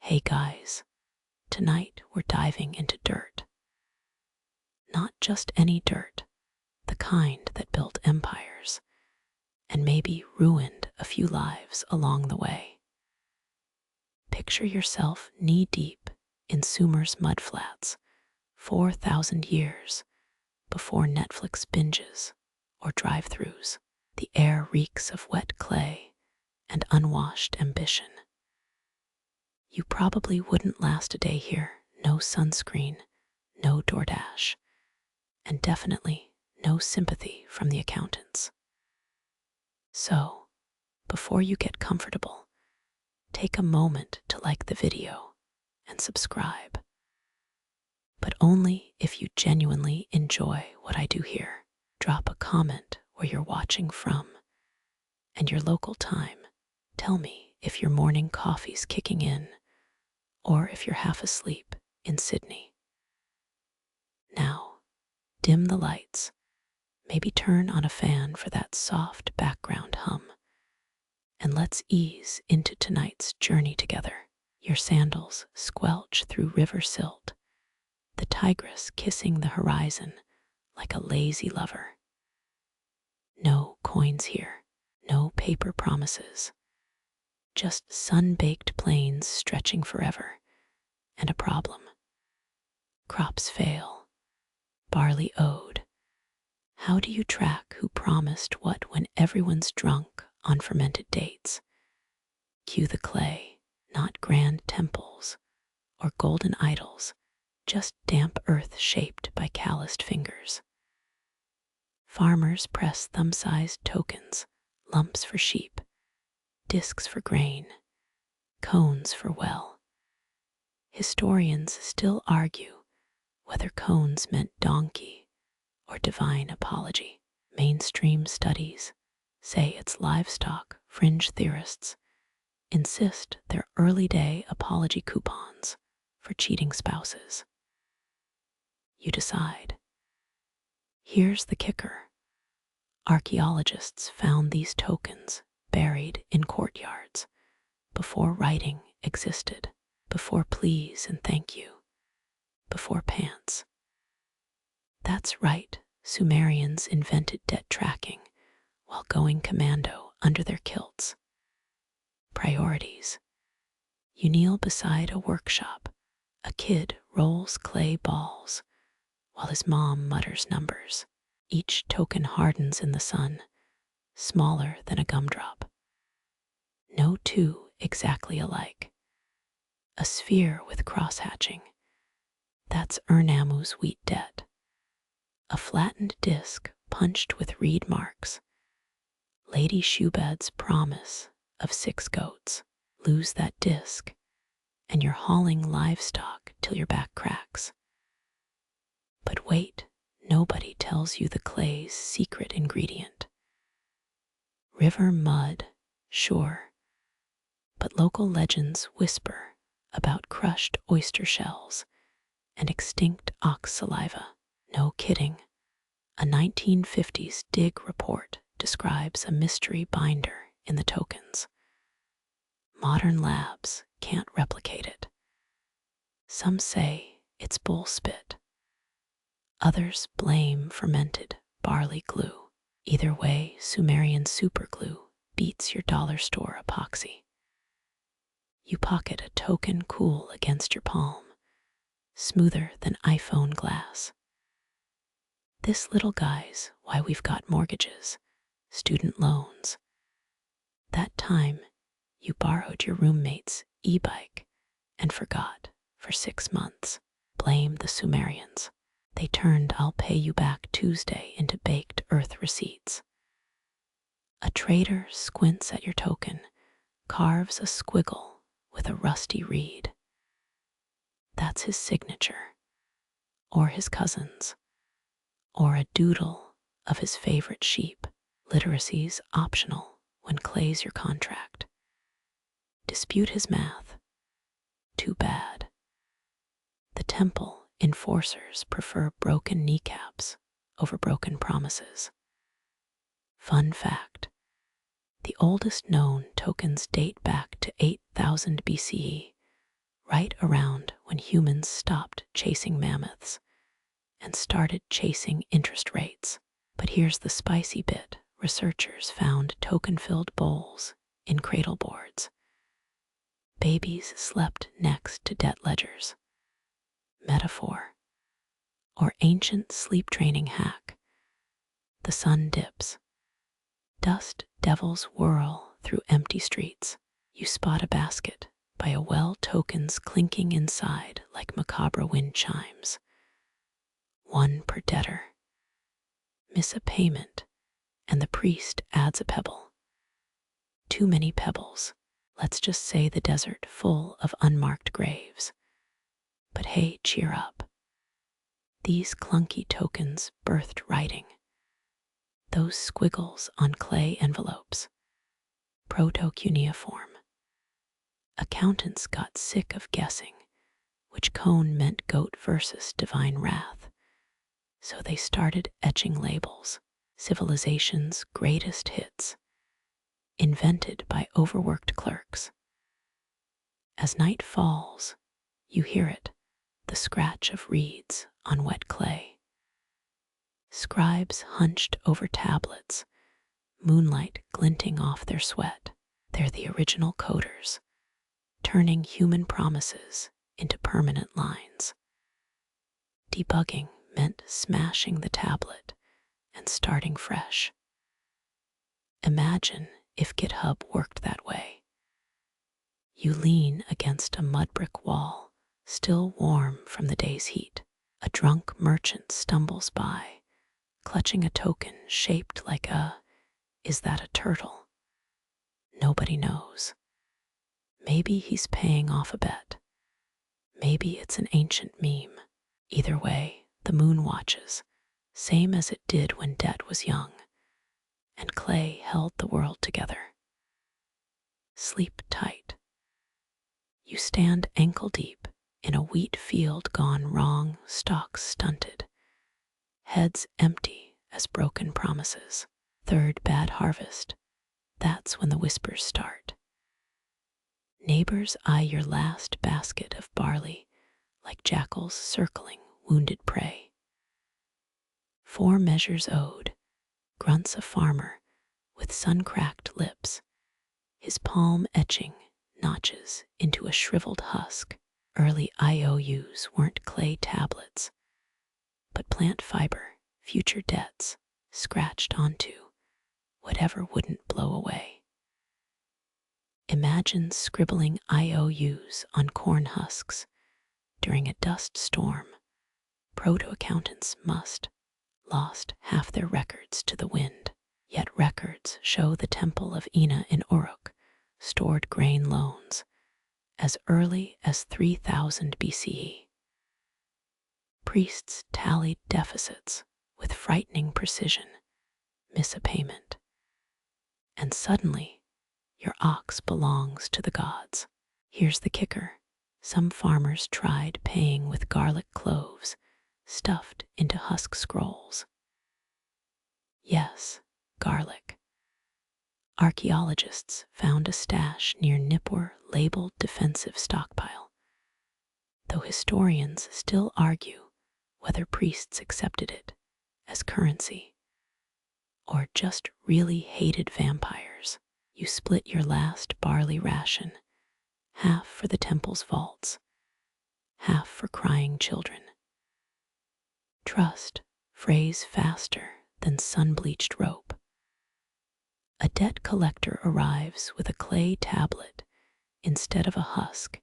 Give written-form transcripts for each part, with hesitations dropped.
Hey guys, tonight we're diving into dirt. Not just any dirt, the kind that built empires and maybe ruined a few lives along the way. Picture yourself knee-deep in Sumer's mudflats, 4,000 years before Netflix binges or drive-thrus. The air reeks of wet clay and unwashed ambition. You probably wouldn't last a day here. No sunscreen, no DoorDash, and definitely no sympathy from the accountants. So, before you get comfortable, take a moment to like the video and subscribe. But only if you genuinely enjoy what I do here. Drop a comment where you're watching from and your local time. Tell me if your morning coffee's kicking in or if you're half asleep in Sydney. Now, dim the lights, maybe turn on a fan for that soft background hum, and let's ease into tonight's journey together. Your sandals squelch through river silt, the Tigris kissing the horizon like a lazy lover. No coins here, no paper promises, just sun-baked plains stretching forever, and a problem. Crops fail, barley owed. How do you track who promised what when everyone's drunk on fermented dates? Cue the clay, not grand temples or golden idols, just damp earth shaped by calloused fingers. Farmers press thumb-sized tokens, lumps for sheep, discs for grain, cones for well. Historians still argue whether cones meant donkey or divine apology. Mainstream studies say it's livestock. Fringe theorists insist they're early-day apology coupons for cheating spouses. You decide. Here's the kicker. Archaeologists found these tokens buried in courtyards before writing existed, before please and thank you, before pants. That's right, Sumerians invented debt tracking while going commando under their kilts. Priorities. You kneel beside a workshop. A kid rolls clay balls while his mom mutters numbers. Each token hardens in the sun, smaller than a gumdrop. No two exactly alike. A sphere with cross-hatching. That's Urnammu's wheat debt. A flattened disc punched with reed marks. Lady Shubad's promise of 6 goats. Lose that disc, and you're hauling livestock till your back cracks. But wait, nobody tells you the clay's secret ingredient. River mud, sure, but local legends whisper about crushed oyster shells and extinct ox saliva. No kidding. A 1950s dig report describes a mystery binder in the tokens. Modern labs can't replicate it. Some say it's bull spit. Others blame fermented barley glue. Either way, Sumerian superglue beats your dollar store epoxy. You pocket a token cool against your palm, smoother than iPhone glass. This little guy's why we've got mortgages, student loans. That time you borrowed your roommate's e-bike and forgot for 6 months. Blame the Sumerians. They turned "I'll pay you back Tuesday" into baked earth receipts. A trader squints at your token, carves a squiggle with a rusty reed. That's his signature, or his cousin's, or a doodle of his favorite sheep. Literacy's optional when clay's your contract. Dispute his math. Too bad. The temple enforcers prefer broken kneecaps over broken promises. Fun fact, the oldest known tokens date back to 8,000 BCE, right around when humans stopped chasing mammoths and started chasing interest rates. But here's the spicy bit. Researchers found token-filled bowls in cradle boards. Babies slept next to debt ledgers. Metaphor or ancient sleep training hack. The sun dips. Dust devils whirl through empty streets. You spot a basket by a well, tokens clinking inside like macabre wind chimes. One per debtor. Miss a payment, and the priest adds a pebble. Too many pebbles. Let's just say the desert full of unmarked graves. But hey, cheer up. These clunky tokens birthed writing. Those squiggles on clay envelopes. Proto-cuneiform. Accountants got sick of guessing which cone meant goat versus divine wrath. So they started etching labels, civilization's greatest hits, invented by overworked clerks. As night falls, you hear it, the scratch of reeds on wet clay. Scribes hunched over tablets, moonlight glinting off their sweat. They're the original coders, turning human promises into permanent lines. Debugging meant smashing the tablet and starting fresh. Imagine if GitHub worked that way. You lean against a mud brick wall, still warm from the day's heat. A drunk merchant stumbles by, clutching a token shaped like is that a turtle? Nobody knows. Maybe he's paying off a bet. Maybe it's an ancient meme. Either way, the moon watches, same as it did when debt was young, and clay held the world together. Sleep tight. You stand ankle deep in a wheat field gone wrong, stalks stunted, heads empty as broken promises. Third bad harvest. That's when the whispers start. Neighbors eye your last basket of barley like jackals circling wounded prey. 4 measures owed, grunts a farmer with sun-cracked lips, his palm etching notches into a shriveled husk. Early IOUs weren't clay tablets, but plant fiber, future debts, scratched onto whatever wouldn't blow away. Imagine scribbling IOUs on corn husks during a dust storm. Proto-accountants lost half their records to the wind. Yet records show the temple of Ina in Uruk stored grain loans as early as 3000 BCE. Priests tallied deficits with frightening precision. Miss a payment, and suddenly your ox belongs to the gods. Here's the kicker. Some farmers tried paying with garlic cloves stuffed into husk scrolls. Yes, garlic. Archaeologists found a stash near Nippur labeled defensive stockpile, though historians still argue whether priests accepted it as currency or just really hated vampires. You split your last barley ration, half for the temple's vaults, half for crying children. Trust frays faster than sun-bleached rope. A debt collector arrives with a clay tablet instead of a husk,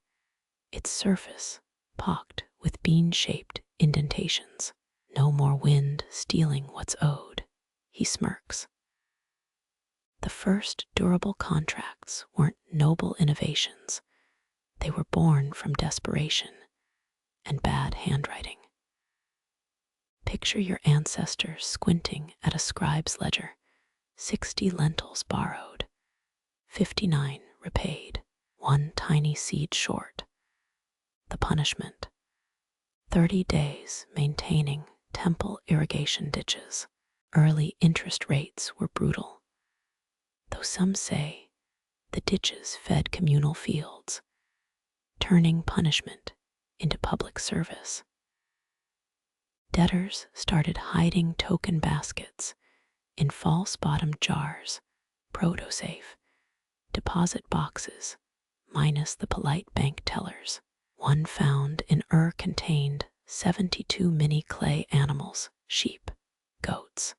its surface pocked with bean-shaped indentations. No more wind stealing what's owed, he smirks. The first durable contracts weren't noble innovations. They were born from desperation and bad handwriting. Picture your ancestors squinting at a scribe's ledger. 60 lentils borrowed, 59 repaid, 1 tiny seed short. The punishment: 30 days maintaining temple irrigation ditches. Early interest rates were brutal, though some say the ditches fed communal fields, turning punishment into public service. Debtors started hiding token baskets in false bottomed jars, proto-safe, deposit boxes, minus the polite bank tellers. One found in contained 72 mini clay animals, sheep, goats,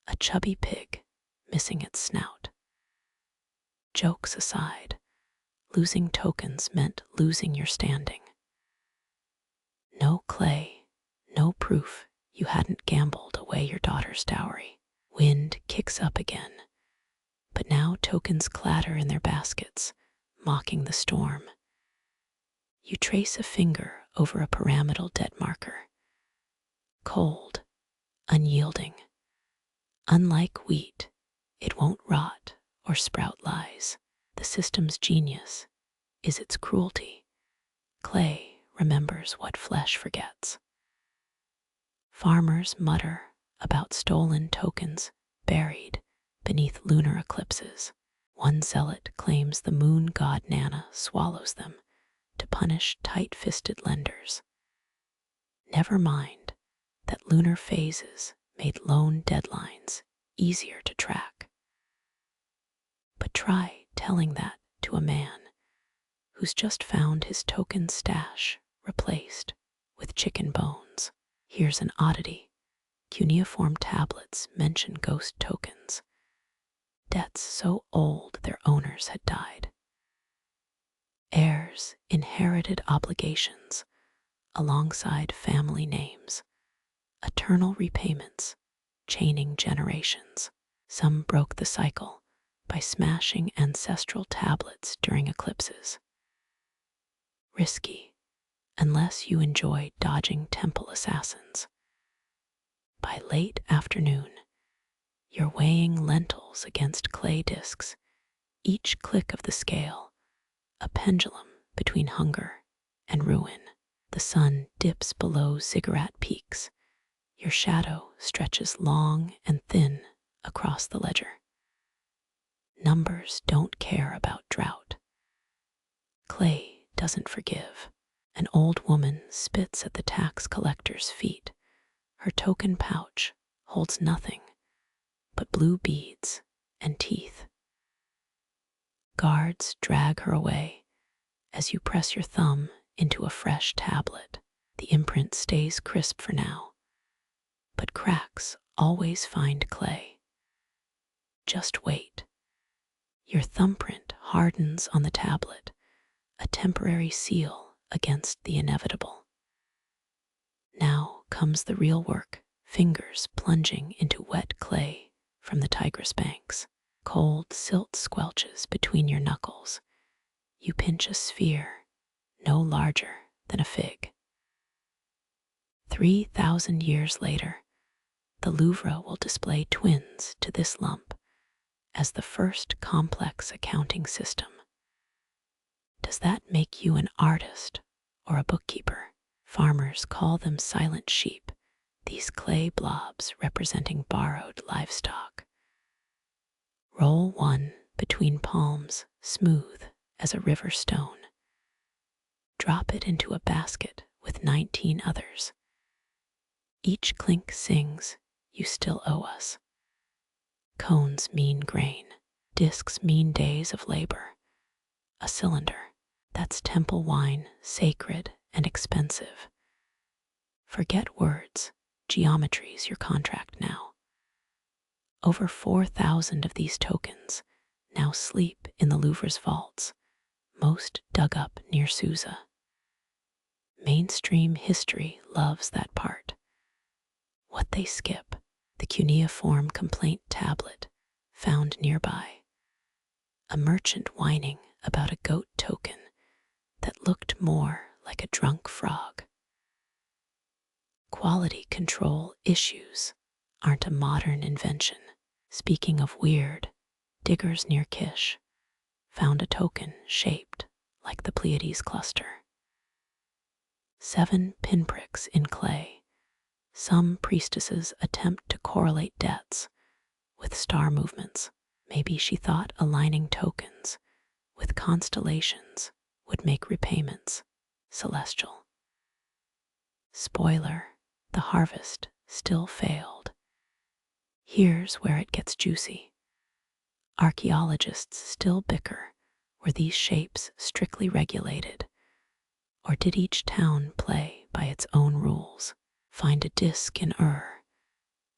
a chubby pig missing its snout. Jokes aside, losing tokens meant losing your standing. No clay, no proof you hadn't gambled away your daughter's dowry. Wind kicks up again, but now tokens clatter in their baskets, mocking the storm. You trace a finger over a pyramidal debt marker. Cold, unyielding. Unlike wheat, it won't rot or sprout lies. The system's genius is its cruelty. Clay remembers what flesh forgets. Farmers mutter about stolen tokens buried beneath lunar eclipses. One zealot claims the moon god Nana swallows them to punish tight-fisted lenders. Never mind that lunar phases made loan deadlines easier to track. But try telling that to a man who's just found his token stash replaced with chicken bones. Here's an oddity. Cuneiform tablets mention ghost tokens, debts so old their owners had died. Heirs inherited obligations alongside family names, eternal repayments chaining generations. Some broke the cycle by smashing ancestral tablets during eclipses. Risky, unless you enjoy dodging temple assassins. By late afternoon, you're weighing lentils against clay discs, each click of the scale, a pendulum between hunger and ruin. The sun dips below ziggurat peaks. Your shadow stretches long and thin across the ledger. Numbers don't care about drought. Clay doesn't forgive. An old woman spits at the tax collector's feet. Her token pouch holds nothing but blue beads and teeth. Guards drag her away as you press your thumb into a fresh tablet. The imprint stays crisp for now, but cracks always find clay. Just wait. Your thumbprint hardens on the tablet, a temporary seal against the inevitable. Now comes the real work, fingers plunging into wet clay from the Tigris banks. Cold silt squelches between your knuckles. You pinch a sphere no larger than a fig. 3,000 years later, the Louvre will display twins to this lump as the first complex accounting system. Does that make you an artist or a bookkeeper? Farmers call them silent sheep, these clay blobs representing borrowed livestock. Roll one between palms, smooth as a river stone. Drop it into a basket with 19 others. Each clink sings, "You still owe us." Cones mean grain, discs mean days of labor. A cylinder, that's temple wine, sacred and expensive. Forget words, geometry's your contract now. Over 4,000 of these tokens now sleep in the Louvre's vaults, most dug up near Susa. Mainstream history loves that part. What they skip, the cuneiform complaint tablet found nearby. A merchant whining about a goat token that looked more like a drunk frog. Quality control issues aren't a modern invention. Speaking of weird, diggers near Kish found a token shaped like the Pleiades cluster. 7 pinpricks in clay. Some priestesses attempt to correlate debts with star movements. Maybe she thought aligning tokens with constellations would make repayments celestial. Spoiler, the harvest still failed. Here's where it gets juicy. Archaeologists still bicker, were these shapes strictly regulated, or did each town play by its own rules? Find a disk in Ur,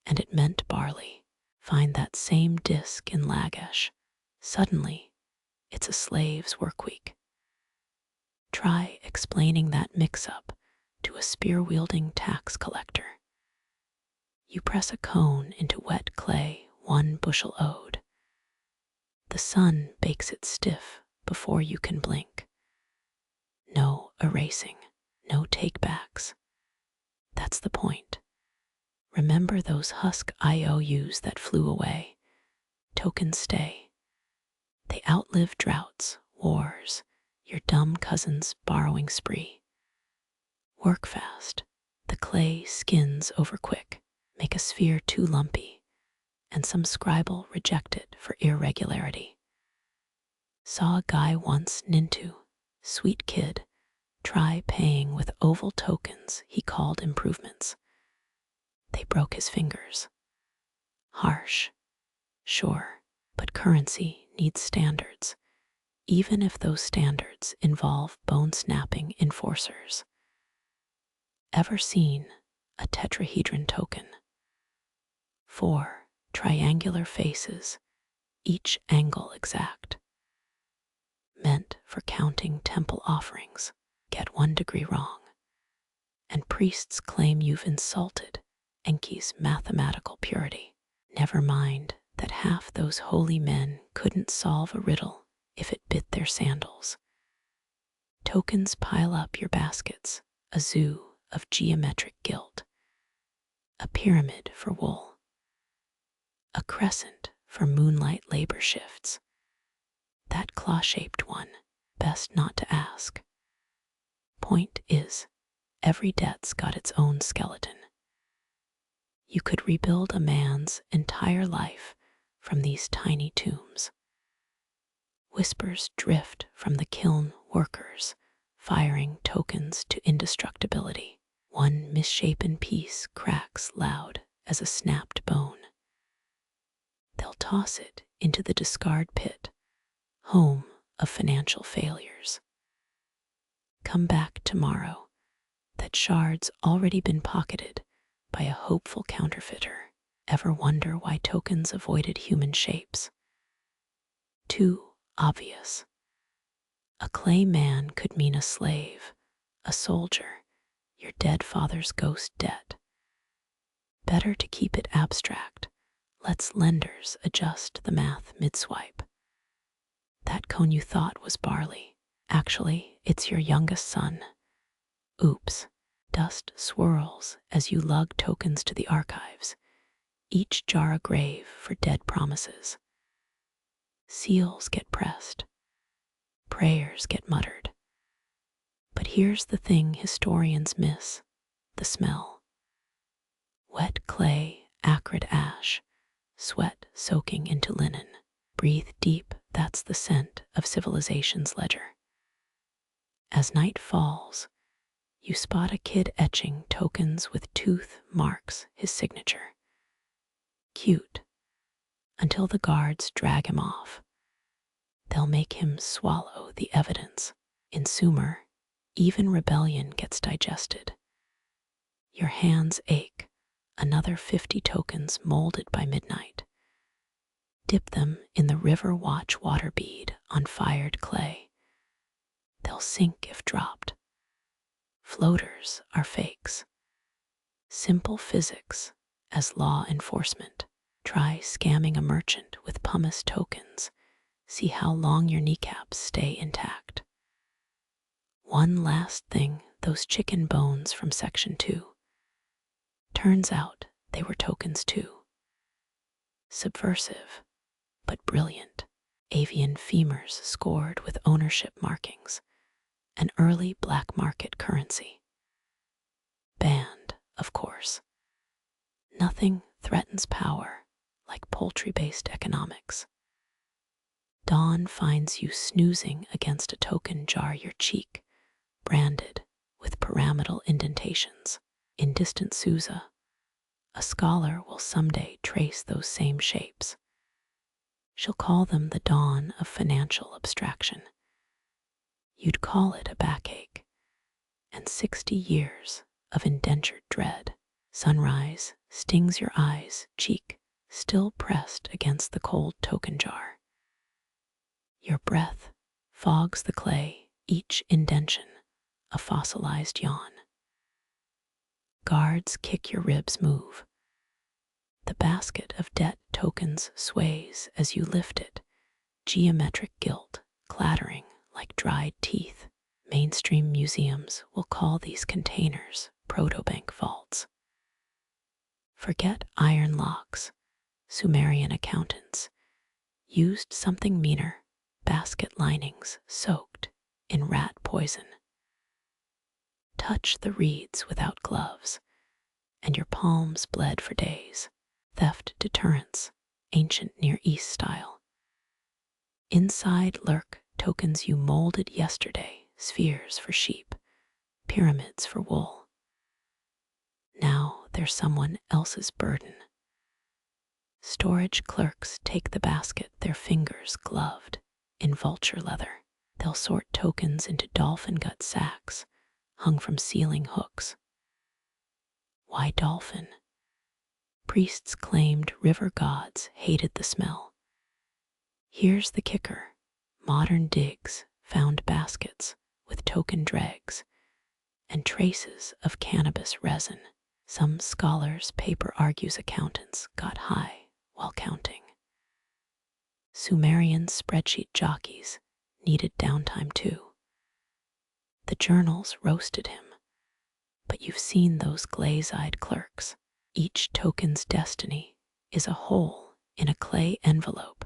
and it meant barley. Find that same disk in Lagash. Suddenly, it's a slave's work week. Try explaining that mix-up to a spear-wielding tax collector. You press a cone into wet clay 1 bushel ode. The sun bakes it stiff before you can blink. No erasing, no takebacks. That's the point. Remember those husk IOUs that flew away? Tokens stay. They outlive droughts, wars, your dumb cousin's borrowing spree. Work fast. The clay skins over quick. Make a sphere too lumpy, and some scribal reject it for irregularity. Saw a guy once, Nintu, sweet kid, try paying with oval tokens he called improvements. They broke his fingers. Harsh, sure, but currency needs standards, even if those standards involve bone-snapping enforcers. Ever seen a tetrahedron token? 4 triangular faces, each angle exact. Meant for counting temple offerings. Get 1 degree wrong, and priests claim you've insulted Enki's mathematical purity. Never mind that half those holy men couldn't solve a riddle if it bit their sandals. Tokens pile up your baskets, a zoo of geometric guilt. A pyramid for wool. A crescent for moonlight labor shifts. That claw-shaped one, best not to ask. Point is, every debt's got its own skeleton. You could rebuild a man's entire life from these tiny tombs. Whispers drift from the kiln workers, firing tokens to indestructibility. 1 misshapen piece cracks loud as a snapped bone. They'll toss it into the discard pit, home of financial failures. Come back tomorrow. That shard's already been pocketed by a hopeful counterfeiter. Ever wonder why tokens avoided human shapes? Too obvious. A clay man could mean a slave, a soldier, your dead father's ghost debt. Better to keep it abstract. Let's lenders adjust the math mid-swipe. That cone you thought was barley. Actually, it's your youngest son. Oops. Dust swirls as you lug tokens to the archives, each jar a grave for dead promises. Seals get pressed. Prayers get muttered. But here's the thing historians miss, the smell. Wet clay, acrid ash, sweat soaking into linen. Breathe deep, that's the scent of civilization's ledger. As night falls, you spot a kid etching tokens with tooth marks his signature. Cute, until the guards drag him off. They'll make him swallow the evidence. In Sumer, even rebellion gets digested. Your hands ache, another 50 tokens molded by midnight. Dip them in the river watch water bead on fired clay. They'll sink if dropped. Floaters are fakes. Simple physics as law enforcement. Try scamming a merchant with pumice tokens. See how long your kneecaps stay intact. One last thing, those chicken bones from section 2. Turns out they were tokens too. Subversive, but brilliant. Avian femurs scored with ownership markings. An early black market currency. Banned, of course. Nothing threatens power like poultry-based economics. Dawn finds you snoozing against a token jar your cheek, branded with pyramidal indentations. In distant Susa, a scholar will someday trace those same shapes. She'll call them the dawn of financial abstraction. You'd call it a backache, and 60 years of indentured dread. Sunrise stings your eyes, cheek still pressed against the cold token jar. Your breath fogs the clay, each indention a fossilized yawn. Guards kick your ribs move. The basket of debt tokens sways as you lift it, geometric gilt clattering like dried teeth. Mainstream museums will call these containers protobank vaults. Forget iron locks. Sumerian accountants used something meaner, basket linings soaked in rat poison. Touch the reeds without gloves, and your palms bled for days. Theft deterrents, ancient Near East style. Inside lurk tokens you molded yesterday, spheres for sheep, pyramids for wool. Now they're someone else's burden. Storage clerks take the basket, their fingers gloved in vulture leather. They'll sort tokens into dolphin gut sacks hung from ceiling hooks. Why dolphin? Priests claimed river gods hated the smell. Here's the kicker. Modern digs found baskets with token dregs and traces of cannabis resin. Some scholars' paper argues accountants got high while counting. Sumerian spreadsheet jockeys needed downtime too. The journals roasted him, but you've seen those glaze-eyed clerks. Each token's destiny is a hole in a clay envelope,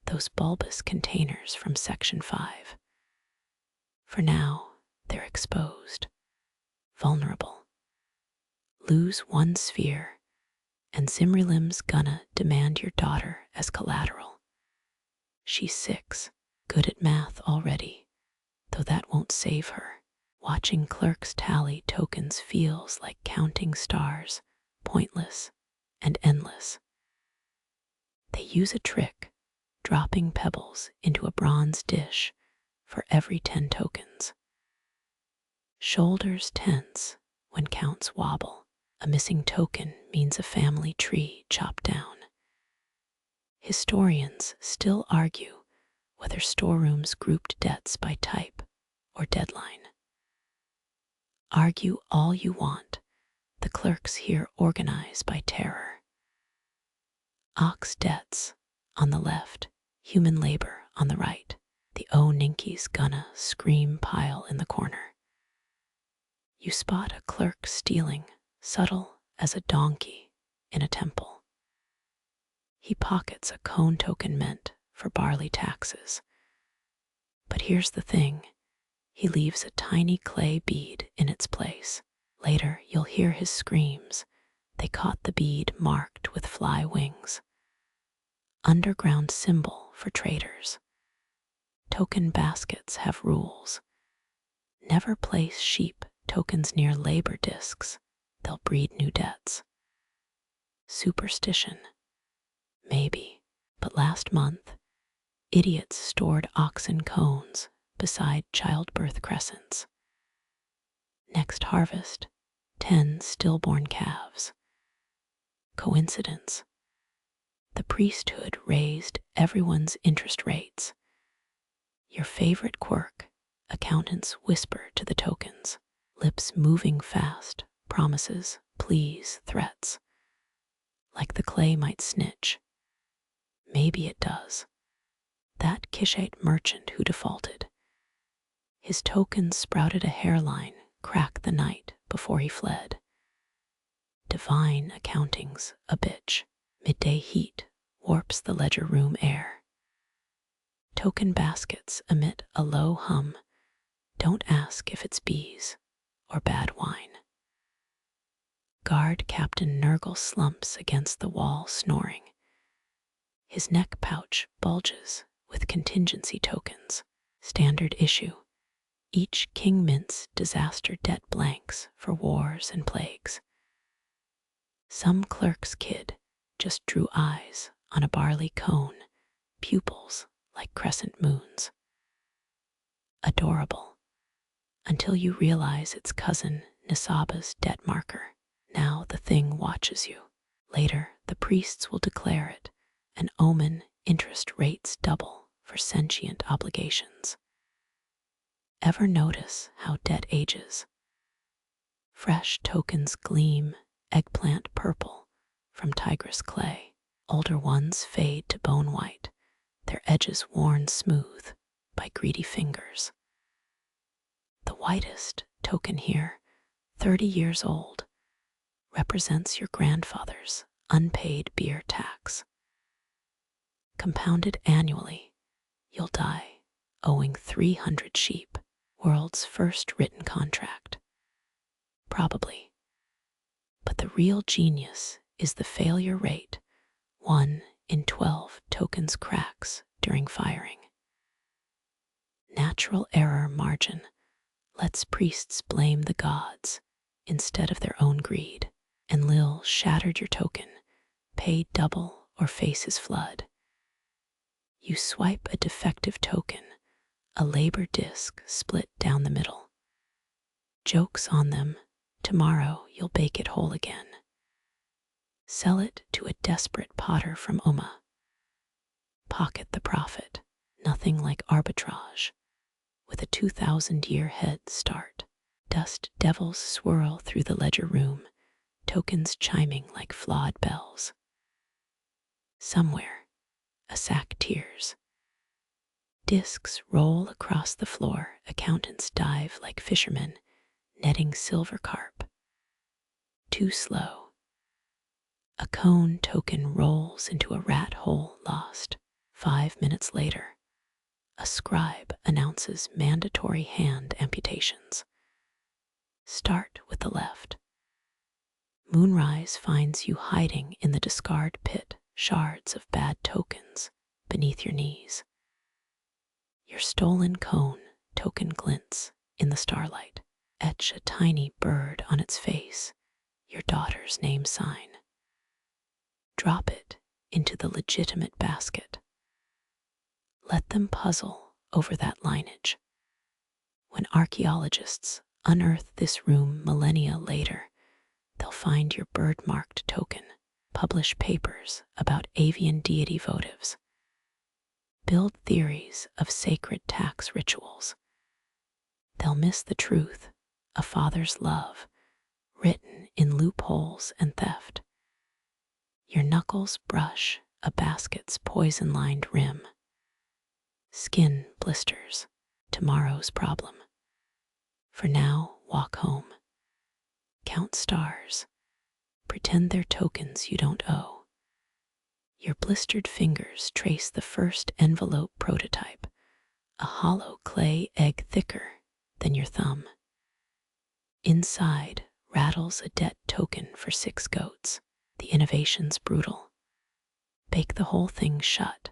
those bulbous containers from Section 5. For now, they're exposed, vulnerable. Lose one sphere, and Zimrilim's gonna demand your daughter as collateral. She's 6, good at math already, though that won't save her. Watching clerks tally tokens feels like counting stars, pointless and endless. They use a trick, dropping pebbles into a bronze dish for every 10 tokens. Shoulders tense when counts wobble. A missing token means a family tree chopped down. Historians still argue whether storerooms grouped debts by type or deadline. Argue all you want, the clerks here organize by terror. Ox debts on the left, human labor on the right. The Ninki's gonna scream pile in the corner. You spot a clerk stealing, subtle as a donkey in a temple. He pockets a cone token meant for barley taxes. But here's the thing, he leaves a tiny clay bead in its place. Later, you'll hear his screams. They caught the bead marked with fly wings. Underground symbol for traders. Token baskets have rules. Never place sheep tokens near labor discs. They'll breed new debts. Superstition? Maybe. But last month, idiots stored oxen cones beside childbirth crescents. Next harvest, 10 stillborn calves. Coincidence? The priesthood raised everyone's interest rates. Your favorite quirk, accountants whisper to the tokens, lips moving fast, promises, pleas, threats. Like the clay might snitch. Maybe it does. That Kishite merchant who defaulted. His tokens sprouted a hairline, cracked the night before he fled. Divine accounting's a bitch. Midday heat warps the ledger room air. Token baskets emit a low hum. Don't ask if it's bees or bad wine. Guard Captain Nurgle slumps against the wall, snoring. His neck pouch bulges with contingency tokens, standard issue. Each king mints disaster debt blanks for wars and plagues. Some clerk's kid just drew eyes on a barley cone, pupils like crescent moons. Adorable, until you realize it's cousin Nisaba's debt marker. Now the thing watches you. Later, the priests will declare it an omen. Interest rates double for sentient obligations. Ever notice how debt ages? Fresh tokens gleam eggplant purple from tigress clay. Older ones fade to bone white, their edges worn smooth by greedy fingers. The whitest token here, 30 years old, represents your grandfather's unpaid beer tax. Compounded annually, you'll die owing 300 sheep, world's first written contract. Probably. But the real genius is the failure rate. 1 in 12 tokens cracks during firing. Natural error margin lets priests blame the gods instead of their own greed. Enlil shattered your token, pay double or face his flood. You swipe a defective token, a labor disc split down the middle. Joke's on them, tomorrow you'll bake it whole again. Sell it to a desperate potter from Umma. Pocket the profit, nothing like arbitrage, with a 2,000-year head start. Dust devils swirl through the ledger room, tokens chiming like flawed bells. Somewhere, a sack tears. Discs roll across the floor, accountants dive like fishermen, netting silver carp. Too slow. A cone token rolls into a rat hole lost. 5 minutes later, a scribe announces mandatory hand amputations. Start with the left. Moonrise finds you hiding in the discard pit, shards of bad tokens beneath your knees. Your stolen cone token glints in the starlight. Etch a tiny bird on its face, your daughter's name sign. Drop it into the legitimate basket. Let them puzzle over that lineage. When archaeologists unearth this room millennia later, they'll find your bird-marked token, publish papers about avian deity votives, build theories of sacred tax rituals. They'll miss the truth, a father's love, written in loopholes and theft. Your knuckles brush a basket's poison-lined rim. Skin blisters, tomorrow's problem. For now, walk home. Count stars. Pretend they're tokens you don't owe. Your blistered fingers trace the first envelope prototype, a hollow clay egg thicker than your thumb. Inside rattles a debt token for 6 goats. The innovation's brutal. Bake the whole thing shut.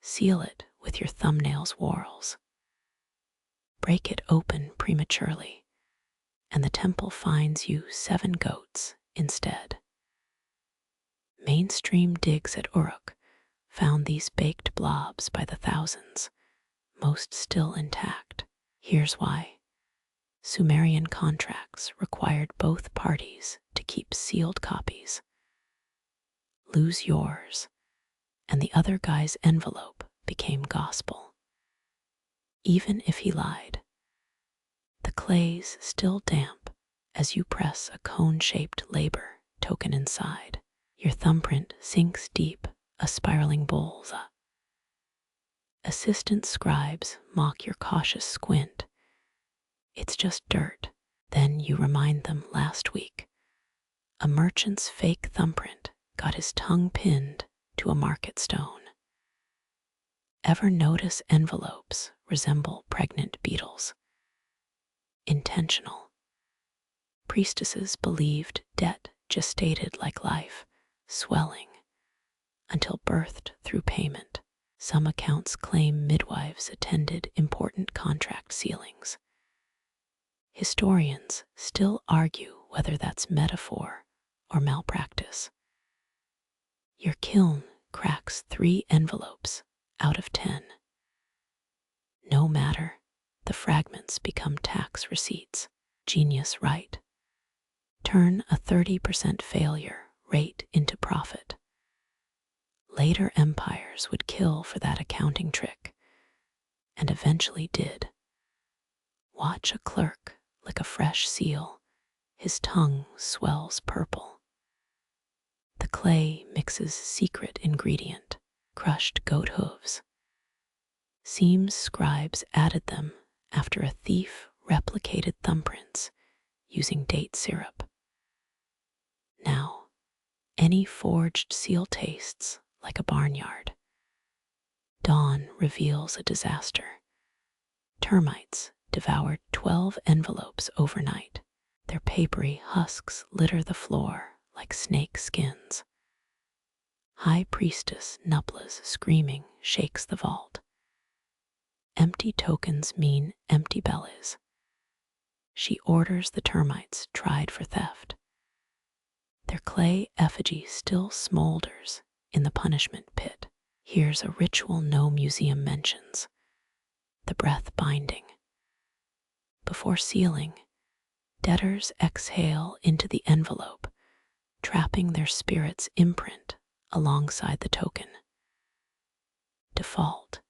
Seal it with your thumbnail's whorls. Break it open prematurely, and the temple finds you 7 goats instead. Mainstream digs at Uruk found these baked blobs by the thousands, most still intact. Here's why. Sumerian contracts required both parties to keep sealed copies. Lose yours, and the other guy's envelope became gospel. Even if he lied, the clay's still damp as you press a cone-shaped labor token inside. Your thumbprint sinks deep, a spiraling bullseye. Assistant scribes mock your cautious squint. It's just dirt. Then you remind them last week. A merchant's fake thumbprint got his tongue pinned to a market stone. Ever notice envelopes resemble pregnant beetles? Intentional. Priestesses believed debt gestated like life, swelling until birthed through payment. Some accounts claim midwives attended important contract sealings. Historians still argue whether that's metaphor or malpractice. Your kiln cracks 3 envelopes out of 10. No matter, the fragments become tax receipts. Genius right. Turn a 30% failure rate into profit. Later empires would kill for that accounting trick, and eventually did. Watch a clerk lick a fresh seal. His tongue swells purple. The clay mixes secret ingredient, crushed goat hooves. Seems scribes added them after a thief replicated thumbprints using date syrup. Now, any forged seal tastes like a barnyard. Dawn reveals a disaster. Termites devoured 12 envelopes overnight. Their papery husks litter the floor like snake skins. High Priestess Nupla's screaming shakes the vault. Empty tokens mean empty bellies. She orders the termites tried for theft. Their clay effigy still smolders in the punishment pit. Here's a ritual no museum mentions: the breath binding. Before sealing, debtors exhale into the envelope, trapping their spirit's imprint alongside the token. Default,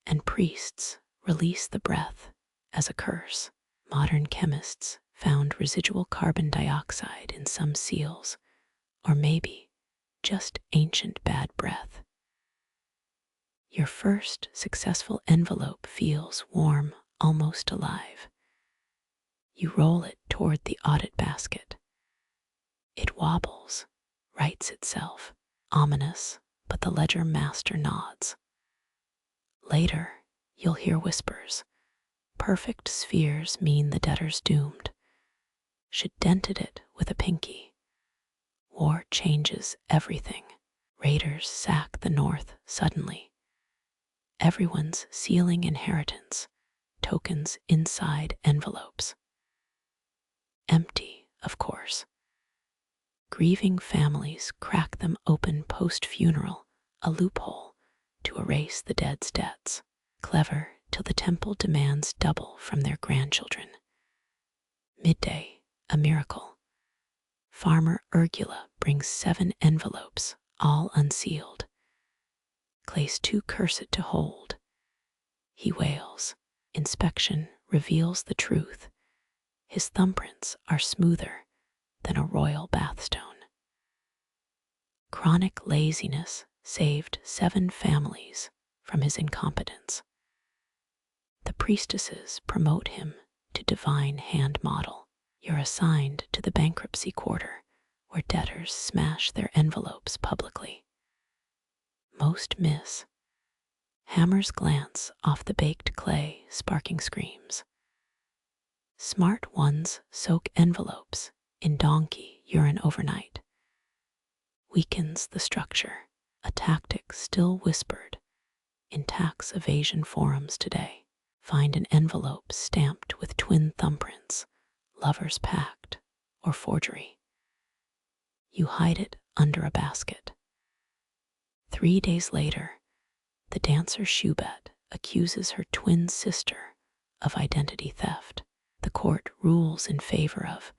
and priests release the breath as a curse. Modern chemists found residual carbon dioxide in some seals, or maybe just ancient bad breath. Your first successful envelope feels warm, almost alive. You roll it toward the audit basket. It wobbles, rights itself, ominous, but the ledger master nods. Later, you'll hear whispers. Perfect spheres mean the debtor's doomed. Should dented it with a pinky. War changes everything. Raiders sack the north suddenly. Everyone's sealing inheritance, tokens inside envelopes. Empty, of course. Grieving families crack them open post-funeral, a loophole to erase the dead's debts. Clever till the temple demands double from their grandchildren. Midday, a miracle. Farmer Urgula brings 7 envelopes, all unsealed. Clay's too cursed to hold. He wails. Inspection reveals the truth. His thumbprints are smoother than a royal bathstone. Chronic laziness saved 7 families from his incompetence. The priestesses promote him to divine hand model. You're assigned to the bankruptcy quarter, where debtors smash their envelopes publicly. Most miss. Hammers glance off the baked clay, sparking screams. Smart ones soak envelopes in donkey urine overnight. Weakens the structure, a tactic still whispered in tax evasion forums today. Find an envelope stamped with twin thumbprints, lovers pact, or forgery. You hide it under a basket. 3 days later, the dancer Shubet accuses her twin sister of identity theft. The court rules in favor of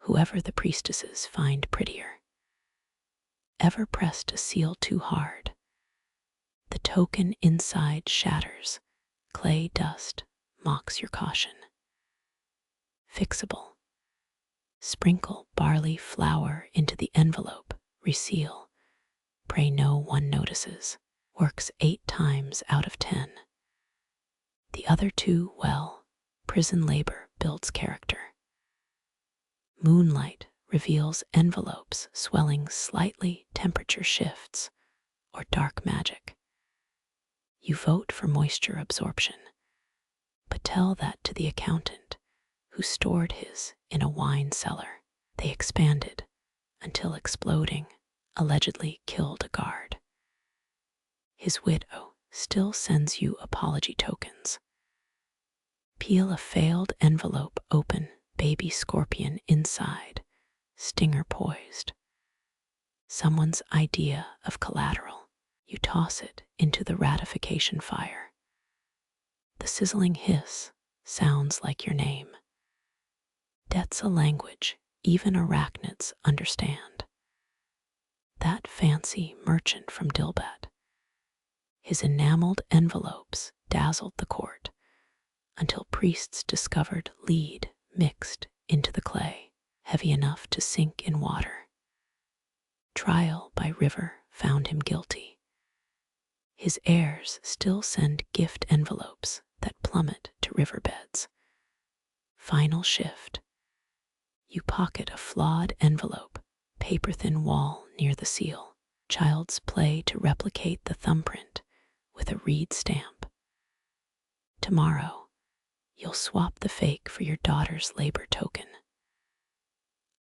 whoever the priestesses find prettier. Ever pressed a seal too hard? The token inside shatters. Clay dust mocks your caution. Fixable. Sprinkle barley flour into the envelope, reseal. Pray no one notices. Works 8 times out of 10. The other 2, well, prison labor builds character. Moonlight reveals envelopes swelling slightly, temperature shifts, or dark magic. You vote for moisture absorption, but tell that to the accountant who stored his in a wine cellar. They expanded until exploding allegedly killed a guard. His widow still sends you apology tokens. Peel a failed envelope open, baby scorpion inside, stinger poised. Someone's idea of collateral. You toss it into the ratification fire. The sizzling hiss sounds like your name. Debt's a language even arachnids understand. That fancy merchant from Dilbat. His enameled envelopes dazzled the court until priests discovered lead mixed into the clay, heavy enough to sink in water. Trial by river found him guilty. His heirs still send gift envelopes that plummet to riverbeds. Final shift. You pocket a flawed envelope, paper-thin wall near the seal. Child's play to replicate the thumbprint with a reed stamp. Tomorrow, you'll swap the fake for your daughter's labor token.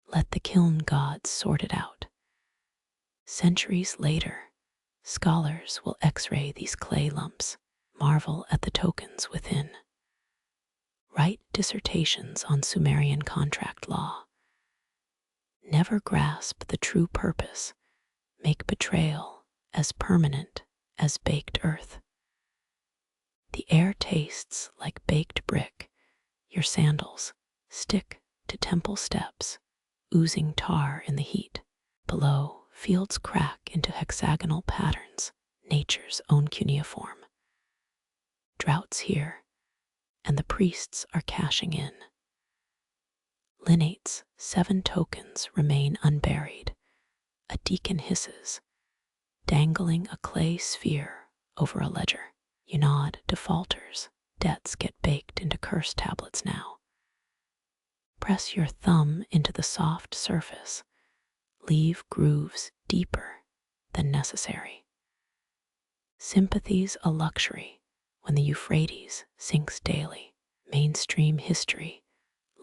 Let the kiln gods sort it out. Centuries later, scholars will x-ray these clay lumps, marvel at the tokens within. Write dissertations on Sumerian contract law. Never grasp the true purpose. Make betrayal as permanent as baked earth. The air tastes like baked brick. Your sandals stick to temple steps, oozing tar in the heat. Below, fields crack into hexagonal patterns, nature's own cuneiform. Droughts here, and the priests are cashing in. Linnate's 7 tokens remain unburied. A deacon hisses, dangling a clay sphere over a ledger. You nod, defaulters. Debts get baked into curse tablets now. Press your thumb into the soft surface. Leave grooves deeper than necessary. Sympathy's a luxury when the Euphrates sinks daily. Mainstream history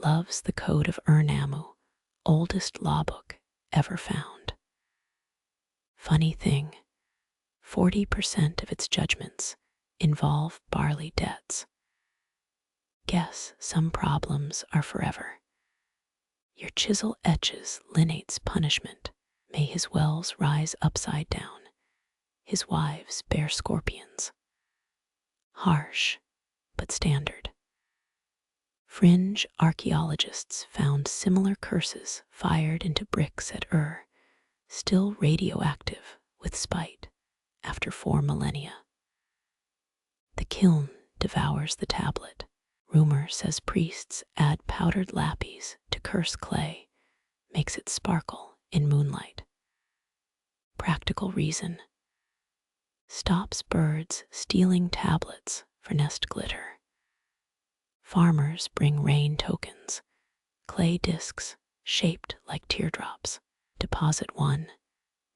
loves the Code of Ur-Nammu, oldest law book ever found. Funny thing, 40% of its judgments involve barley debts. Guess some problems are forever. Your chisel etches Linnate's punishment. May his wells rise upside down. His wives bear scorpions. Harsh, but standard. Fringe archaeologists found similar curses fired into bricks at Ur, still radioactive with spite after 4 millennia. The kiln devours the tablet. Rumor says priests add powdered lapis to curse clay, makes it sparkle in moonlight. Practical reason. Stops birds stealing tablets for nest glitter. Farmers bring rain tokens, clay discs shaped like teardrops. Deposit 1,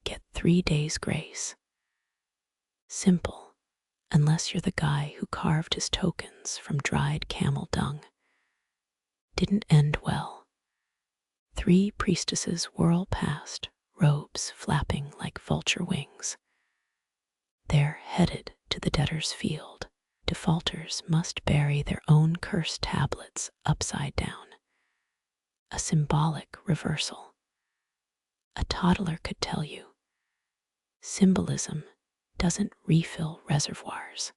get 3 days grace. Simple, unless you're the guy who carved his tokens from dried camel dung. Didn't end well. 3 priestesses whirl past, robes flapping like vulture wings. They're headed to the debtor's field. Defaulters must bury their own cursed tablets upside down. A symbolic reversal. A toddler could tell you. Symbolism doesn't refill reservoirs.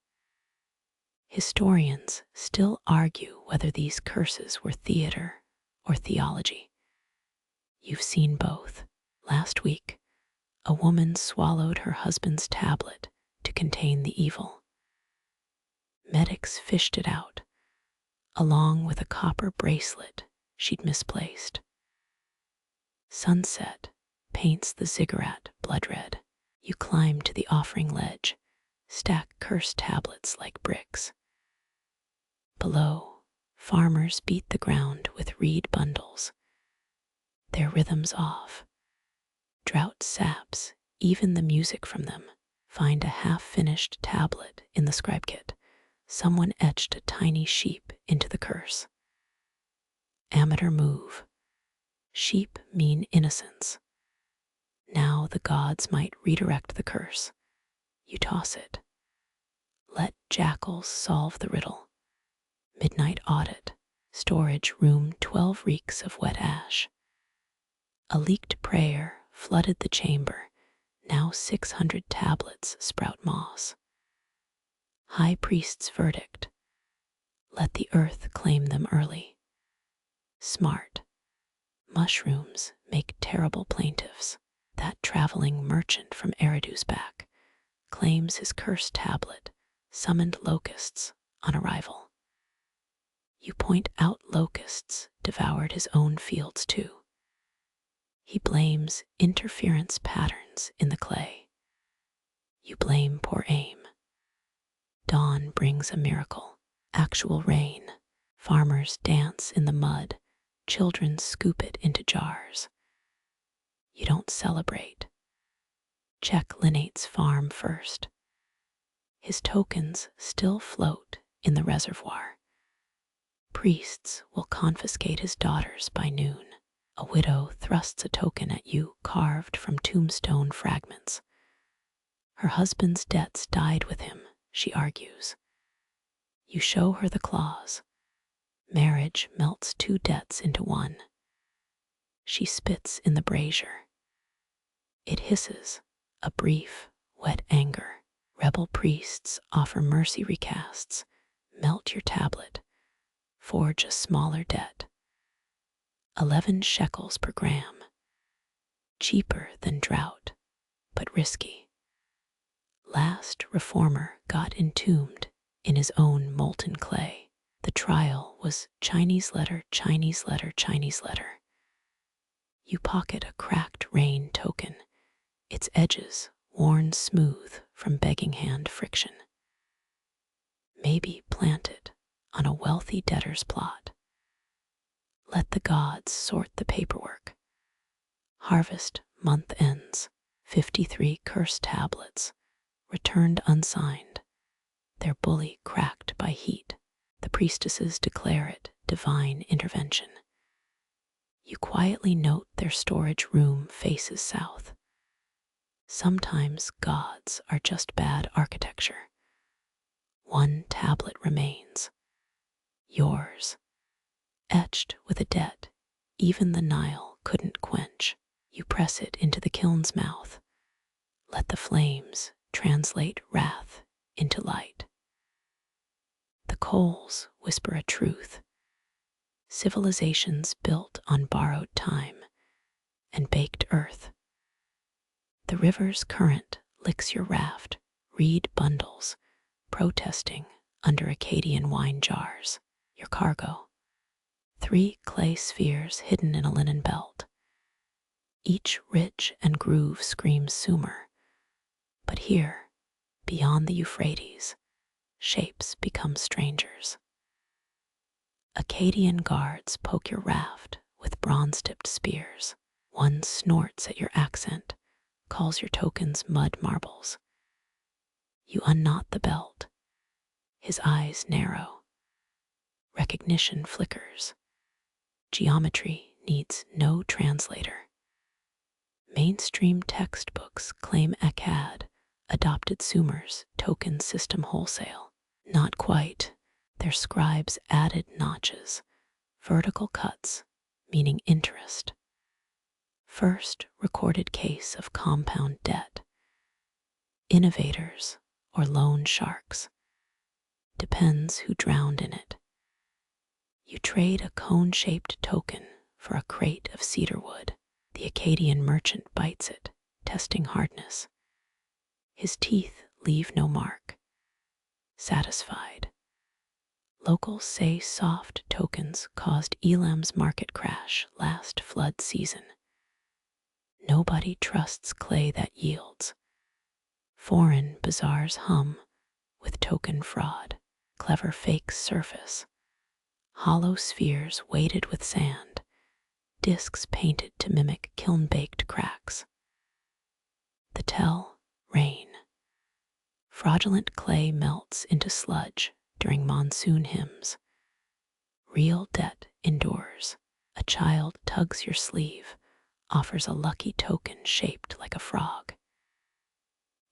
Historians still argue whether these curses were theater or theology. You've seen both. Last week, a woman swallowed her husband's tablet to contain the evil. Medics fished it out, along with a copper bracelet she'd misplaced. Sunset paints the ziggurat blood red. You climb to the offering ledge, stack cursed tablets like bricks. Below, farmers beat the ground with reed bundles, their rhythms off. Drought saps even the music from them. Find a half-finished tablet in the scribe kit. Someone etched a tiny sheep into the curse. Amateur move. Sheep mean innocence. Now the gods might redirect the curse. You toss it. Let jackals solve the riddle. Midnight audit. Storage room 12 reeks of wet ash. A leaked prayer flooded the chamber. Now 600 tablets sprout moss. High priest's verdict. Let the earth claim them early. Smart. Mushrooms make terrible plaintiffs. That traveling merchant from Eridu's back claims his cursed tablet summoned locusts on arrival. You point out locusts devoured his own fields too. He blames interference patterns in the clay. You blame poor aim. Dawn brings a miracle. Actual rain. Farmers dance in the mud. Children scoop it into jars. You don't celebrate. Check Linnate's farm first. His tokens still float in the reservoir. Priests will confiscate his daughters by noon. A widow thrusts a token at you carved from tombstone fragments. Her husband's debts died with him, she argues. You show her the clause. Marriage melts 2 debts into one. She spits in the brazier. It hisses, a brief, wet anger. Rebel priests offer mercy recasts. Melt your tablet. Forge a smaller debt. 11 shekels per gram. Cheaper than drought, but risky. Last reformer got entombed in his own molten clay. The trial was Chinese letter, Chinese letter, Chinese letter. You pocket a cracked rain token, its edges worn smooth from begging hand friction. Maybe planted on a wealthy debtor's plot. Let the gods sort the paperwork. Harvest month ends, 53 cursed tablets, returned unsigned, their bully cracked by heat. The priestesses declare it divine intervention. You quietly note their storage room faces south. Sometimes gods are just bad architecture. 1 tablet remains. Yours. Etched with a debt even the Nile couldn't quench. You press it into the kiln's mouth. Let the flames translate wrath into light. The coals whisper a truth. Civilizations built on borrowed time and baked earth. The river's current licks your raft, reed bundles, protesting under Akkadian wine jars. Your cargo. 3 clay spheres hidden in a linen belt. Each ridge and groove screams Sumer. But here, beyond the Euphrates, shapes become strangers. Akkadian guards poke your raft with bronze-tipped spears. One snorts at your accent, calls your tokens mud marbles. You unknot the belt. His eyes narrow. Recognition flickers. Geometry needs no translator. Mainstream textbooks claim Akkad adopted Sumer's token system wholesale. Not quite. Their scribes added notches, vertical cuts, meaning interest. First recorded case of compound debt. Innovators or loan sharks. Depends who drowned in it. You trade a cone-shaped token for a crate of cedar wood. The Akkadian merchant bites it, testing hardness. His teeth leave no mark. Satisfied. Locals say soft tokens caused Elam's market crash last flood season. Nobody trusts clay that yields. Foreign bazaars hum with token fraud. Clever fakes surface. Hollow spheres weighted with sand. Discs painted to mimic kiln-baked cracks. The tell, rain. Fraudulent clay melts into sludge during monsoon hymns. Real debt endures. A child tugs your sleeve, offers a lucky token shaped like a frog.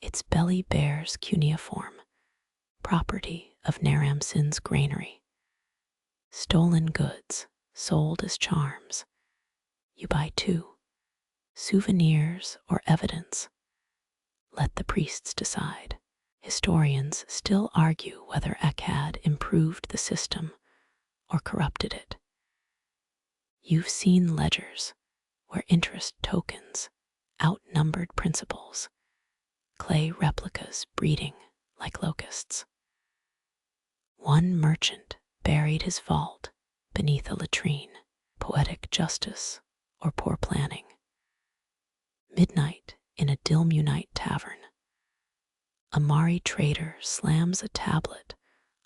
Its belly bears cuneiform, property of Naram-Sin's granary. Stolen goods, sold as charms. You buy two, souvenirs or evidence. Let the priests decide. Historians still argue whether Akkad improved the system or corrupted it. You've seen ledgers where interest tokens outnumbered principles, clay replicas breeding like locusts. One merchant buried his vault beneath a latrine, poetic justice or poor planning. Midnight in a Dilmunite tavern. A Mari trader slams a tablet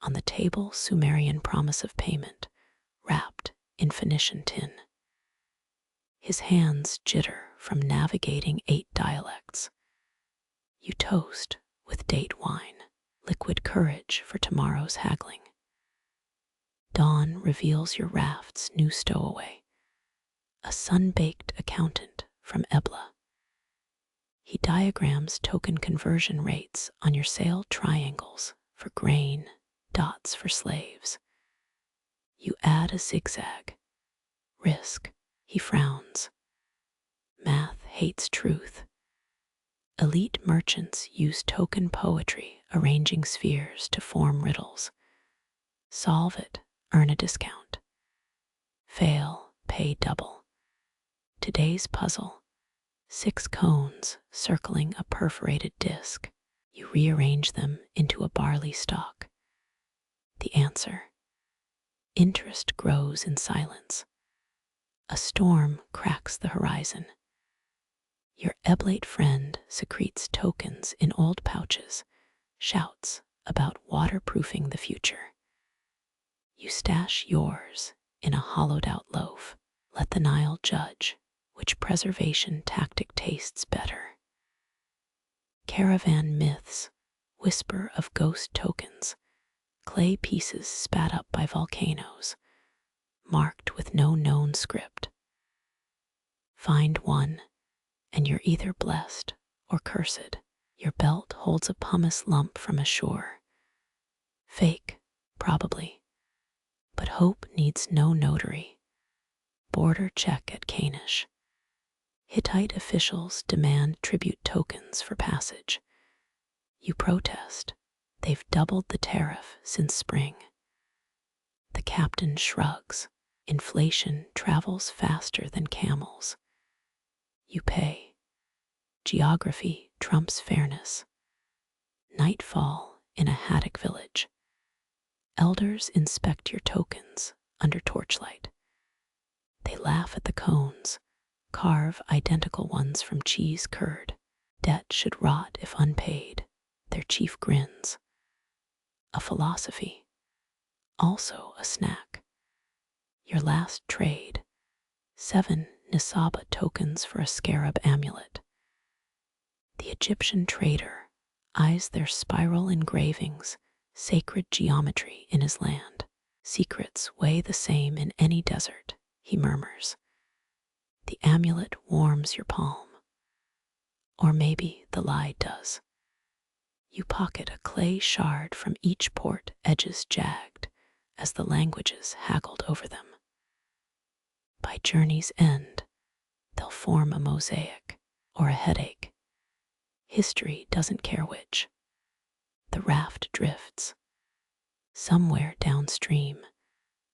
on the table, Sumerian promise of payment, wrapped in Phoenician tin. His hands jitter from navigating 8 dialects. You toast with date wine, liquid courage for tomorrow's haggling. Dawn reveals your raft's new stowaway, a sun-baked accountant from Ebla. He diagrams token conversion rates on your sale triangles for grain, dots for slaves. You add a zigzag. Risk. He frowns. Math hates truth. Elite merchants use token poetry, arranging spheres to form riddles. Solve it, earn a discount. Fail, pay double. Today's puzzle: 6 cones circling a perforated disc. You rearrange them into a barley stalk. The answer: interest grows in silence. A storm cracks the horizon. Your Eblate friend secretes tokens in old pouches, shouts about waterproofing the future. You stash yours in a hollowed-out loaf. Let the Nile judge which preservation tactic tastes better. Caravan myths whisper of ghost tokens, clay pieces spat up by volcanoes, marked with no known script. Find one, and you're either blessed or cursed. Your belt holds a pumice lump from Ashur. Fake, probably, but hope needs no notary. Border check at Kanesh. Hittite officials demand tribute tokens for passage. You protest. They've doubled the tariff since spring. The captain shrugs. Inflation travels faster than camels. You pay. Geography trumps fairness. Nightfall in a haddock village. Elders inspect your tokens under torchlight. They laugh at the cones, carve identical ones from cheese curd. Debt should rot if unpaid. Their chief grins. A philosophy, also a snack. Your last trade: 7 Nisaba tokens for a scarab amulet. The Egyptian trader eyes their spiral engravings, sacred geometry in his land. Secrets weigh the same in any desert, he murmurs. The amulet warms your palm. Or maybe the lie does. You pocket a clay shard from each port, edges jagged, as the languages haggled over them. By journey's end, they'll form a mosaic or a headache. History doesn't care which. The raft drifts. Somewhere downstream,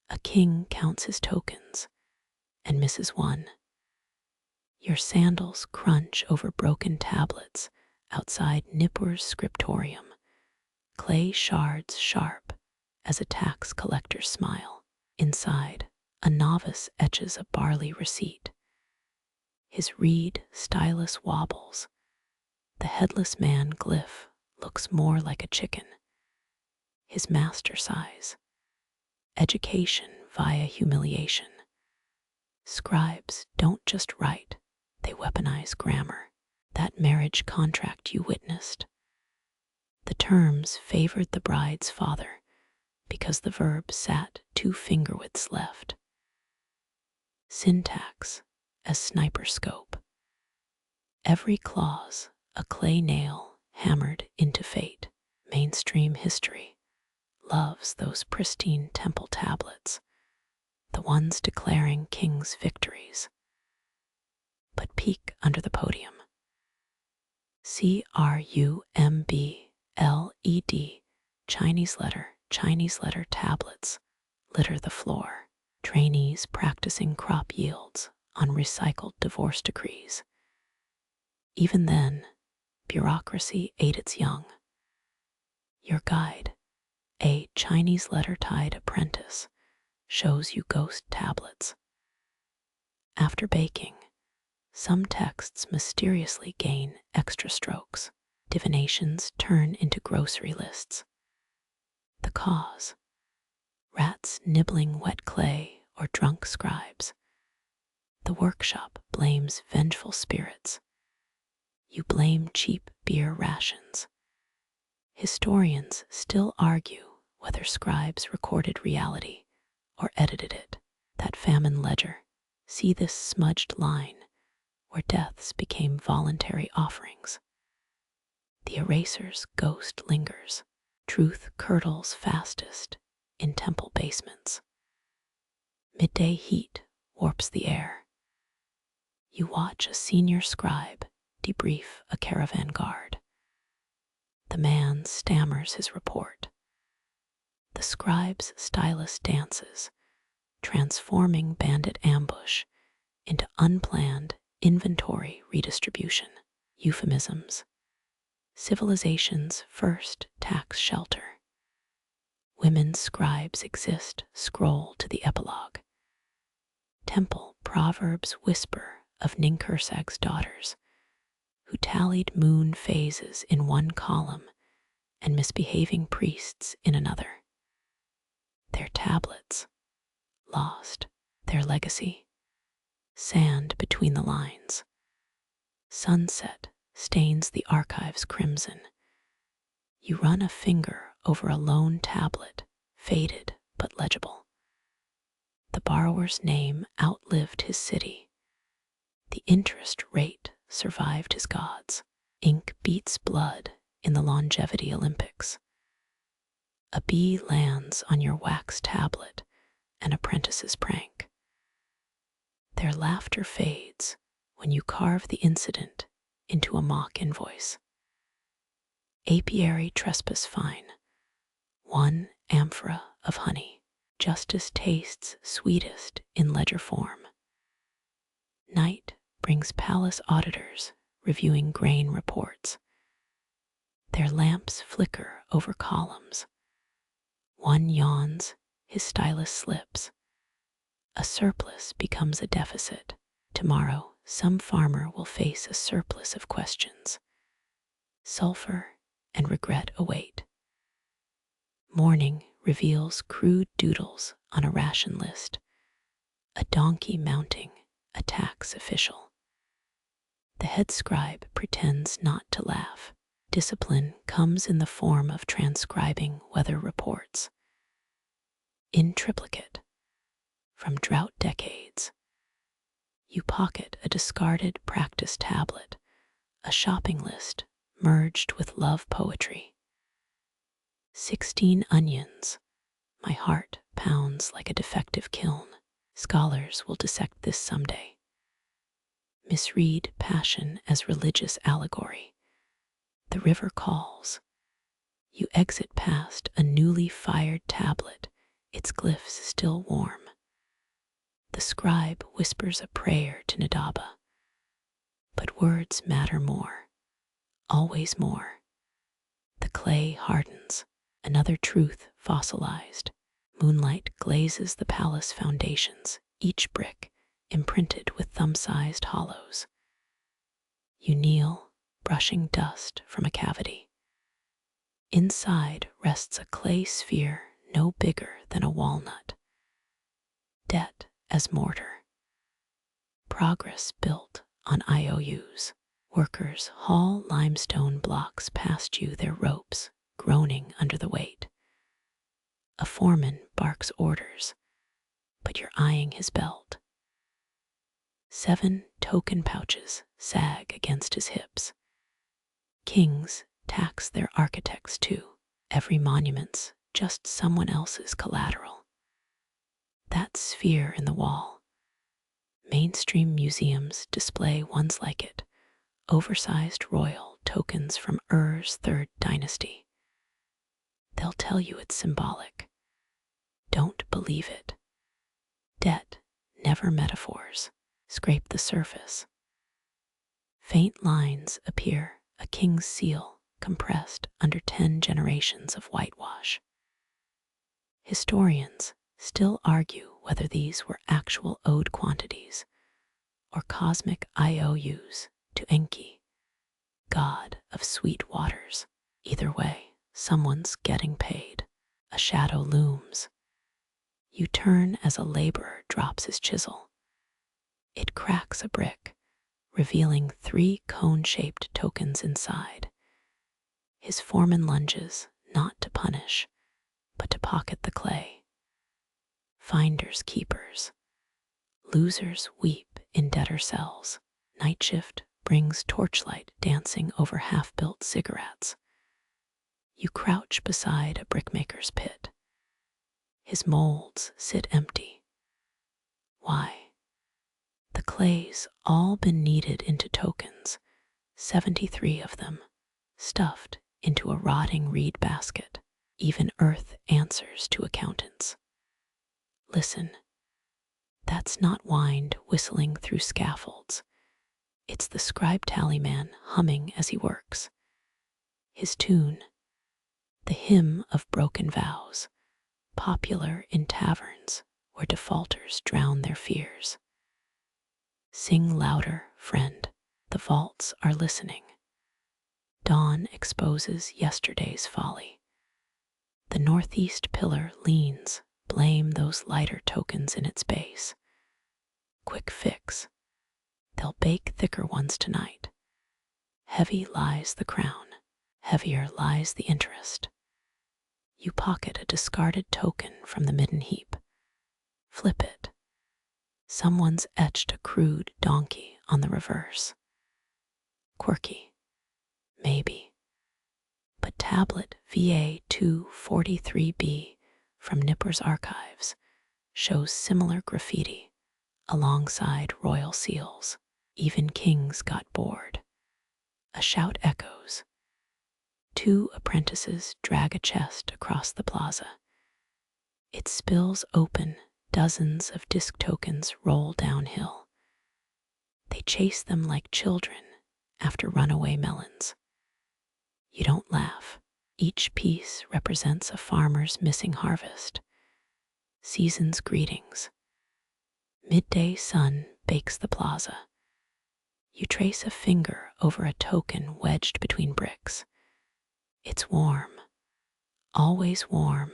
a king counts his tokens and misses one. Your sandals crunch over broken tablets outside Nippur's scriptorium, clay shards sharp as a tax collector's smile. Inside, a novice etches a barley receipt. His reed stylus wobbles. The headless man glyph looks more like a chicken. His master sighs. Education via humiliation. Scribes don't just write, they weaponize grammar. That marriage contract you witnessed. The terms favored the bride's father because the verb sat 2 fingerwidths left. Syntax as sniper scope. Every clause a clay nail hammered into fate. Mainstream history. loves those pristine temple tablets, the ones declaring kings' victories. But peek under the podium. CRUMBLED, Chinese letter tablets litter the floor. Trainees practicing crop yields on recycled divorce decrees. Even then, bureaucracy ate its young. Your guide, a Chinese letter-tied apprentice, shows you ghost tablets. After baking, some texts mysteriously gain extra strokes. Divinations turn into grocery lists. The cause: rats nibbling wet clay or drunk scribes. The workshop blames vengeful spirits. You blame cheap beer rations. Historians still argue whether scribes recorded reality or edited it. That famine ledger, see this smudged line where deaths became voluntary offerings. The eraser's ghost lingers. Truth curdles fastest in temple basements. Midday heat warps the air. You watch a senior scribe debrief a caravan guard. The man stammers his report. The scribe's stylus dances, transforming bandit ambush into unplanned inventory redistribution. Euphemisms. Civilization's first tax shelter. Women scribes exist, scroll to the epilogue. Temple proverbs whisper of Ninkursag's daughters, who tallied moon phases in one column and misbehaving priests in another. Their tablets, lost, their legacy, sand between the lines. Sunset stains the archive's crimson. You run a finger over a lone tablet, faded but legible. The borrower's name outlived his city. The interest rate survived his gods. Ink beats blood in the longevity Olympics. A bee lands on your wax tablet, an apprentice's prank. Their laughter fades when you carve the incident into a mock invoice. Apiary trespass fine, 1 amphora of honey. Justice tastes sweetest in ledger form. Night brings palace auditors reviewing grain reports. Their lamps flicker over columns. One yawns, his stylus slips. A surplus becomes a deficit. Tomorrow, some farmer will face a surplus of questions. Sulfur and regret await. Morning reveals crude doodles on a ration list. A donkey mounting a tax official. The head scribe pretends not to laugh. Discipline comes in the form of transcribing weather reports. In triplicate, from drought decades, you pocket a discarded practice tablet, a shopping list merged with love poetry. 16 onions. My heart pounds like a defective kiln. Scholars will dissect this someday. Misread passion as religious allegory. The river calls. You exit past a newly fired tablet, its glyphs still warm. The scribe whispers a prayer to Nadaba. But words matter more, always more. The clay hardens, another truth fossilized. Moonlight glazes the palace foundations, each brick imprinted with thumb-sized hollows. You kneel, brushing dust from a cavity. Inside rests a clay sphere no bigger than a walnut. Debt as mortar. Progress built on IOUs. Workers haul limestone blocks past you, their ropes groaning under the weight. A foreman barks orders, but you're eyeing his belt. 7 token pouches sag against his hips. Kings tax their architects too. Every monument's just someone else's collateral. That sphere in the wall. Mainstream museums display ones like it, oversized royal tokens from Ur's third dynasty. They'll tell you it's symbolic. Don't believe it. Debt, never metaphors, scrape the surface. Faint lines appear, a king's seal compressed under 10 generations of whitewash. Historians still argue whether these were actual owed quantities or cosmic IOUs to Enki, god of sweet waters. Either way, someone's getting paid. A shadow looms. You turn as a laborer drops his chisel. It cracks a brick, revealing 3 cone-shaped tokens inside. His foreman lunges, not to punish, but to pocket the clay. Finders keepers. Losers weep in debtor cells. Night shift brings torchlight dancing over half-built cigarettes. You crouch beside a brickmaker's pit. His molds sit empty. Why? The clay's all been kneaded into tokens, 73 of them, stuffed into a rotting reed basket. Even earth answers to accountants. Listen, that's not wind whistling through scaffolds. It's the scribe tallyman humming as he works. His tune, the hymn of broken vows, popular in taverns where defaulters drown their fears. Sing louder, friend, the vaults are listening. Dawn exposes yesterday's folly. The northeast pillar leans, blame those lighter tokens in its base. Quick fix. They'll bake thicker ones tonight. Heavy lies the crown, heavier lies the interest. You pocket a discarded token from the midden heap. Flip it. Someone's etched a crude donkey on the reverse. Quirky. Maybe. But tablet VA 243B from Nipper's archives shows similar graffiti alongside royal seals. Even kings got bored. A shout echoes. 2 apprentices drag a chest across the plaza. It spills open, dozens of disc tokens roll downhill. They chase them like children after runaway melons. You don't laugh. Each piece represents a farmer's missing harvest. Season's greetings. Midday sun bakes the plaza. You trace a finger over a token wedged between bricks. It's warm, always warm,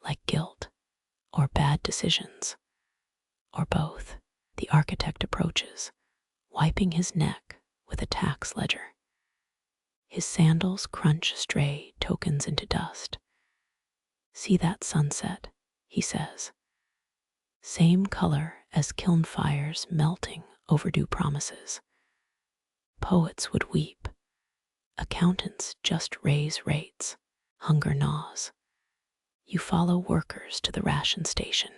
like guilt or bad decisions, or both. The architect approaches, wiping his neck with a tax ledger. His sandals crunch stray tokens into dust. See that sunset, he says. Same color as kiln fires melting overdue promises. Poets would weep. Accountants just raise rates. Hunger gnaws. You follow workers to the ration station.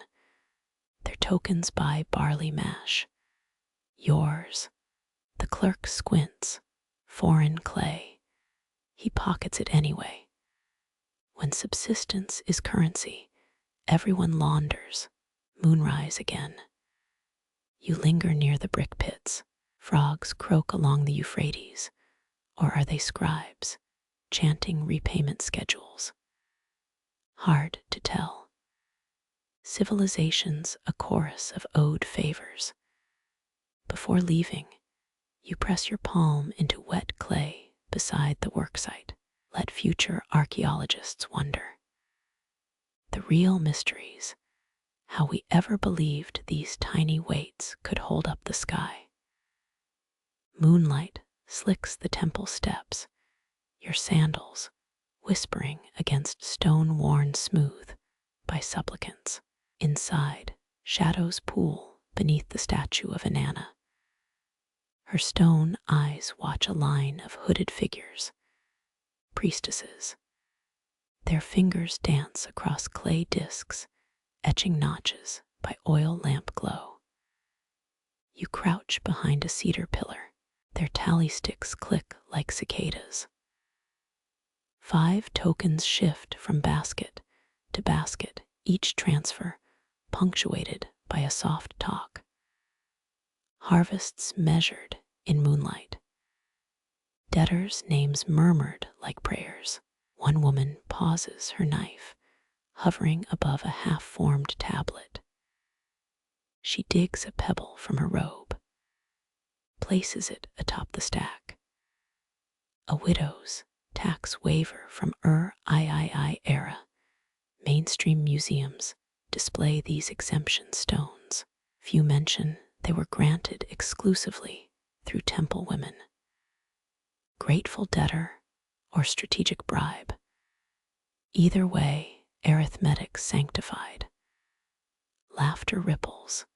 Their tokens buy barley mash. Yours. The clerk squints. Foreign clay. He pockets it anyway. When subsistence is currency, everyone launders. Moonrise again. You linger near the brick pits. Frogs croak along the Euphrates. Or are they scribes, chanting repayment schedules? Hard to tell. Civilization's a chorus of owed favors. Before leaving, you press your palm into wet clay beside the worksite. Let future archaeologists wonder. The real mysteries, how we ever believed these tiny weights could hold up the sky. Moonlight slicks the temple steps, your sandals whispering against stone worn smooth by supplicants. Inside, shadows pool beneath the statue of Inanna. Her stone eyes watch a line of hooded figures, priestesses. Their fingers dance across clay discs, etching notches by oil lamp glow. You crouch behind a cedar pillar. Their tally sticks click like cicadas. 5 tokens shift from basket to basket, each transfer punctuated by a soft talk. Harvests measured in moonlight. Debtors' names murmured like prayers. One woman pauses her knife, hovering above a half-formed tablet. She digs a pebble from her robe, places it atop the stack. A widow's tax waiver from III era. Mainstream museums display these exemption stones. Few mention they were granted exclusively through temple women. Grateful debtor or strategic bribe. Either way, arithmetic sanctified. Laughter ripples.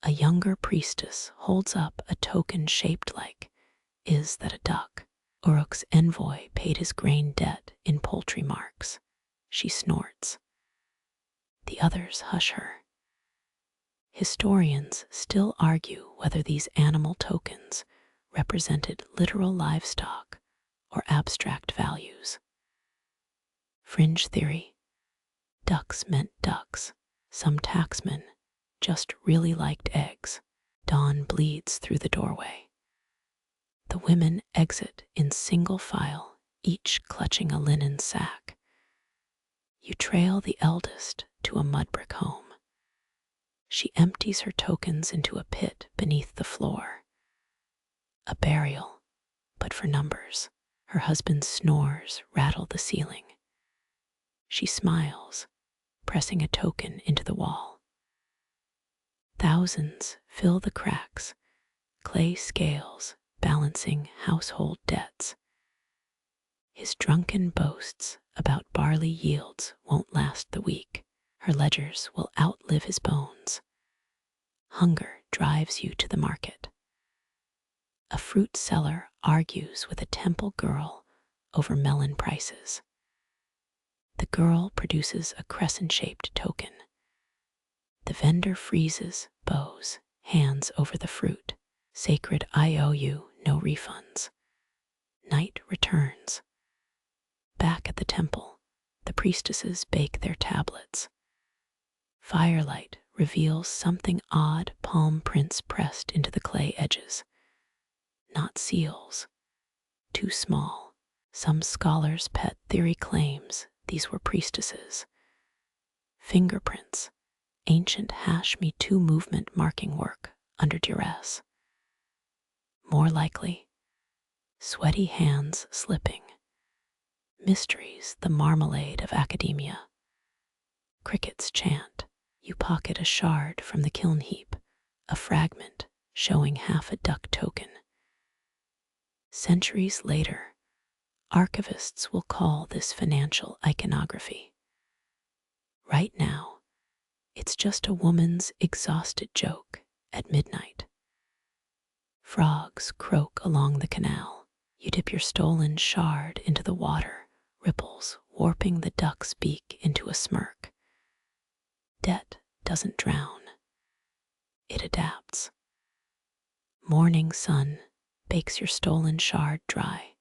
A younger priestess holds up a token shaped like, is that a duck? Uruk's envoy paid his grain debt in poultry marks. She snorts. The others hush her. Historians still argue whether these animal tokens represented literal livestock or abstract values. Fringe theory. Ducks meant ducks. Some taxmen just really liked eggs. Dawn bleeds through the doorway. The women exit in single file, each clutching a linen sack. You trail the eldest to a mud brick home. She empties her tokens into a pit beneath the floor. A burial, but for numbers. Her husband's snores rattle the ceiling. She smiles, pressing a token into the wall. Thousands fill the cracks, clay scales balancing household debts. His drunken boasts about barley yields won't last the week. Her ledgers will outlive his bones. Hunger drives you to the market. A fruit seller argues with a temple girl over melon prices. The girl produces a crescent-shaped token. The vendor freezes, bows, hands over the fruit. Sacred IOU, no refunds. Night returns. Back at the temple, the priestesses bake their tablets. Firelight reveals something odd, palm prints pressed into the clay edges. Not seals. Too small. Some scholars' pet theory claims these were priestesses. Fingerprints. Ancient Hashmi-2 movement marking work under duress. More likely, sweaty hands slipping. Mysteries, the marmalade of academia. Crickets chant. You pocket a shard from the kiln heap, a fragment showing half a duck token. Centuries later, archivists will call this financial iconography. Right now, it's just a woman's exhausted joke at midnight. Frogs croak along the canal. You dip your stolen shard into the water, ripples warping the duck's beak into a smirk. Debt doesn't drown. It adapts. Morning sun bakes your stolen shard dry.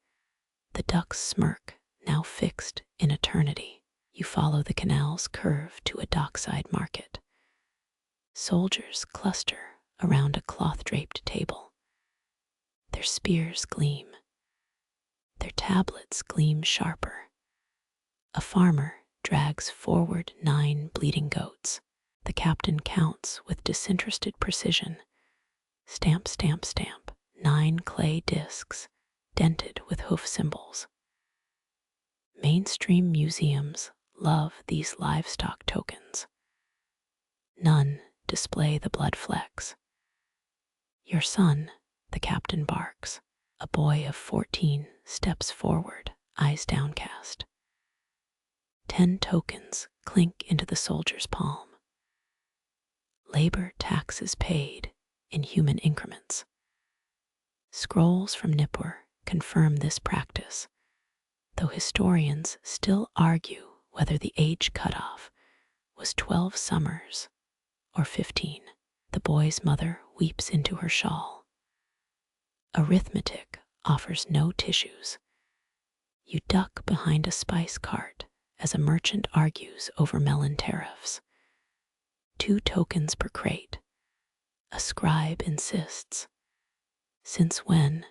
The duck's smirk now fixed in eternity. You follow the canal's curve to a dockside market. Soldiers cluster around a cloth-draped table. Their spears gleam. Their tablets gleam sharper. A farmer drags forward 9 bleeding goats. The captain counts with disinterested precision. Stamp, stamp, stamp. 9 clay discs, dented with hoof symbols. Mainstream museums love these livestock tokens. None display the blood flecks. Your son, the captain barks. A boy of 14 steps forward, eyes downcast. 10 tokens clink into the soldier's palm. Labor taxes paid in human increments. Scrolls from Nippur confirm this practice. though historians still argue whether the age cutoff was 12 summers or 15. The boy's mother weeps into her shawl. Arithmetic offers no tissues. You duck behind a spice cart as a merchant argues over melon tariffs. 2 tokens per crate. A scribe insists. Since when?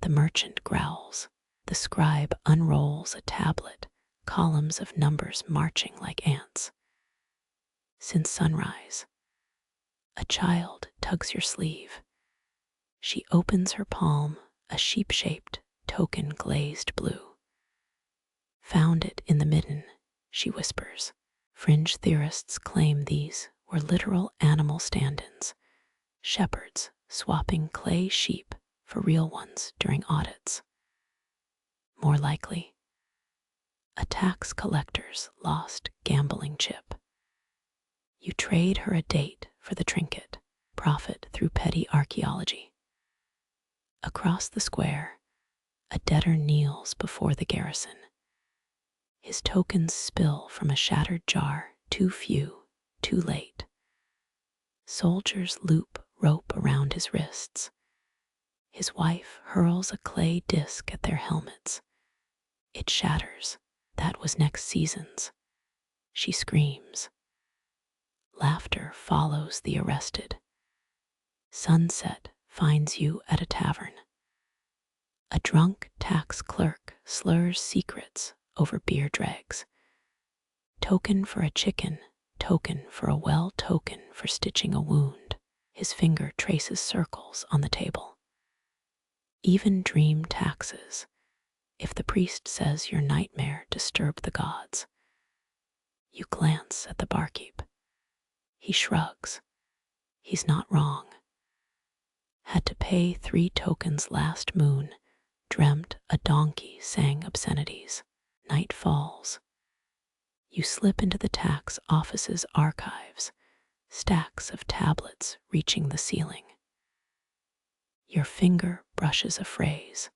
The merchant growls. The scribe unrolls a tablet, columns of numbers marching like ants. Since sunrise. A child tugs your sleeve. She opens her palm, a sheep-shaped token glazed blue. Found it in the midden, she whispers. Fringe theorists claim these were literal animal stand-ins, shepherds swapping clay sheep for real ones during audits. More likely, a tax collector's lost gambling chip. You trade her a date for the trinket, profit through petty archaeology. Across the square, a debtor kneels before the garrison. His tokens spill from a shattered jar, too few, too late. Soldiers loop rope around his wrists. His wife hurls a clay disc at their helmets. It shatters. That was next season's. She screams. Laughter follows the arrested. Sunset finds you at a tavern. A drunk tax clerk slurs secrets over beer dregs. Token for a chicken, token for a well, token for stitching a wound. His finger traces circles on the table. Even dream taxes, if the priest says your nightmare disturbed the gods. You glance at the barkeep. He shrugs. He's not wrong. Had to pay 3 tokens last moon, dreamt a donkey sang obscenities. Night falls. You slip into the tax office's archives, stacks of tablets reaching the ceiling. Your finger brushes a phrase.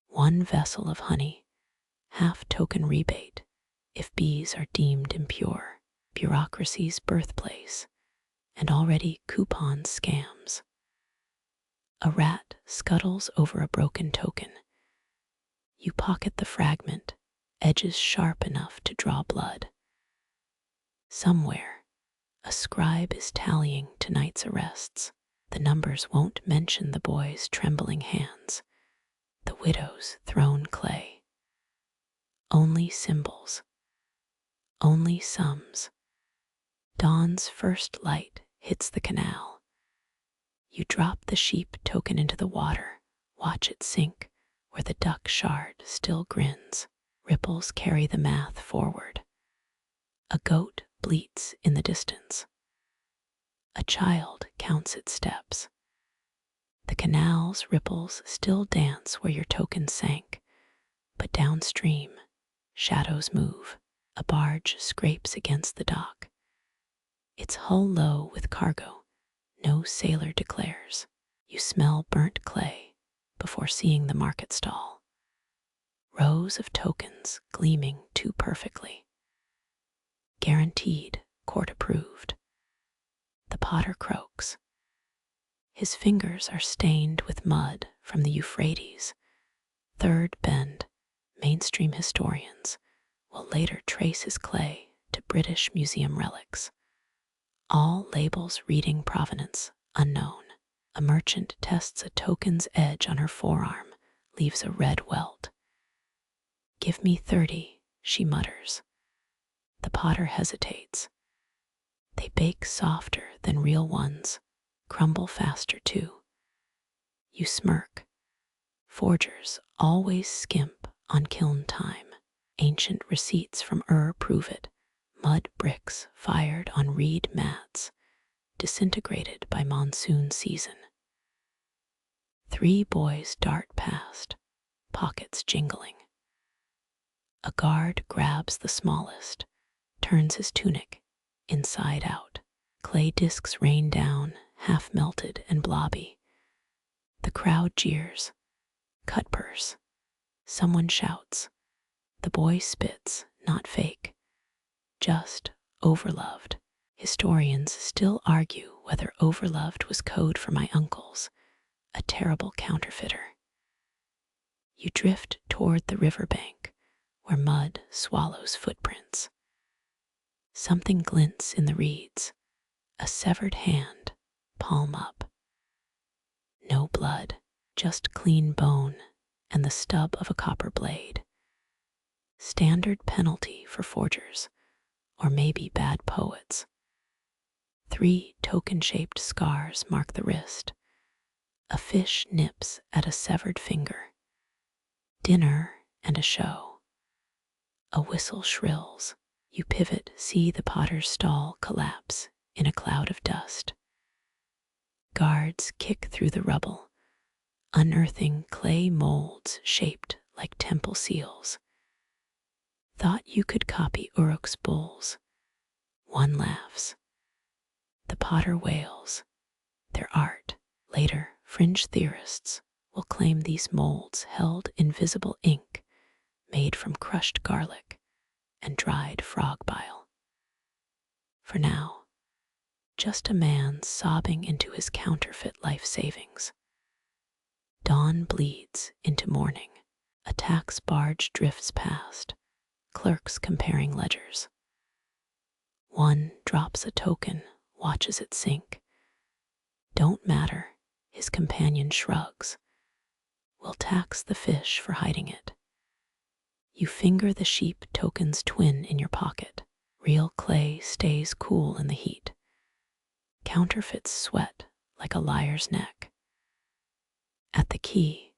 1 vessel of honey, half token rebate if bees are deemed impure. Bureaucracy's birthplace, and already coupon scams. A rat scuttles over a broken token. You pocket the fragment, edges sharp enough to draw blood. Somewhere, a scribe is tallying tonight's arrests. The numbers won't mention the boy's trembling hands, the widow's thrown clay. Only symbols, only sums. Dawn's first light hits the canal. You drop the sheep token into the water, watch it sink where the duck shard still grins. Ripples carry the math forward. A goat bleats in the distance. A child counts its steps. The canal's ripples still dance where your token sank, but downstream, shadows move. A barge scrapes against the dock. Its hull low with cargo, no sailor declares. You smell burnt clay before seeing the market stall. Rows of tokens gleaming too perfectly. Guaranteed, court approved. The potter croaks. His fingers are stained with mud from the Euphrates. Third bend, mainstream historians will later trace his clay to British museum relics. All labels reading provenance unknown. A merchant tests a token's edge on her forearm, leaves a red welt. Give me 30, she mutters. The potter hesitates. They bake softer than real ones, crumble faster too. You smirk. Forgers always skimp on kiln time. Ancient receipts from prove it. Mud bricks fired on reed mats, disintegrated by monsoon season. 3 boys dart past, pockets jingling. A guard grabs the smallest, turns his tunic inside out. Clay discs rain down, half melted and blobby. The crowd jeers. Cut purse. Someone shouts. The boy spits, not fake, just overloved. Historians still argue whether overloved was code for my uncles, a terrible counterfeiter. You drift toward the riverbank, where mud swallows footprints. Something glints in the reeds, a severed hand, palm up. No blood, just clean bone and the stub of a copper blade. Standard penalty for forgers, or maybe bad poets. 3 token-shaped scars mark the wrist. A fish nips at a severed finger. Dinner and a show. A whistle shrills. You pivot, see the potter's stall collapse in a cloud of dust. Guards kick through the rubble, unearthing clay molds shaped like temple seals. Thought you could copy Uruk's bulls. One laughs. The potter wails. Their art. Later, fringe theorists will claim these molds held invisible ink made from crushed garlic and dried frog bile. For now, just a man sobbing into his counterfeit life savings. Dawn bleeds into morning. A tax barge drifts past, clerks comparing ledgers. One drops a token, watches it sink. Don't matter, his companion shrugs. We'll tax the fish for hiding it. You finger the sheep token's twin in your pocket. Real clay stays cool in the heat. Counterfeits sweat like a liar's neck. At the quay,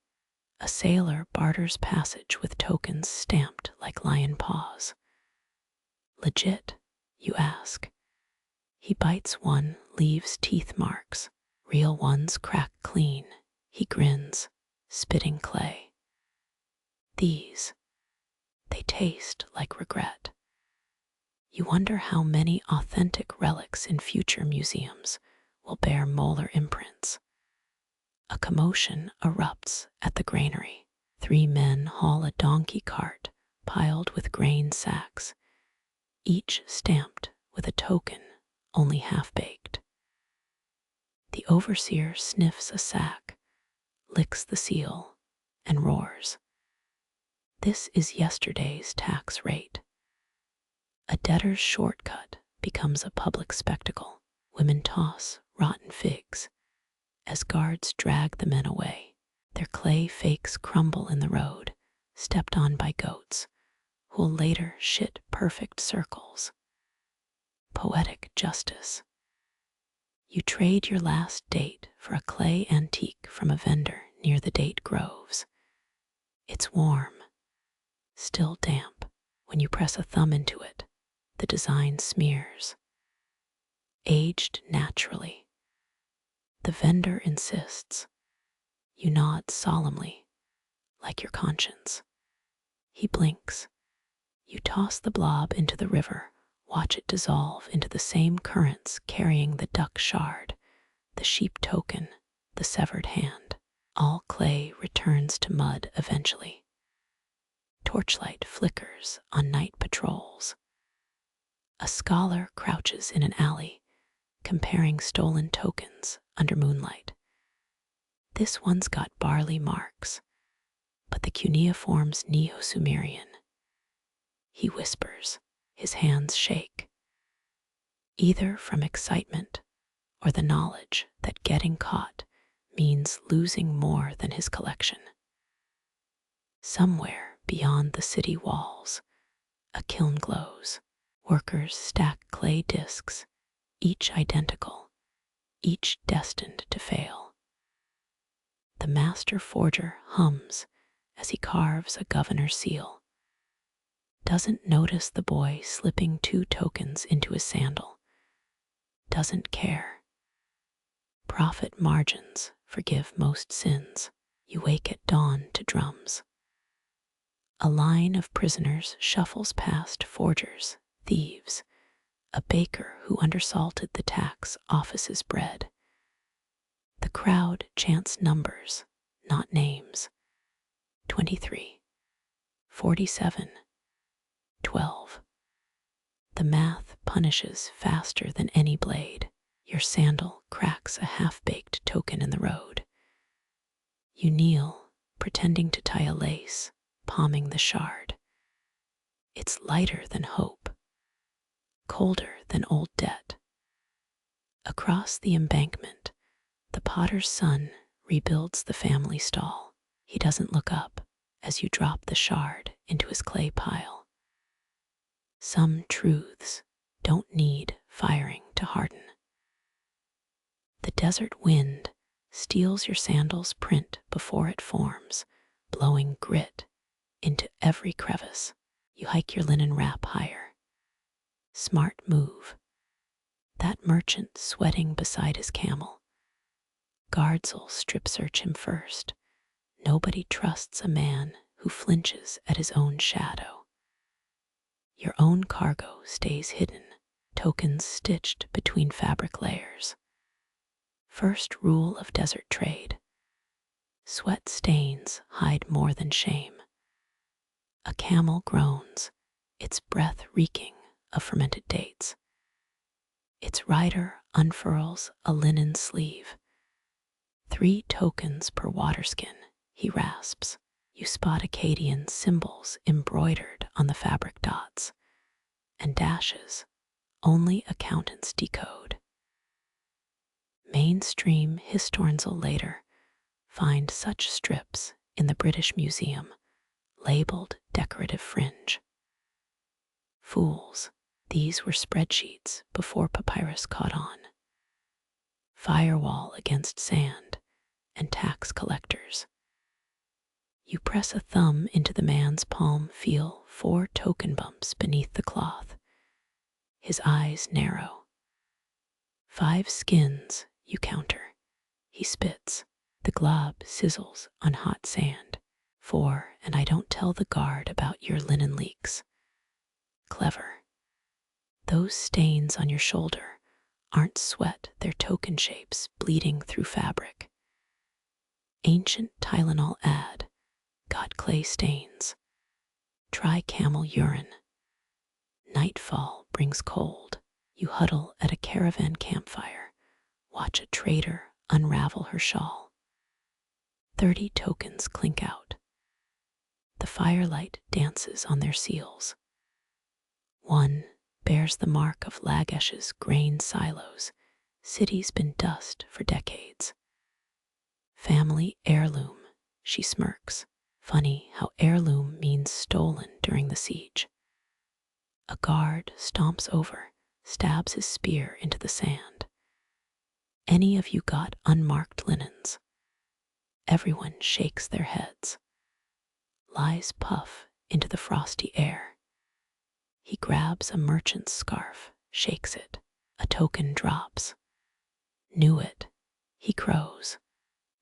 a sailor barters passage with tokens stamped like lion paws. Legit, you ask. He bites one, leaves teeth marks. Real ones crack clean. He grins, spitting clay. These, they taste like regret. You wonder how many authentic relics in future museums will bear molar imprints. A commotion erupts at the granary. 3 men haul a donkey cart piled with grain sacks, each stamped with a token only half-baked. The overseer sniffs a sack, licks the seal, and roars. This is yesterday's tax rate. A debtor's shortcut becomes a public spectacle. Women toss rotten figs as guards drag the men away. Their clay fakes crumble in the road, stepped on by goats, who'll later shit perfect circles. Poetic justice. You trade your last date for a clay antique from a vendor near the date groves. It's warm, still damp. When you press a thumb into it, the design smears. Aged naturally. The vendor insists. You nod solemnly, like your conscience. He blinks. You toss the blob into the river, watch it dissolve into the same currents carrying the duck shard, the sheep token, the severed hand. All clay returns to mud eventually. Torchlight flickers on night patrols. A scholar crouches in an alley, comparing stolen tokens under moonlight. This one's got barley marks, but the cuneiform's Neo-Sumerian. He whispers, his hands shake, either from excitement or the knowledge that getting caught means losing more than his collection. Somewhere beyond the city walls, a kiln glows. Workers stack clay discs, each identical, each destined to fail. The master forger hums as he carves a governor's seal. Doesn't notice the boy slipping 2 tokens into his sandal. Doesn't care. Profit margins forgive most sins. You wake at dawn to drums. A line of prisoners shuffles past forgers, thieves, a baker who undersalted the tax office's bread. The crowd chants numbers, not names. 23, 47, 12. The math punishes faster than any blade. Your sandal cracks a half-baked token in the road. You kneel, pretending to tie a lace, palming the shard. It's lighter than hope, colder than old debt. Across the embankment, the potter's son rebuilds the family stall. He doesn't look up as you drop the shard into his clay pile. Some truths don't need firing to harden. The desert wind steals your sandal's print before it forms, blowing grit into every crevice. You hike your linen wrap higher. Smart move. That merchant sweating beside his camel. Guards'll strip search him first. Nobody trusts a man who flinches at his own shadow. Your own cargo stays hidden, tokens stitched between fabric layers. First rule of desert trade. Sweat stains hide more than shame. A camel groans, its breath reeking of fermented dates. Its rider unfurls a linen sleeve. 3 tokens per waterskin, he rasps. You spot Akkadian symbols embroidered on the fabric dots, and dashes only accountants decode. Mainstream historians'll later find such strips in the British Museum, labeled decorative fringe. Fools, these were spreadsheets before papyrus caught on. Firewall against sand and tax collectors. You press a thumb into the man's palm, feel 4 token bumps beneath the cloth. His eyes narrow. 5 skins, you counter. He spits. The glob sizzles on hot sand. 4, and I don't tell the guard about your linen leaks. Clever. Those stains on your shoulder aren't sweat, they're token shapes bleeding through fabric. Ancient Tylenol ad. Got clay stains. Try camel urine. Nightfall brings cold. You huddle at a caravan campfire. Watch a trader unravel her shawl. 30 tokens clink out. The firelight dances on their seals. 1 bears the mark of Lagesh's grain silos. City's been dust for decades. Family heirloom, she smirks. Funny how heirloom means stolen during the siege. A guard stomps over, stabs his spear into the sand. Any of you got unmarked linens? Everyone shakes their heads. Lies puff into the frosty air. He grabs a merchant's scarf, shakes it. A token drops. Knew it. He crows.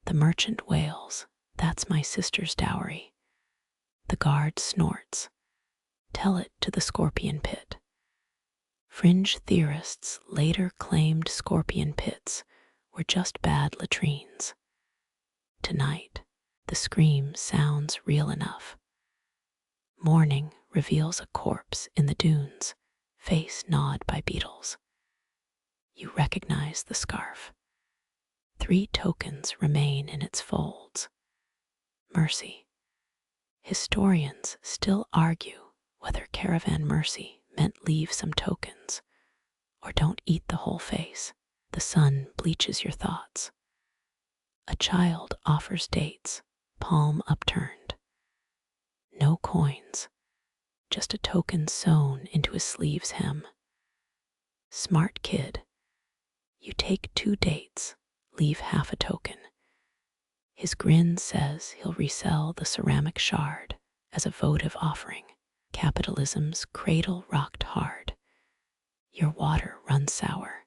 The merchant wails. That's my sister's dowry. The guard snorts. Tell it to the scorpion pit. Fringe theorists later claimed scorpion pits were just bad latrines. Tonight, the scream sounds real enough. Morning reveals a corpse in the dunes, face gnawed by beetles. You recognize the scarf. 3 tokens remain in its folds. Mercy. Historians still argue whether caravan mercy meant leave some tokens or don't eat the whole face. The sun bleaches your thoughts. A child offers dates, palm upturned. No coins, just a token sewn into his sleeve's hem. Smart kid. You take 2 dates, leave half a token. His grin says he'll resell the ceramic shard as a votive offering. Capitalism's cradle rocked hard. Your water runs sour.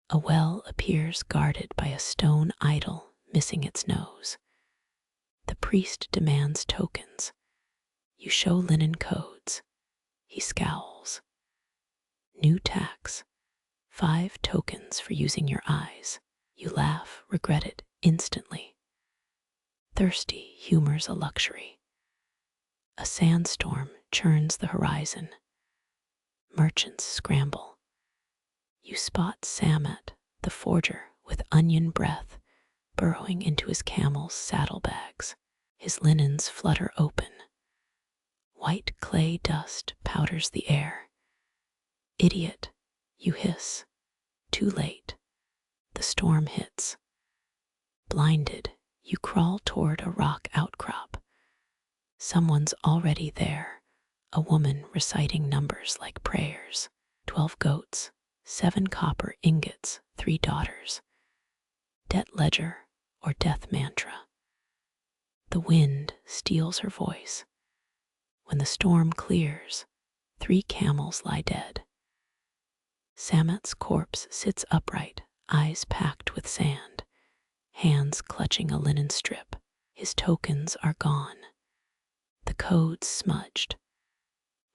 A well appears guarded by a stone idol missing its nose. The priest demands tokens. You show linen codes. He scowls. New tax. 5 tokens for using your eyes. You laugh, regret it instantly. Thirsty humors a luxury. A sandstorm churns the horizon. Merchants scramble. You spot Samet, the forger, with onion breath, burrowing into his camel's saddlebags. His linens flutter open. White clay dust powders the air. Idiot, you hiss. Too late. The storm hits. Blinded, you crawl toward a rock outcrop. Someone's already there, a woman reciting numbers like prayers. 12 goats, 7 copper ingots, 3 daughters. Debt ledger or death mantra. The wind steals her voice. When the storm clears, 3 camels lie dead. Samet's corpse sits upright, eyes packed with sand, hands clutching a linen strip. His tokens are gone. The code's smudged.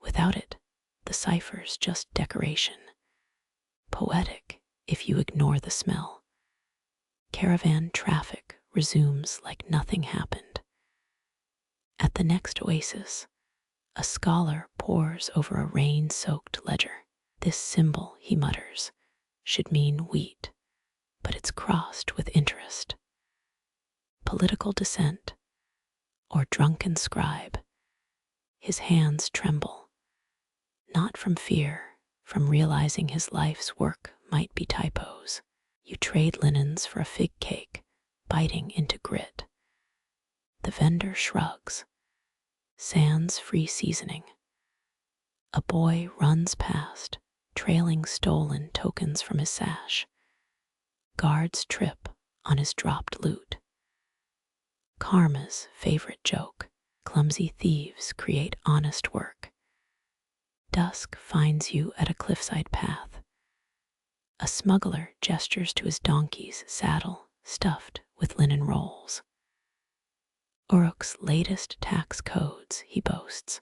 Without it, the cipher's just decoration. Poetic if you ignore the smell. Caravan traffic resumes like nothing happened. At the next oasis, a scholar pores over a rain-soaked ledger. This symbol, he mutters, should mean wheat, but it's crossed with interest. Political dissent, or drunken scribe. His hands tremble, not from fear, from realizing his life's work might be typos. You trade linens for a fig cake, biting into grit. The vendor shrugs. Sans free seasoning. A boy runs past, trailing stolen tokens from his sash. Guards trip on his dropped loot. Karma's favorite joke. Clumsy thieves create honest work. Dusk finds you at a cliffside path. A smuggler gestures to his donkey's saddle, stuffed with linen rolls. Uruk's latest tax codes, he boasts.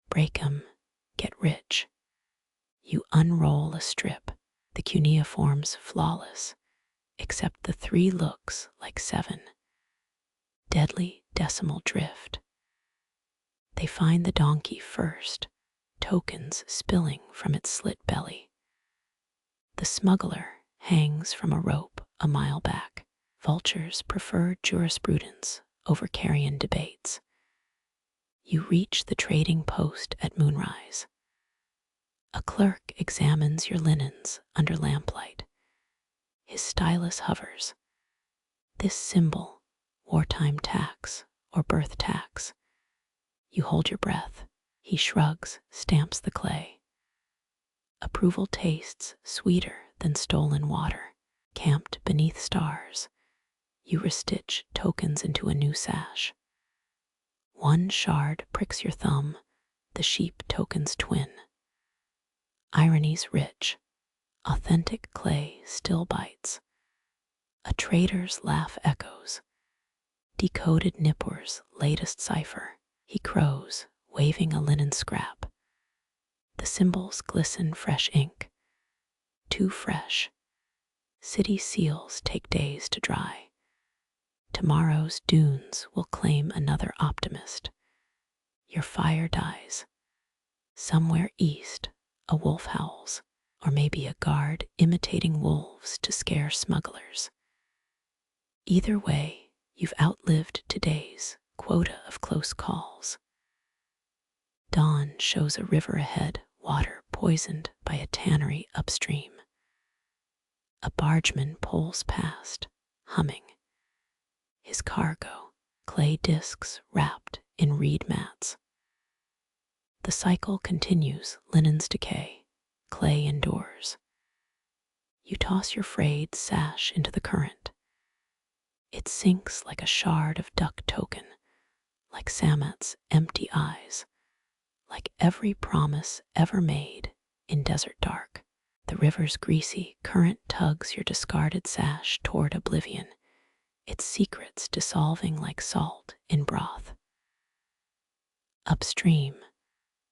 Break 'em, get rich. You unroll a strip. The cuneiform's flawless, except the 3 looks like 7. Deadly decimal drift. They find the donkey first, tokens spilling from its slit belly. The smuggler hangs from a rope a mile back. Vultures prefer jurisprudence over carrion debates. You reach the trading post at moonrise. A clerk examines your linens under lamplight. His stylus hovers. This symbol, wartime tax or birth tax. You hold your breath. He shrugs, stamps the clay. Approval tastes sweeter than stolen water. Camped beneath stars, you restitch tokens into a new sash. 1 shard pricks your thumb, the sheep token's twin. Irony's rich, authentic clay still bites. A trader's laugh echoes. Decoded Nippur's latest cipher. He crows, waving a linen scrap. The symbols glisten fresh ink. Too fresh. City seals take days to dry. Tomorrow's dunes will claim another optimist. Your fire dies. Somewhere east, a wolf howls, or maybe a guard imitating wolves to scare smugglers. Either way, you've outlived today's quota of close calls. Dawn shows a river ahead, water poisoned by a tannery upstream. A bargeman pulls past, humming. His cargo, clay discs wrapped in reed mats. The cycle continues, linens decay, clay endures. You toss your frayed sash into the current. It sinks like a shard of duck token, like Samet's empty eyes, like every promise ever made in desert dark. The river's greasy current tugs your discarded sash toward oblivion, its secrets dissolving like salt in broth. Upstream,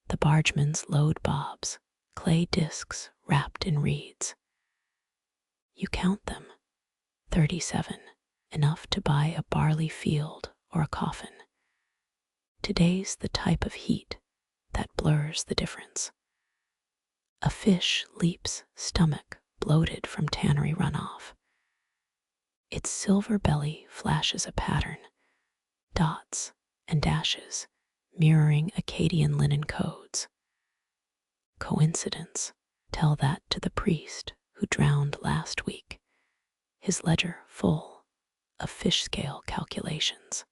the bargeman's load bobs, clay discs wrapped in reeds. You count them, 37, enough to buy a barley field or a coffin. Today's the type of heat that blurs the difference. A fish leaps, stomach bloated from tannery runoff. Its silver belly flashes a pattern, dots and dashes, mirroring Akkadian linen codes. Coincidence? Tell that to the priest who drowned last week, his ledger full of fish scale calculations.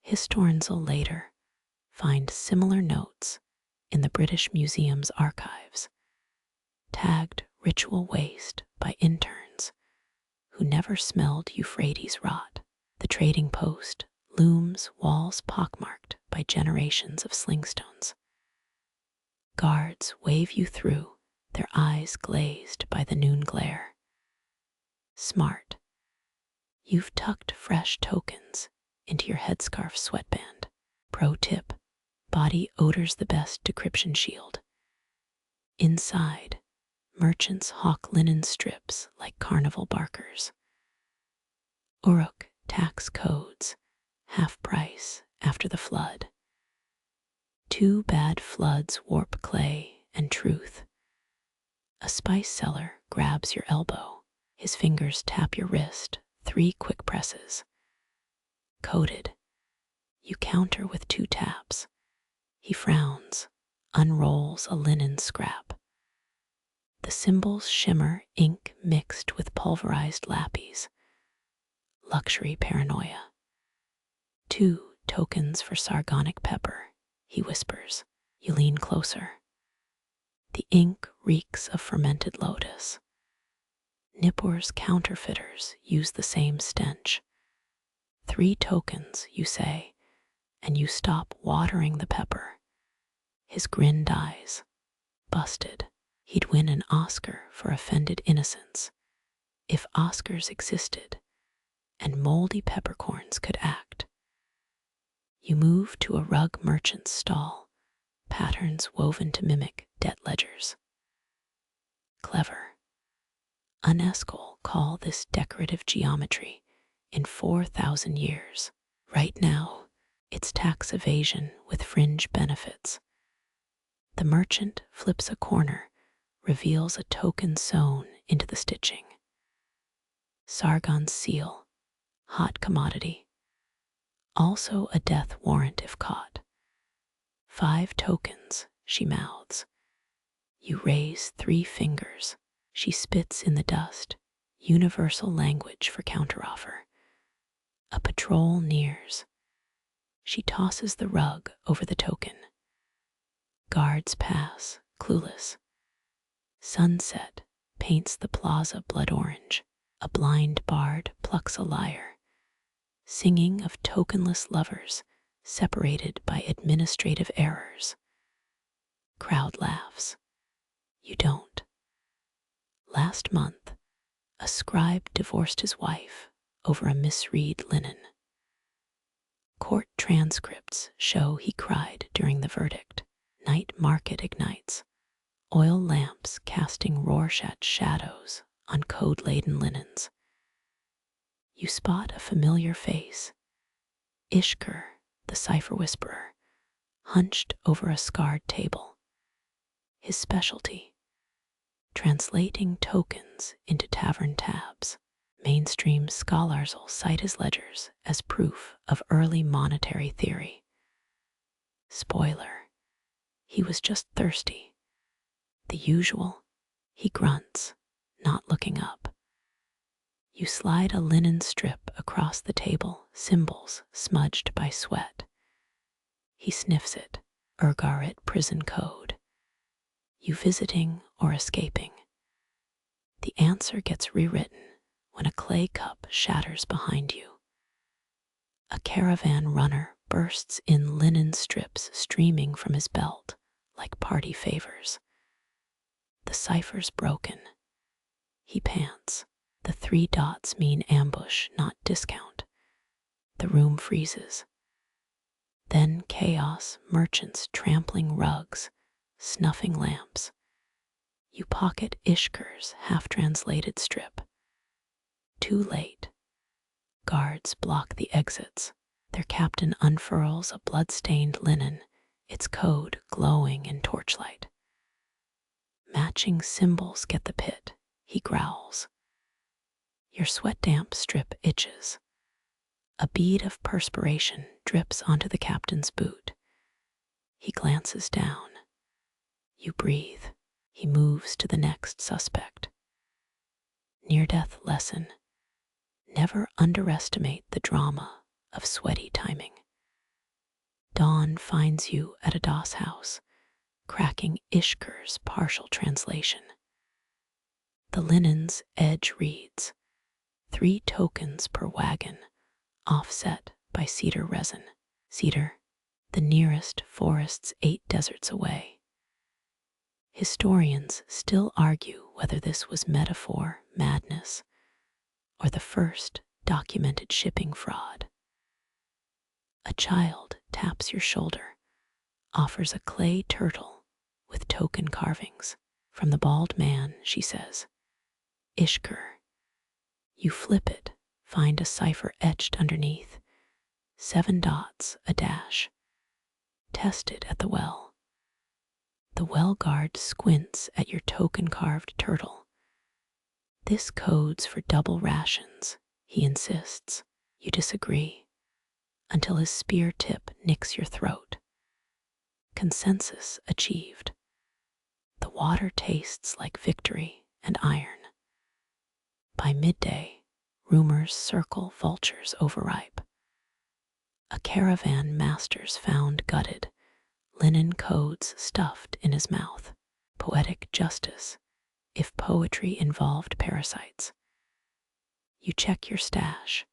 Historians will later find similar notes in the British Museum's archives, tagged ritual waste by interns who never smelled Euphrates rot. The trading post looms walls pockmarked by generations of slingstones. Guards wave you through, their eyes glazed by the noon glare. Smart. You've tucked fresh tokens into your headscarf sweatband. Pro tip: body odor's the best decryption shield. Inside, merchants hawk linen strips like carnival barkers. Uruk tax codes, half price after the flood. Two bad floods warp clay and truth. A spice seller grabs your elbow, his fingers tap your wrist, 3 quick presses. Coded. You counter with 2 taps. He frowns, unrolls a linen scrap. The symbols shimmer ink mixed with pulverized lappies. Luxury paranoia. 2 tokens for sardonic pepper, he whispers. You lean closer. The ink reeks of fermented lotus. Nippur's counterfeiters use the same stench. 3 tokens, you say, and you stop watering the pepper. His grin dies. Busted. He'd win an Oscar for offended innocence, if Oscars existed and moldy peppercorns could act. You move to a rug merchant's stall, patterns woven to mimic debt ledgers. Clever. UNESCO call this decorative geometry in 4,000 years. Right now, it's tax evasion with fringe benefits. The merchant flips a corner, reveals a token sewn into the stitching. Sargon's seal, hot commodity. Also a death warrant if caught. 5 tokens, she mouths. You raise 3 fingers. She spits in the dust, universal language for counteroffer. A patrol nears. She tosses the rug over the token. Guards pass, clueless. Sunset paints the plaza blood orange. A blind bard plucks a lyre, singing of tokenless lovers separated by administrative errors. Crowd laughs. You don't. Last month, a scribe divorced his wife over a misread linen. Court transcripts show he cried during the verdict. Night market ignites, oil lamps casting Rorschach shadows on code-laden linens. You spot a familiar face. Ishkur, the cipher whisperer, hunched over a scarred table. His specialty: translating tokens into tavern tabs. Mainstream scholars will cite his ledgers as proof of early monetary theory. Spoiler: he was just thirsty. The usual, he grunts, not looking up. You slide a linen strip across the table, symbols smudged by sweat. He sniffs it, Urgarit prison code. You visiting or escaping? The answer gets rewritten when a clay cup shatters behind you. A caravan runner bursts in linen strips streaming from his belt like party favors. The cipher's broken. He pants. The 3 dots mean ambush, not discount. The room freezes. Then chaos, merchants trampling rugs, snuffing lamps. You pocket Ishkur's half-translated strip. Too late. Guards block the exits. Their captain unfurls a blood-stained linen its code glowing in torchlight. Matching symbols get the pit, he growls. Your sweat-damp strip itches. A bead of perspiration drips onto the captain's boot. He glances down. You breathe. He moves to the next suspect. Near-death lesson. Never underestimate the drama of sweaty timing. Dawn finds you at a doss house, cracking Ishkur's partial translation. The linen's edge reads, 3 tokens per wagon, offset by cedar resin. Cedar, the nearest forest's 8 deserts away. Historians still argue whether this was metaphor madness or the first documented shipping fraud. A child taps your shoulder, offers a clay turtle with token carvings. From the bald man, she says, Ishkur. You flip it, find a cipher etched underneath, 7 dots, a dash. Tested at the well. The well guard squints at your token-carved turtle. This codes for double rations, he insists. You disagree, until his spear tip nicks your throat. Consensus achieved. The water tastes like victory and iron. By midday, rumors circle vultures overripe. A caravan master's found gutted, linen codes stuffed in his mouth. Poetic justice, if poetry involved parasites. You check your stash,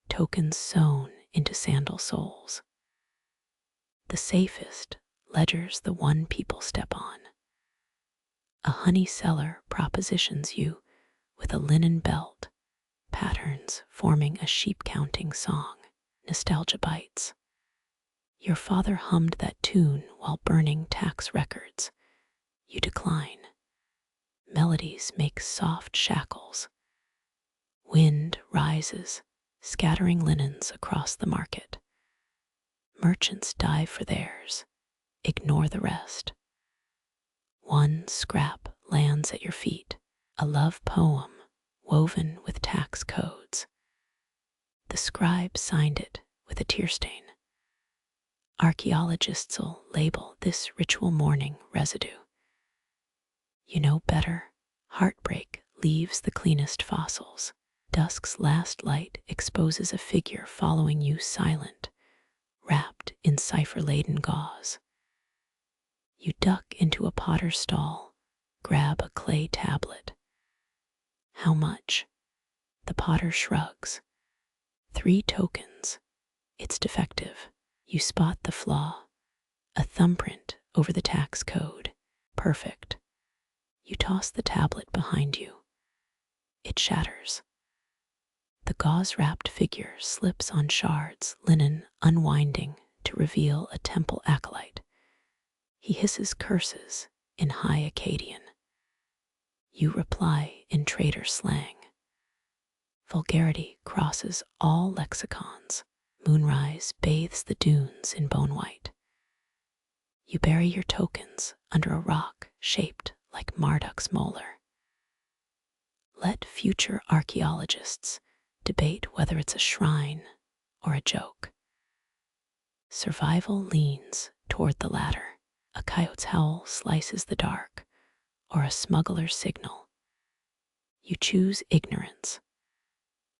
tokens sewn into sandal soles. The safest ledger's the one people step on. A honey seller propositions you with a linen belt, patterns forming a sheep-counting song. Nostalgia bites. Your father hummed that tune while burning tax records. You decline. Melodies make soft shackles. Wind rises, scattering linens across the market. Merchants dive for theirs. Ignore the rest. One scrap lands at your feet, a love poem woven with tax codes. The scribe signed it with a tear stain. Archaeologists'll label this ritual mourning residue. You know better. Heartbreak leaves the cleanest fossils. Dusk's last light exposes a figure following you silent, wrapped in cipher-laden gauze. You duck into a potter's stall, grab a clay tablet. How much? The potter shrugs. 3 tokens. It's defective. You spot the flaw. A thumbprint over the tax code. Perfect. You toss the tablet behind you. It shatters. The gauze-wrapped figure slips on shards, linen unwinding to reveal a temple acolyte. He hisses curses in high Akkadian. You reply in trader slang. Vulgarity crosses all lexicons. Moonrise bathes the dunes in bone white. You bury your tokens under a rock shaped like Marduk's molar. Let future archaeologists debate whether it's a shrine or a joke. Survival leans toward the latter. A coyote's howl slices the dark, or a smuggler's signal. You choose ignorance.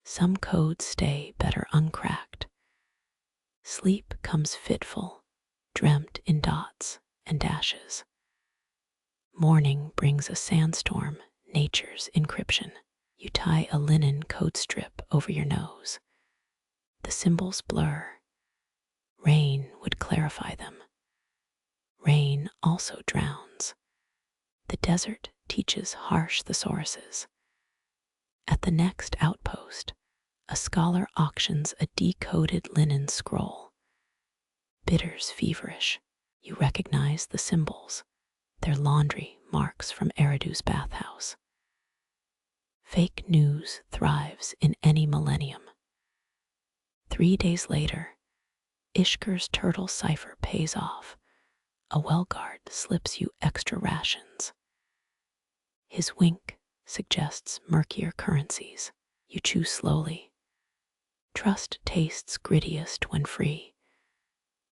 Some codes stay better uncracked. Sleep comes fitful, dreamt in dots and dashes. Morning brings a sandstorm, nature's encryption. You tie a linen code strip over your nose. The symbols blur. Rain would clarify them. Rain also drowns. The desert teaches harsh thesauruses. At the next outpost, a scholar auctions a decoded linen scroll. Bitters feverish. You recognize the symbols, their laundry marks from Eridu's bathhouse. Fake news thrives in any millennium. 3 days later, Ishkur's turtle cipher pays off. A well guard slips you extra rations. His wink suggests murkier currencies. You chew slowly. Trust tastes grittiest when free.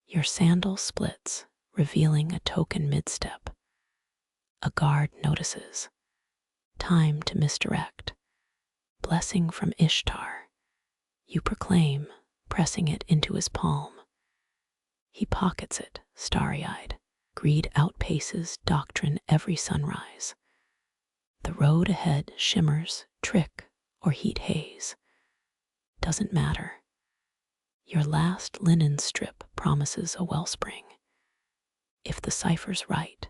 Your sandal splits, revealing a token midstep. A guard notices. Time to misdirect. Blessing from Ishtar. You proclaim, pressing it into his palm. He pockets it, starry-eyed. Greed outpaces doctrine every sunrise. The road ahead shimmers, trick, or heat haze. Doesn't matter. Your last linen strip promises a wellspring. If the cipher's right,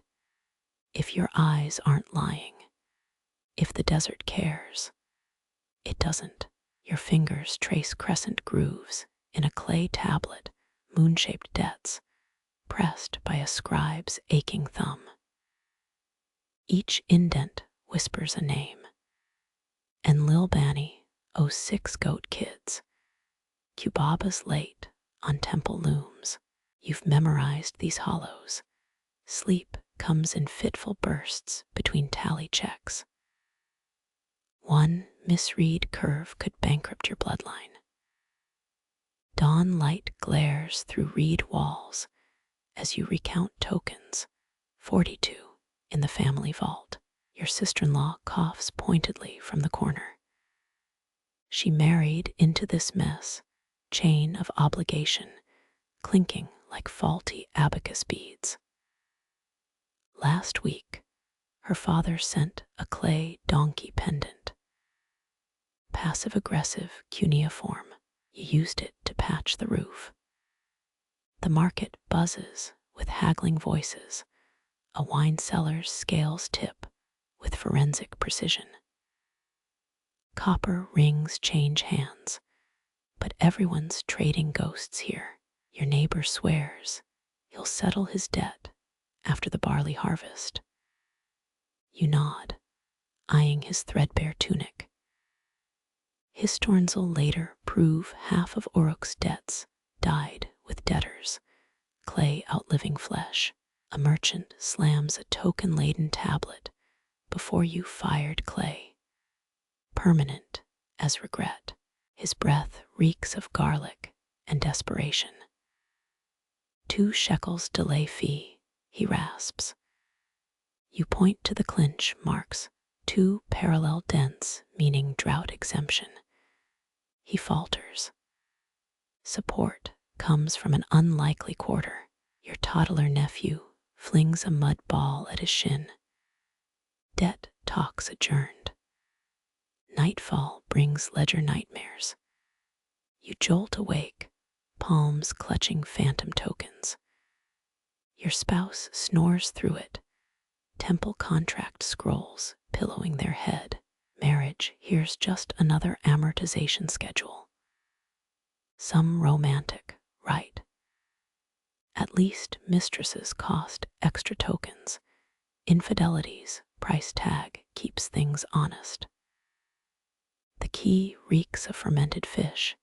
if your eyes aren't lying, if the desert cares, it doesn't. Your fingers trace crescent grooves in a clay tablet, moon-shaped debts, pressed by a scribe's aching thumb. Each indent whispers a name. And Lil Banny owes 6 goat kids. Cubaba's late on temple looms. You've memorized these hollows. Sleep comes in fitful bursts between tally checks. One misread curve could bankrupt your bloodline. Dawn light glares through reed walls as you recount tokens, 42 in the family vault. Your sister-in-law coughs pointedly from the corner. She married into this mess, chain of obligation, clinking like faulty abacus beads. Last week, her father sent a clay donkey pendant. Passive-aggressive cuneiform. You used it to patch the roof. The market buzzes with haggling voices. A wine cellar's scales tip with forensic precision. Copper rings change hands, but everyone's trading ghosts here. Your neighbor swears he'll settle his debt after the barley harvest. You nod, eyeing his threadbare tunic. Historn's'll later prove half of Uruk's debts died with debtors, clay outliving flesh. A merchant slams a token-laden tablet before you fired clay. Permanent as regret. His breath reeks of garlic and desperation. 2 shekels delay fee, he rasps. You point to the clinch marks 2 parallel dents, meaning drought exemption. He falters. Support comes from an unlikely quarter. Your toddler nephew flings a mud ball at his shin. Debt talks adjourned. Nightfall brings ledger nightmares. You jolt awake, palms clutching phantom tokens. Your spouse snores through it, temple contract scrolls pillowing their head. Marriage here's just another amortization schedule. Some romantic, right? At least mistresses cost extra tokens. Infidelity's price tag keeps things honest. The key reeks of fermented fish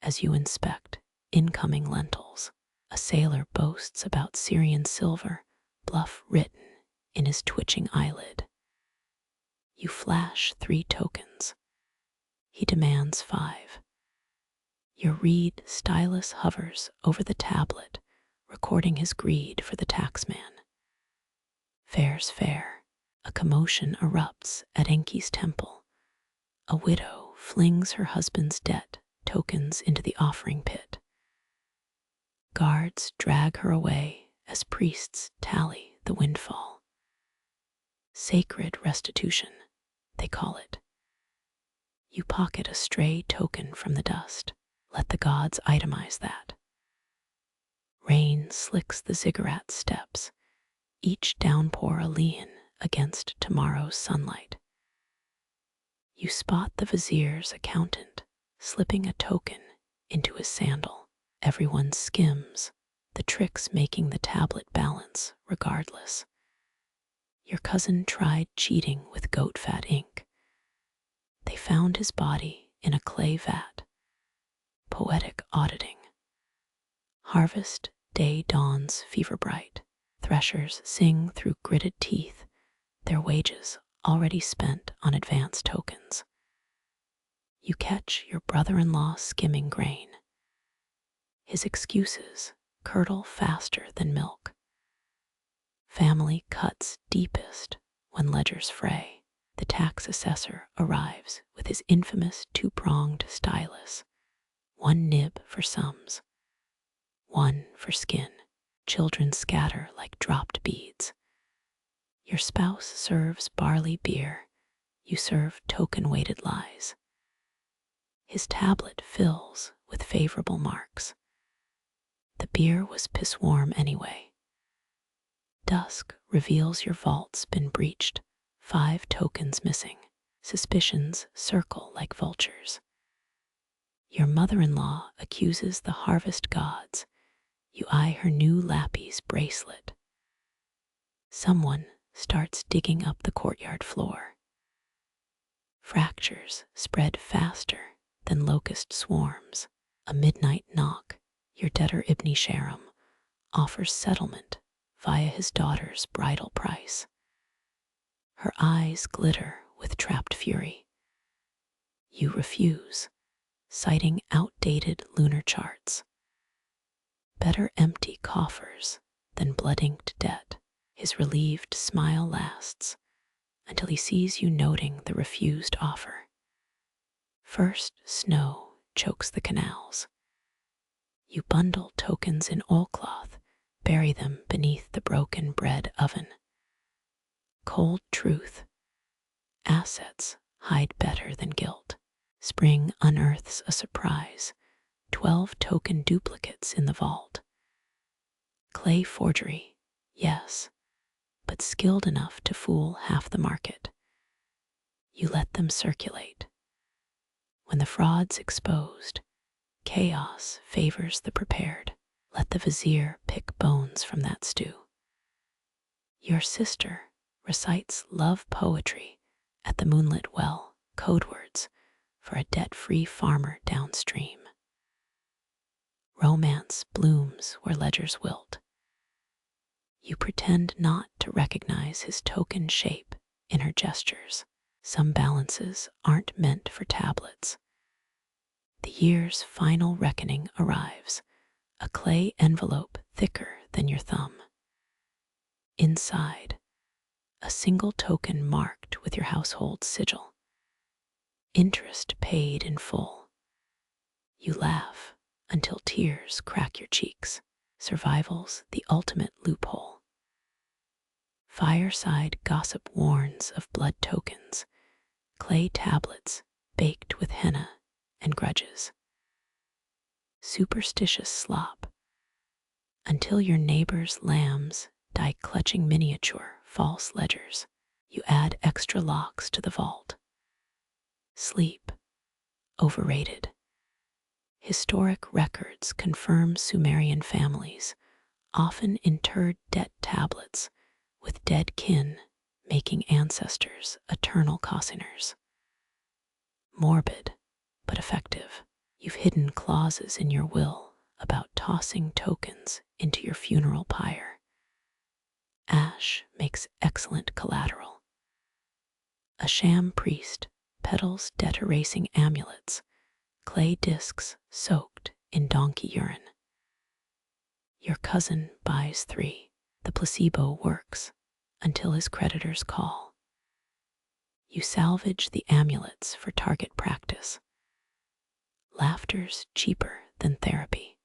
as you inspect incoming lentils. A sailor boasts about Syrian silver, bluff written in his twitching eyelid. You flash 3 tokens. He demands 5. Your reed stylus hovers over the tablet, recording his greed for the taxman. Fair's fair. A commotion erupts at Enki's temple. A widow flings her husband's debt tokens into the offering pit. Guards drag her away as priests tally the windfall. Sacred restitution, they call it. You pocket a stray token from the dust. Let the gods itemize that. Rain slicks the ziggurat steps, each downpour a lien against tomorrow's sunlight. You spot the vizier's accountant slipping a token into his sandal. Everyone skims, the tricks making the tablet balance regardless. Your cousin tried cheating with goat fat ink. They found his body in a clay vat. Poetic auditing. Harvest day dawns fever bright. threshers sing through gritted teeth, their wages already spent on advance tokens. You catch your brother-in-law skimming grain. His excuses curdle faster than milk. Family cuts deepest when ledgers fray. The tax assessor arrives with his infamous two-pronged stylus. One nib for sums, one for skin. Children scatter like dropped beads. Your spouse serves barley beer. You serve token-weighted lies. His tablet fills with favorable marks. The beer was piss-warm anyway. Dusk reveals your vault's been breached, 5 tokens missing. Suspicions circle like vultures. Your mother-in-law accuses the harvest gods. You eye her new lapis bracelet. Someone starts digging up the courtyard floor. Fractures spread faster than locust swarms. A midnight knock. Your debtor Ibn Sharam offers settlement via his daughter's bridal price. Her eyes glitter with trapped fury. You refuse, citing outdated lunar charts. Better empty coffers than blood-inked debt. His relieved smile lasts until he sees you noting the refused offer. First snow chokes the canals. You bundle tokens in oilcloth, bury them beneath the broken bread oven. Cold truth. Assets hide better than guilt. Spring unearths a surprise. 12 token duplicates in the vault. Clay forgery, yes, but skilled enough to fool half the market. You let them circulate. When the fraud's exposed, chaos favors the prepared. Let the vizier pick bones from that stew. Your sister recites love poetry at the moonlit well, code words for a debt-free farmer downstream. Romance blooms where ledgers wilt. You pretend not to recognize his token shape in her gestures. Some balances aren't meant for tablets. The year's final reckoning arrives, a clay envelope thicker than your thumb. Inside, a single token marked with your household sigil. Interest paid in full. You laugh until tears crack your cheeks. Survival's the ultimate loophole. Fireside gossip warns of blood tokens, clay tablets baked with henna and grudges. Superstitious slop, until your neighbor's lambs die clutching miniature false ledgers. You add extra locks to the vault. Sleep, overrated. Historic records confirm Sumerian families often interred debt tablets with dead kin, making ancestors eternal cosiners. Morbid, but effective. You've hidden clauses in your will about tossing tokens into your funeral pyre. Ash makes excellent collateral. A sham priest peddles debt-erasing amulets, clay discs soaked in donkey urine. Your cousin buys 3. The placebo works until his creditors call. You salvage the amulets for target practice. Laughter's cheaper than therapy.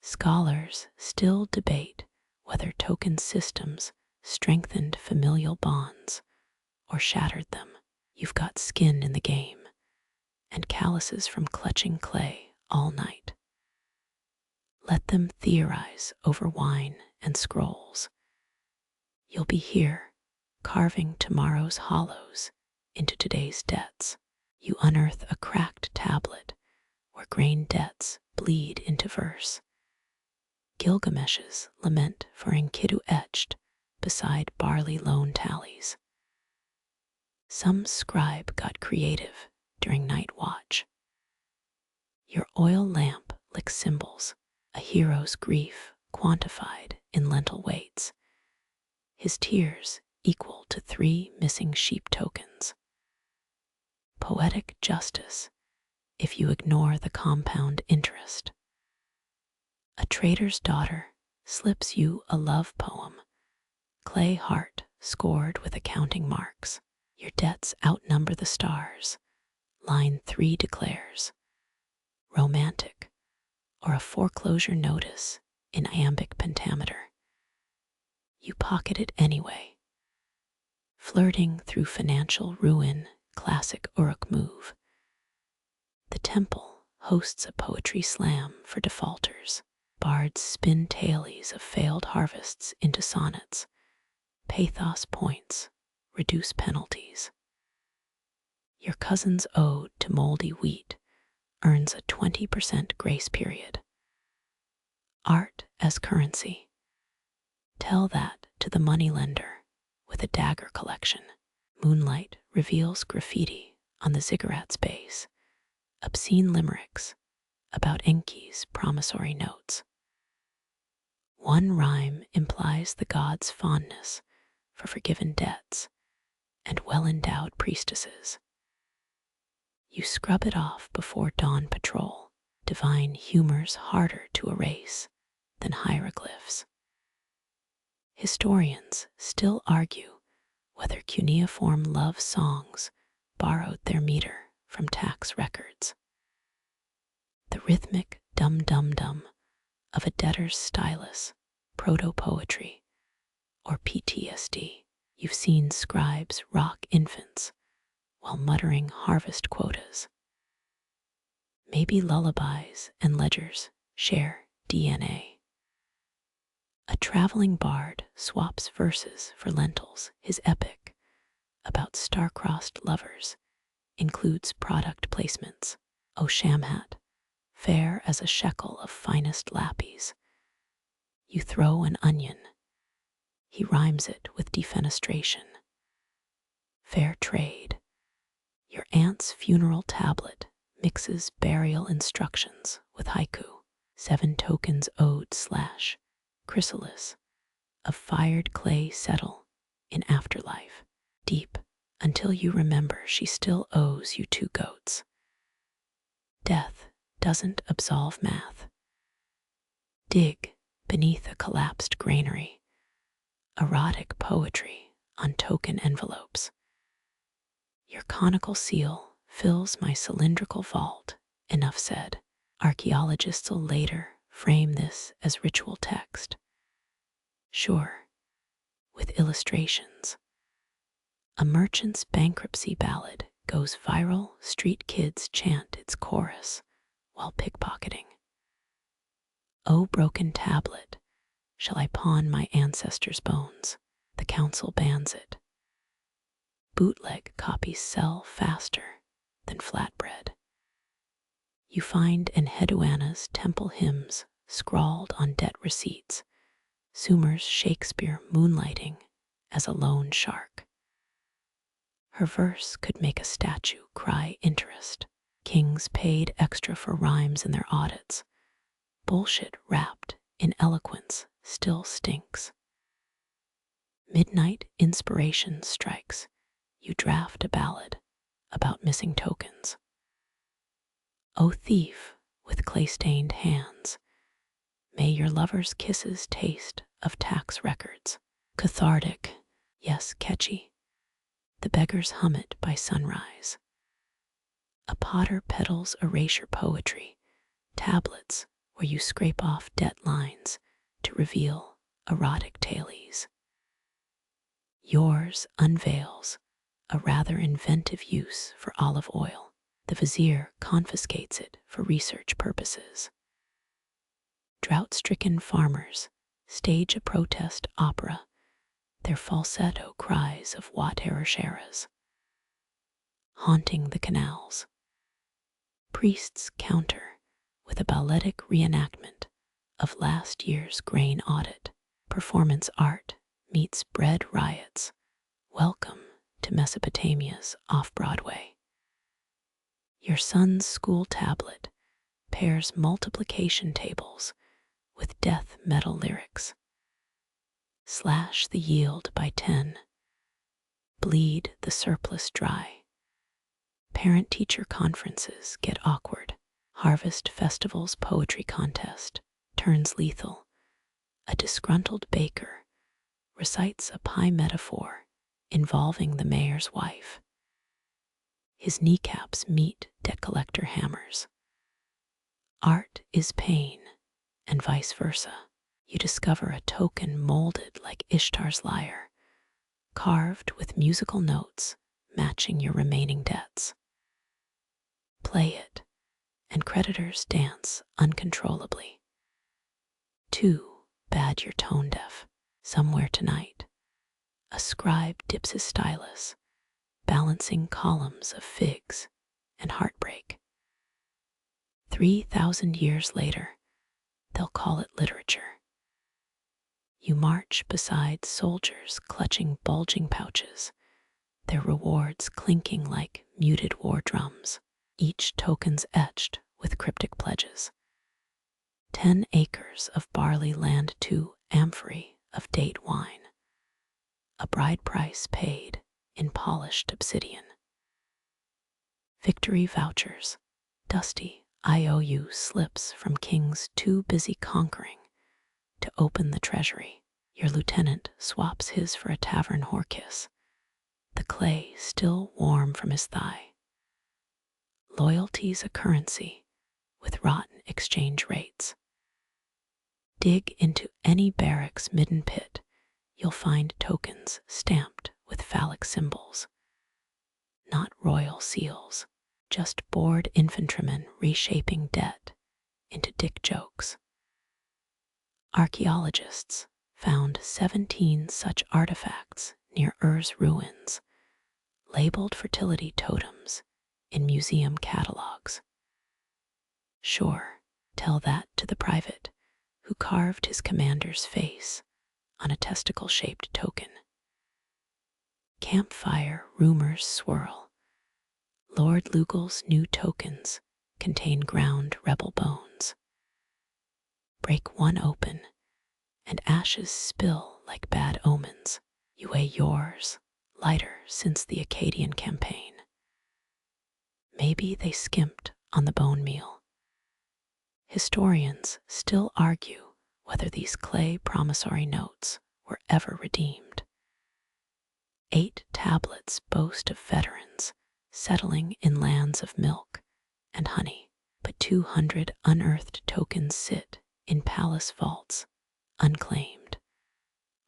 Scholars still debate whether token systems strengthened familial bonds or shattered them. You've got skin in the game and calluses from clutching clay all night. Let them theorize over wine and scrolls. You'll be here, carving tomorrow's hollows into today's debts. You unearth a cracked tablet where grain debts bleed into verse. Gilgamesh's lament for Enkidu etched beside barley loan tallies. Some scribe got creative during night watch. Your oil lamp licks symbols, a hero's grief quantified in lentil weights, his tears equal to 3 missing sheep tokens. Poetic justice if you ignore the compound interest. A trader's daughter slips you a love poem, clay heart scored with accounting marks. Your debts outnumber the stars. Line 3 declares, romantic, or a foreclosure notice in iambic pentameter. You pocket it anyway. Flirting through financial ruin, classic Uruk move. The temple hosts a poetry slam for defaulters. Bards spin tailies of failed harvests into sonnets. Pathos points, reduce penalties. Your cousin's ode to moldy wheat earns a 20% grace period. Art as currency. Tell that to the moneylender with a dagger collection. Moonlight reveals graffiti on the ziggurat's base. Obscene limericks about Enki's promissory notes. One rhyme implies the god's fondness for forgiven debts and well-endowed priestesses. You scrub it off before dawn patrol. Divine humor's harder to erase than hieroglyphs. Historians still argue whether cuneiform love songs borrowed their meter from tax records. The rhythmic dum-dum-dum of a debtor's stylus, proto-poetry, or PTSD. You've seen scribes rock infants while muttering harvest quotas. Maybe lullabies and ledgers share DNA. A traveling bard swaps verses for lentils. His epic about star-crossed lovers includes product placements. O Shamhat, fair as a shekel of finest lappies. You throw an onion. He rhymes it with defenestration. Fair trade. Your aunt's funeral tablet mixes burial instructions with haiku. 7 tokens ode / chrysalis of fired clay settle in afterlife. Deep until you remember she still owes you 2 goats. Death doesn't absolve math. Dig beneath a collapsed granary. Erotic poetry on token envelopes. Your conical seal fills my cylindrical vault. Enough said. Archaeologists will later frame this as ritual text. Sure, with illustrations. A merchant's bankruptcy ballad goes viral. Street kids chant its chorus while pickpocketing. O broken tablet, shall I pawn my ancestors' bones? The council bans it. Bootleg copies sell faster than flatbread. You find Enheduanna's temple hymns scrawled on debt receipts. Sumer's Shakespeare moonlighting as a lone shark. Her verse could make a statue cry interest. Kings paid extra for rhymes in their audits. Bullshit wrapped in eloquence still stinks. Midnight inspiration strikes. You draft a ballad about missing tokens. O thief with clay-stained hands, may your lover's kisses taste of tax records. Cathartic, yes, catchy. The beggars hum it by sunrise. A potter peddles erasure poetry, tablets where you scrape off debt lines to reveal erotic tailies. Yours unveils a rather inventive use for olive oil. The vizier confiscates it for research purposes. Drought-stricken farmers stage a protest opera, their falsetto cries of Wat-Erasheras, haunting the canals. Priests counter with a balletic reenactment of last year's grain audit. Performance art meets bread riots. Welcome to Mesopotamia's off-Broadway. Your son's school tablet pairs multiplication tables with death metal lyrics. Slash the yield by 10. Bleed the surplus dry. Parent-teacher conferences get awkward. Harvest Festival's poetry contest turns lethal. A disgruntled baker recites a pie metaphor involving the mayor's wife. His kneecaps meet debt collector hammers. Art is pain, and vice versa. You discover a token molded like Ishtar's lyre, carved with musical notes matching your remaining debts. Play it, and creditors dance uncontrollably. Too bad you're tone deaf. Somewhere tonight, a scribe dips his stylus, balancing columns of figs and heartbreak. 3,000 years later, they'll call it literature. You march beside soldiers clutching bulging pouches, their rewards clinking like muted war drums, each token's etched with cryptic pledges. 10 acres of barley land, 2 amphorae of date wine. A bride price paid in polished obsidian. Victory vouchers, dusty IOU slips from kings too busy conquering to open the treasury. Your lieutenant swaps his for a tavern whore kiss, the clay still warm from his thigh. Loyalty's a currency with rotten exchange rates. Dig into any barrack's midden pit, you'll find tokens stamped with phallic symbols. Not royal seals, just bored infantrymen reshaping debt into dick jokes. Archaeologists found 17 such artifacts near Ur's ruins, labeled fertility totems in museum catalogs. Sure, tell that to the private who carved his commander's face on a testicle-shaped token. Campfire rumors swirl. Lord Lugal's new tokens contain ground rebel bones. Break one open, and ashes spill like bad omens. You weigh yours, lighter since the Acadian campaign. Maybe they skimped on the bone meal. Historians still argue whether these clay promissory notes were ever redeemed. 8 tablets boast of veterans settling in lands of milk and honey, but 200 unearthed tokens sit in palace vaults, unclaimed,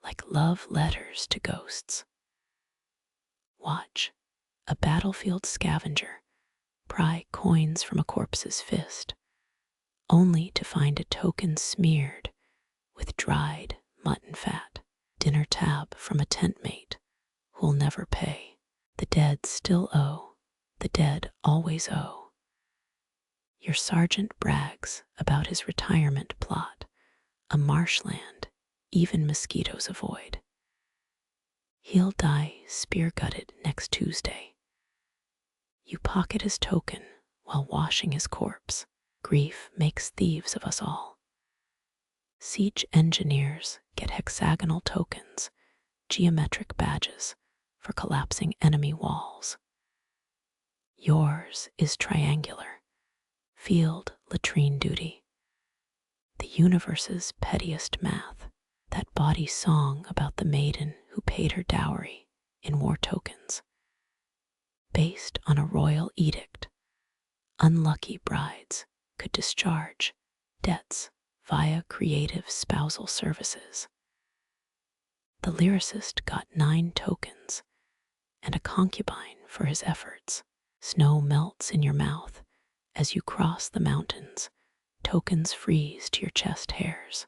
like love letters to ghosts. Watch a battlefield scavenger pry coins from a corpse's fist, only to find a token smeared with dried mutton fat. Dinner tab from a tent mate who'll never pay. The dead still owe, the dead always owe. Your sergeant brags about his retirement plot, a marshland even mosquitoes avoid. He'll die spear-gutted next Tuesday. You pocket his token while washing his corpse. Grief makes thieves of us all. Siege engineers get hexagonal tokens, geometric badges for collapsing enemy walls. Yours is triangular, field latrine duty. The universe's pettiest math, that bawdy song about the maiden who paid her dowry in war tokens. Based on a royal edict, unlucky brides could discharge debts via creative spousal services. The lyricist got 9 tokens and a concubine for his efforts. Snow melts in your mouth as you cross the mountains. Tokens freeze to your chest hairs.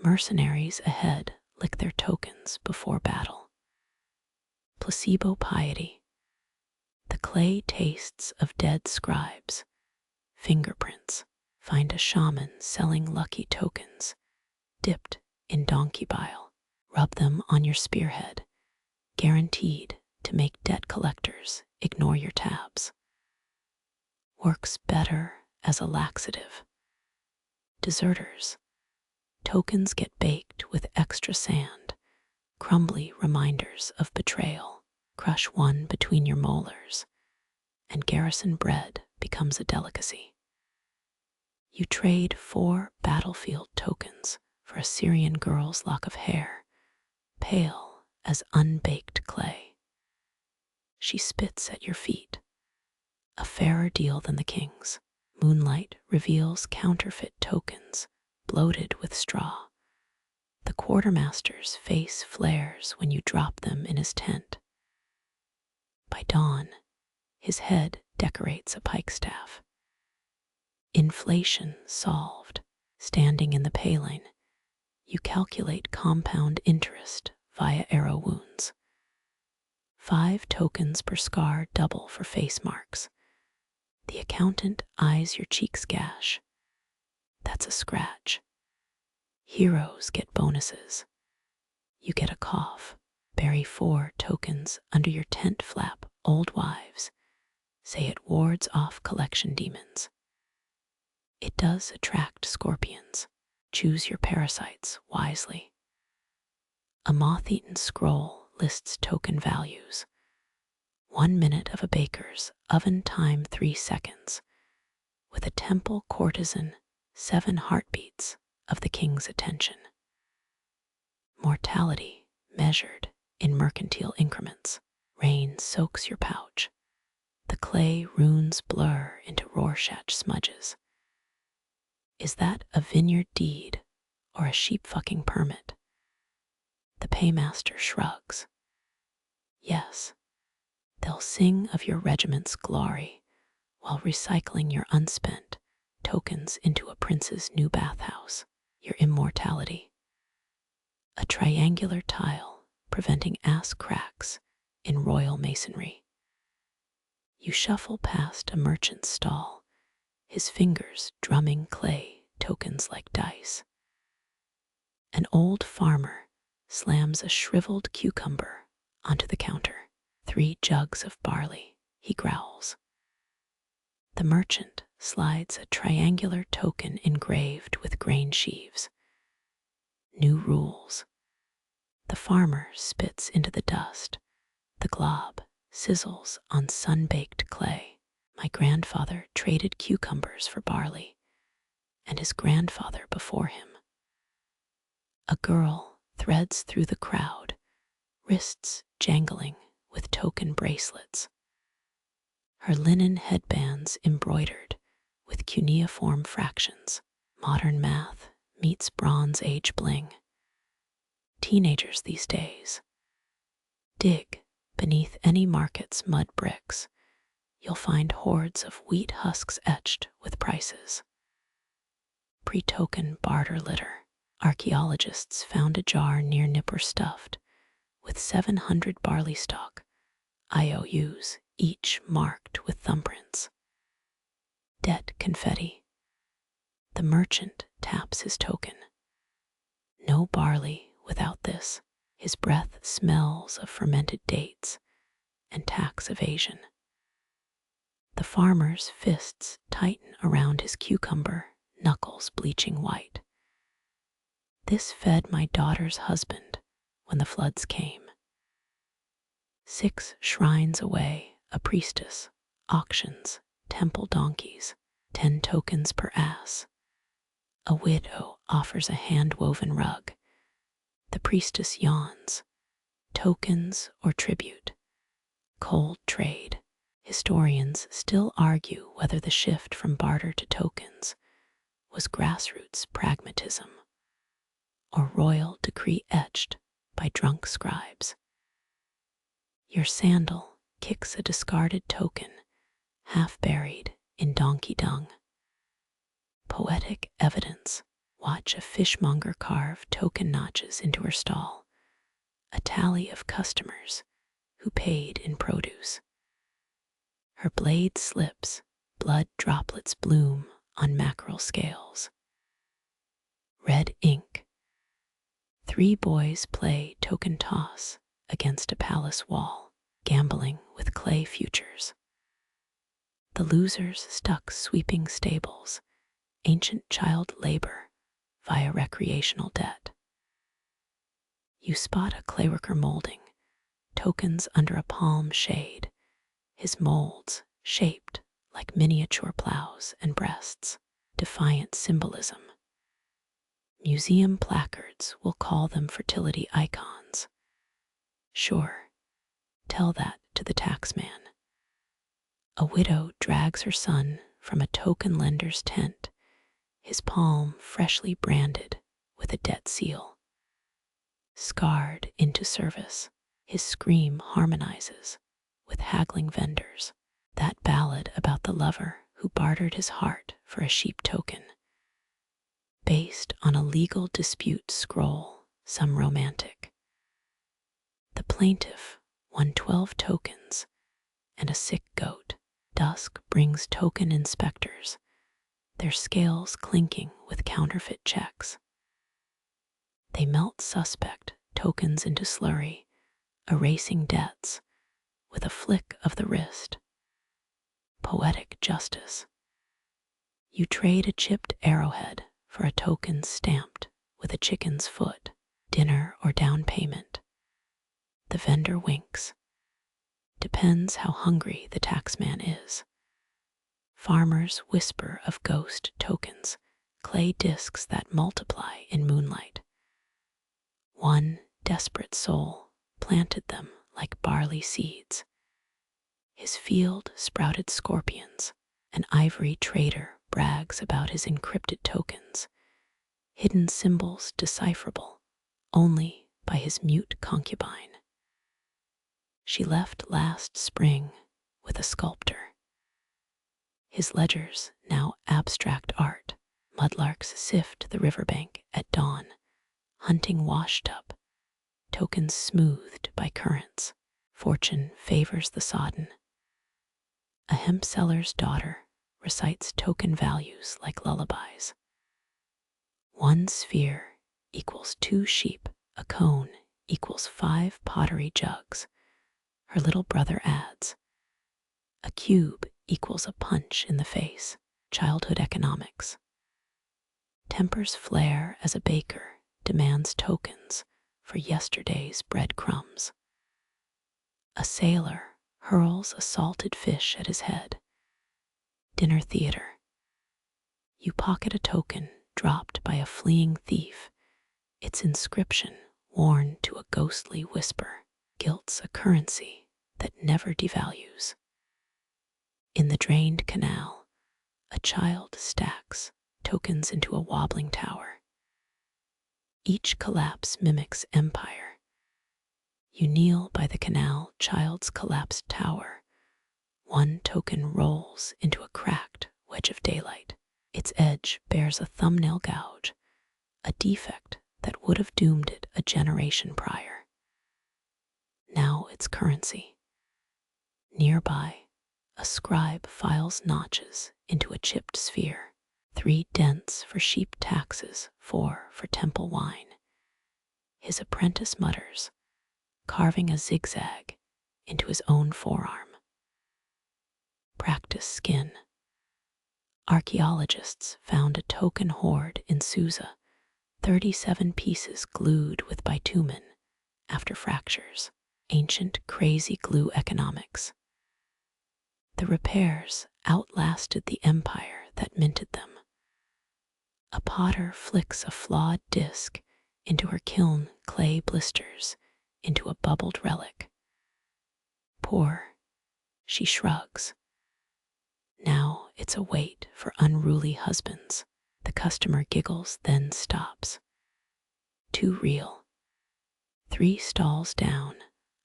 Mercenaries ahead lick their tokens before battle. Placebo piety. The clay tastes of dead scribes. Fingerprints. Find a shaman selling lucky tokens, dipped in donkey bile. Rub them on your spearhead, guaranteed to make debt collectors ignore your tabs. Works better as a laxative. Deserters. Tokens get baked with extra sand, crumbly reminders of betrayal. Crush one between your molars, and garrison bread becomes a delicacy. You trade 4 battlefield tokens for a Syrian girl's lock of hair, pale as unbaked clay. She spits at your feet, a fairer deal than the king's. Moonlight reveals counterfeit tokens, bloated with straw. The quartermaster's face flares when you drop them in his tent. By dawn, his head decorates a pikestaff. Inflation solved. Standing in the paling, you calculate compound interest via arrow wounds. 5 tokens per scar double for face marks. The accountant eyes your cheeks gash. That's a scratch. Heroes get bonuses. You get a cough. Bury 4 tokens under your tent flap. Old wives say it wards off collection demons. It does attract scorpions. Choose your parasites wisely. A moth-eaten scroll lists token values. 1 minute of a baker's oven time 3 seconds. With a temple courtesan, 7 heartbeats of the king's attention. Mortality measured in mercantile increments. Rain soaks your pouch. The clay runes blur into Rorschach smudges. Is that a vineyard deed or a sheep-fucking permit? The paymaster shrugs. Yes, they'll sing of your regiment's glory while recycling your unspent tokens into a prince's new bathhouse. Your immortality. A triangular tile preventing ass cracks in royal masonry. You shuffle past a merchant's stall, his fingers drumming clay tokens like dice. An old farmer slams a shriveled cucumber onto the counter. 3 jugs of barley, he growls. The merchant slides a triangular token engraved with grain sheaves. New rules. The farmer spits into the dust. The glob sizzles on sun-baked clay. My grandfather traded cucumbers for barley, and his grandfather before him. A girl threads through the crowd, wrists jangling with token bracelets. Her linen headbands embroidered with cuneiform fractions. Modern math meets Bronze Age bling. Teenagers these days dig beneath any market's mud bricks. You'll find hordes of wheat husks etched with prices. Pre-token barter litter. Archaeologists found a jar near Nippur stuffed with 700 barley stalk IOUs, each marked with thumbprints. Debt confetti. The merchant taps his token. No barley without this. His breath smells of fermented dates and tax evasion. The farmer's fists tighten around his cucumber, knuckles bleaching white. This fed my daughter's husband when the floods came. 6 shrines away, a priestess auctions temple donkeys, 10 tokens per ass. A widow offers a hand-woven rug. The priestess yawns. Tokens or tribute? Cold trade. Historians still argue whether the shift from barter to tokens was grassroots pragmatism or royal decree etched by drunk scribes. Your sandal kicks a discarded token, half buried in donkey dung. Poetic evidence. Watch a fishmonger carve token notches into her stall, a tally of customers who paid in produce. Her blade slips, blood droplets bloom on mackerel scales. Red ink. 3 boys play token toss against a palace wall, gambling with clay futures. The losers stuck sweeping stables, ancient child labor via recreational debt. You spot a clayworker molding, tokens under a palm shade, his molds shaped like miniature plows and breasts, defiant symbolism. Museum placards will call them fertility icons. Sure, tell that to the taxman. A widow drags her son from a token lender's tent, his palm freshly branded with a debt seal. Scarred into service, his scream harmonizes with haggling vendors, that ballad about the lover who bartered his heart for a sheep token. Based on a legal dispute scroll, some romantic. The plaintiff won 12 tokens and a sick goat. Dusk brings token inspectors, their scales clinking with counterfeit checks. They melt suspect tokens into slurry, erasing debts with a flick of the wrist. Poetic justice. You trade a chipped arrowhead for a token stamped with a chicken's foot, dinner or down payment. The vendor winks. Depends how hungry the taxman is. Farmers whisper of ghost tokens, clay discs that multiply in moonlight. One desperate soul planted them like barley seeds. His field sprouted scorpions. An ivory trader brags about his encrypted tokens, hidden symbols decipherable only by his mute concubine. She left last spring with a sculptor. His ledgers now abstract art. Mudlarks sift the riverbank at dawn, hunting washed up, tokens smoothed by currents. Fortune favors the sodden. A hemp seller's daughter recites token values like lullabies. 1 sphere equals 2 sheep, a cone equals 5 pottery jugs. Her little brother adds, a cube equals a punch in the face. Childhood economics. Tempers flare as a baker demands tokens for yesterday's breadcrumbs. A sailor hurls a salted fish at his head. Dinner theater. You pocket a token dropped by a fleeing thief, its inscription worn to a ghostly whisper. Guilt's a currency that never devalues. In the drained canal, a child stacks tokens into a wobbling tower. Each collapse mimics empire. You kneel by the canal child's collapsed tower. 1 token rolls into a cracked wedge of daylight. Its edge bears a thumbnail gouge, a defect that would have doomed it a generation prior. Now it's currency. Nearby, a scribe files notches into a chipped sphere. 3 dents for sheep taxes, 4 for temple wine. His apprentice mutters, carving a zigzag into his own forearm. Practice skin. Archaeologists found a token hoard in Susa, 37 pieces glued with bitumen after fractures. Ancient crazy glue economics. The repairs outlasted the empire that minted them. A potter flicks a flawed disc into her kiln clay blisters into a bubbled relic. Poor, she shrugs. Now it's a wait for unruly husbands. The customer giggles, then stops. Too real. 3 stalls down,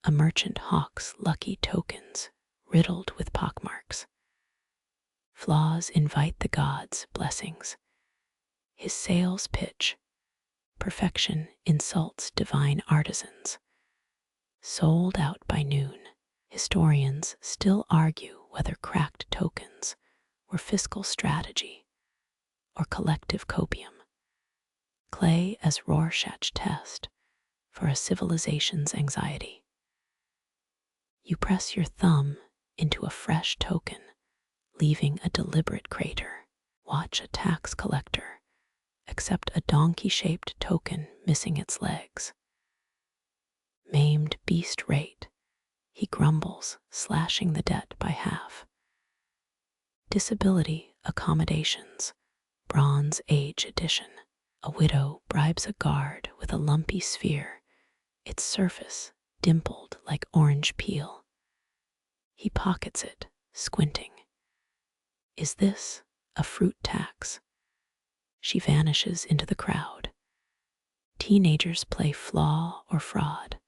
a merchant hawks lucky tokens riddled with pockmarks. Flaws invite the gods' blessings. His sales pitch. Perfection insults divine artisans. Sold out by noon, historians still argue whether cracked tokens were fiscal strategy or collective copium. Clay as Rorschach test for a civilization's anxiety. You press your thumb into a fresh token, leaving a deliberate crater. Watch a tax collector accept except a donkey-shaped token missing its legs. Maimed beast rate, he grumbles, slashing the debt by half. Disability accommodations, Bronze Age edition. A widow bribes a guard with a lumpy sphere, its surface dimpled like orange peel. He pockets it, squinting. Is this a fruit tax? She vanishes into the crowd. Teenagers play flaw or fraud,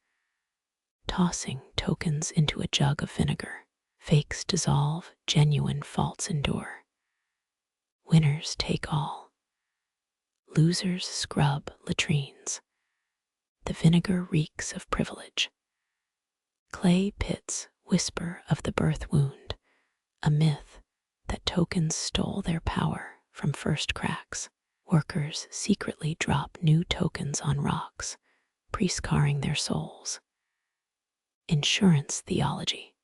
tossing tokens into a jug of vinegar. Fakes dissolve, genuine faults endure. Winners take all. Losers scrub latrines. The vinegar reeks of privilege. Clay pits whisper of the birth wound, a myth that tokens stole their power from first cracks. Workers secretly drop new tokens on rocks, pre-scarring their souls. Insurance theology.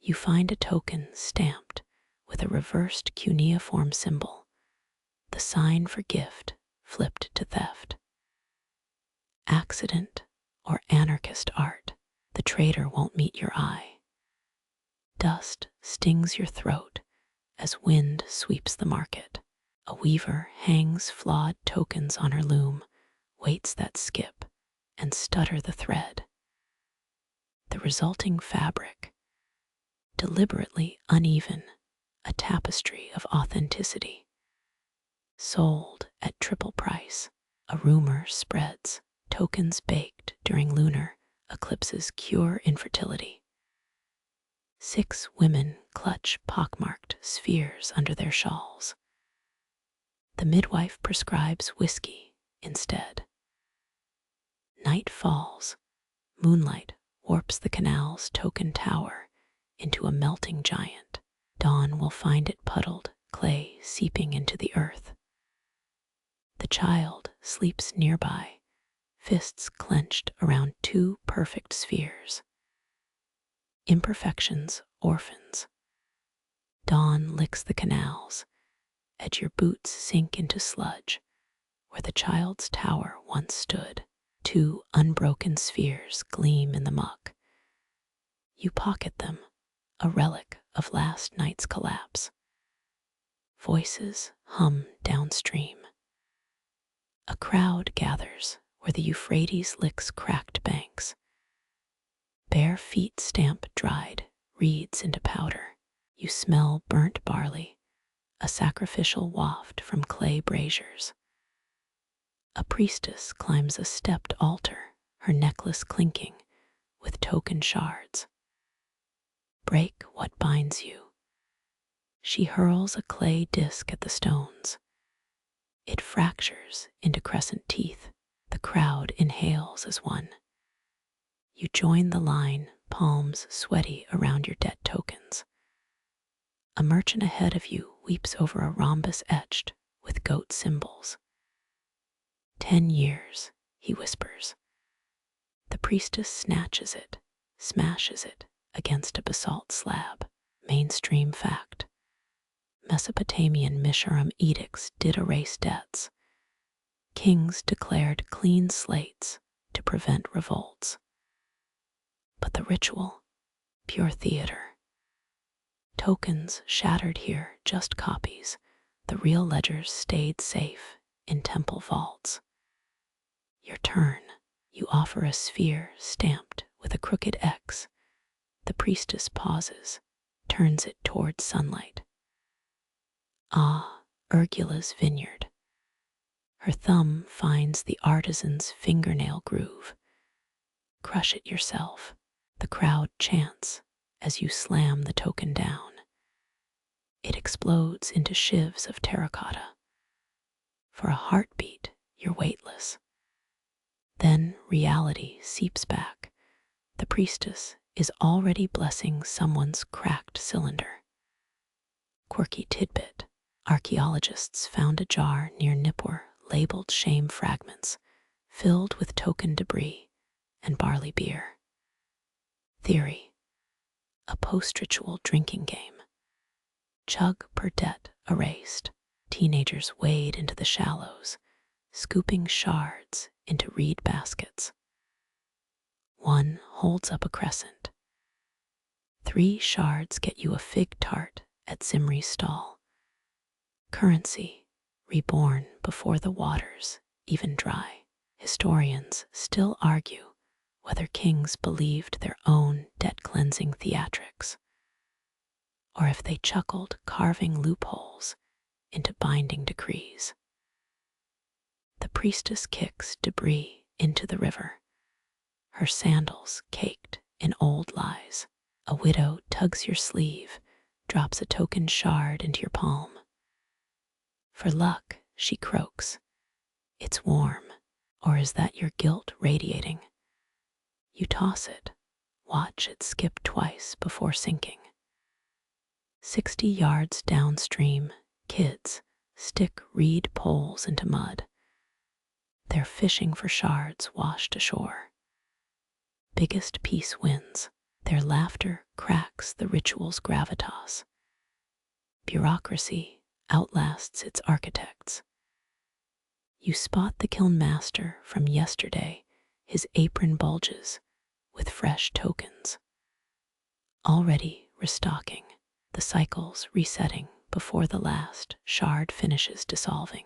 You find a token stamped with a reversed cuneiform symbol, the sign for gift flipped to theft. Accident or anarchist art, the trader won't meet your eye. Dust stings your throat as wind sweeps the market. A weaver hangs flawed tokens on her loom, weights that skip and stutter the thread. The resulting fabric, deliberately uneven, a tapestry of authenticity. Sold at triple price, a rumor spreads, tokens baked during lunar eclipses cure infertility. 6 women clutch pockmarked spheres under their shawls. The midwife prescribes whiskey instead. Night falls, moonlight warps the canal's token tower into a melting giant. Dawn will find it puddled, clay seeping into the earth. The child sleeps nearby, fists clenched around 2 perfect spheres. Imperfections orphans. Dawn licks the canals, as your boots sink into sludge where the child's tower once stood. 2 unbroken spheres gleam in the muck. You pocket them, a relic of last night's collapse. Voices hum downstream. A crowd gathers where the Euphrates licks cracked banks. Bare feet stamp dried reeds into powder. You smell burnt barley, a sacrificial waft from clay braziers. A priestess climbs a stepped altar, her necklace clinking with token shards. Break what binds you. She hurls a clay disc at the stones. It fractures into crescent teeth. The crowd inhales as one. You join the line, palms sweaty around your debt tokens. A merchant ahead of you weeps over a rhombus etched with goat symbols. 10 years, he whispers. The priestess snatches it, smashes it against a basalt slab. Mainstream fact. Mesopotamian Mishurim edicts did erase debts. Kings declared clean slates to prevent revolts. But the ritual, pure theater. Tokens shattered here, just copies. The real ledgers stayed safe in temple vaults. Your turn. You offer a sphere stamped with a crooked X. The priestess pauses, turns it towards sunlight. Ah, Urgula's vineyard. Her thumb finds the artisan's fingernail groove. Crush it yourself. The crowd chants as you slam the token down. It explodes into shivs of terracotta. For a heartbeat, you're weightless. Then reality seeps back. The priestess is already blessing someone's cracked cylinder. Quirky tidbit. Archaeologists found a jar near Nippur labeled shame fragments, filled with token debris and barley beer. Theory. A post-ritual drinking game. Chug per debt erased. Teenagers wade into the shallows, scooping shards into reed baskets. One holds up a crescent. 3 shards get you a fig tart at Zimri's stall. Currency, reborn before the waters even dry. Historians still argue whether kings believed their own debt-cleansing theatrics, or if they chuckled carving loopholes into binding decrees. The priestess kicks debris into the river, her sandals caked in old lies. A widow tugs your sleeve, drops a token shard into your palm. For luck, she croaks. It's warm, or is that your guilt radiating? You toss it, watch it skip twice before sinking. 60 yards downstream, kids stick reed poles into mud. They're fishing for shards washed ashore. Biggest piece wins. Their laughter cracks the ritual's gravitas. Bureaucracy outlasts its architects. You spot the kiln master from yesterday, his apron bulges with fresh tokens. Already restocking, the cycles resetting before the last shard finishes dissolving.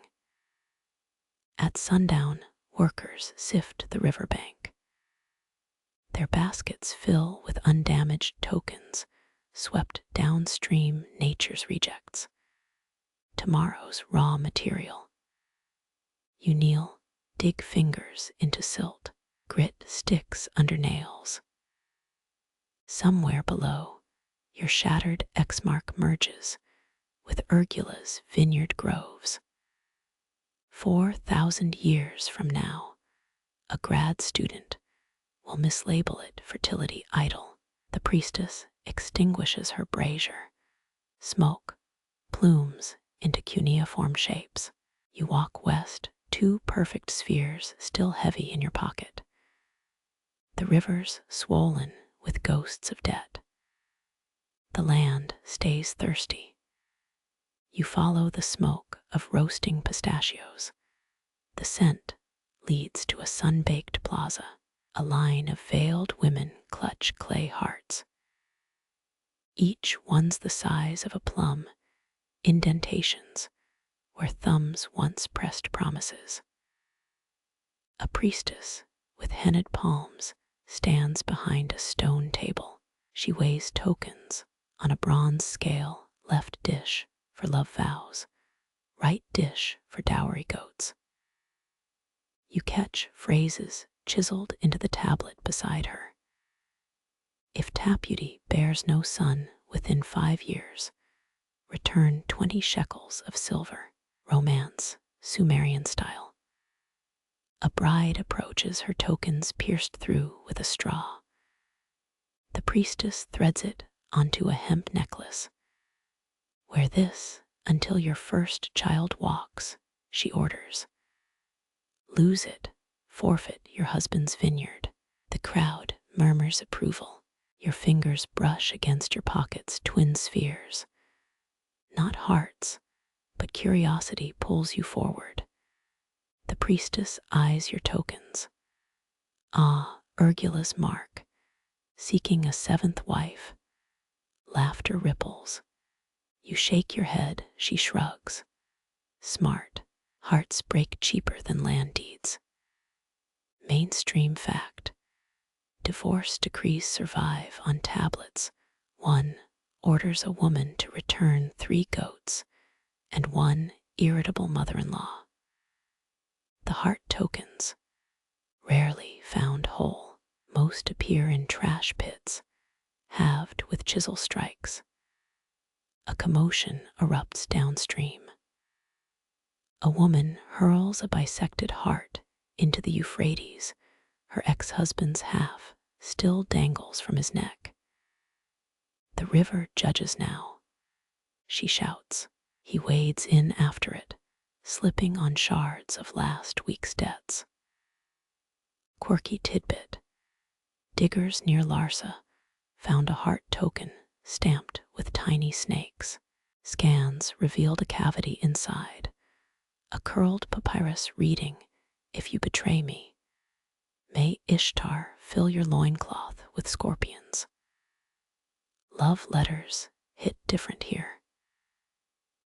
At sundown, workers sift the riverbank. Their baskets fill with undamaged tokens, swept downstream nature's rejects. Tomorrow's raw material. You kneel, dig fingers into silt, grit sticks under nails. Somewhere below, your shattered X-mark merges with Urgula's vineyard groves. 4,000 years from now, a grad student will mislabel it fertility idol. The priestess extinguishes her brazier. Smoke plumes into cuneiform shapes. You walk west, 2 perfect spheres still heavy in your pocket. The river's swollen with ghosts of debt. The land stays thirsty. You follow the smoke of roasting pistachios. The scent leads to a sun-baked plaza. A line of veiled women clutch clay hearts. Each one's the size of a plum, indentations where thumbs once pressed promises. A priestess with henna'd palms stands behind a stone table. She weighs tokens on a bronze scale, left dish for love vows, right dish for dowry goats. You catch phrases chiseled into the tablet beside her. If Taputi bears no son within 5 years, return 20 shekels of silver. Romance, Sumerian style. A bride approaches, her tokens pierced through with a straw. The priestess threads it onto a hemp necklace. Wear this until your first child walks, she orders. Lose it, forfeit your husband's vineyard. The crowd murmurs approval. Your fingers brush against your pocket's twin spheres. Not hearts, but curiosity pulls you forward. The priestess eyes your tokens. Ah, Urgula's mark, seeking a 7th wife. Laughter ripples. You shake your head, she shrugs. Smart, hearts break cheaper than land deeds. Mainstream fact. Divorce decrees survive on tablets. 1 orders a woman to return 3 goats, and 1 irritable mother-in-law. The heart tokens, rarely found whole, most appear in trash pits, halved with chisel strikes. A commotion erupts downstream. A woman hurls a bisected heart into the Euphrates. Her ex-husband's half still dangles from his neck. The river judges now. She shouts. He wades in after it, slipping on shards of last week's debts. Quirky tidbit. Diggers near Larsa found a heart token stamped with tiny snakes. Scans revealed a cavity inside, a curled papyrus reading, "If you betray me, may Ishtar fill your loincloth with scorpions." Love letters hit different here.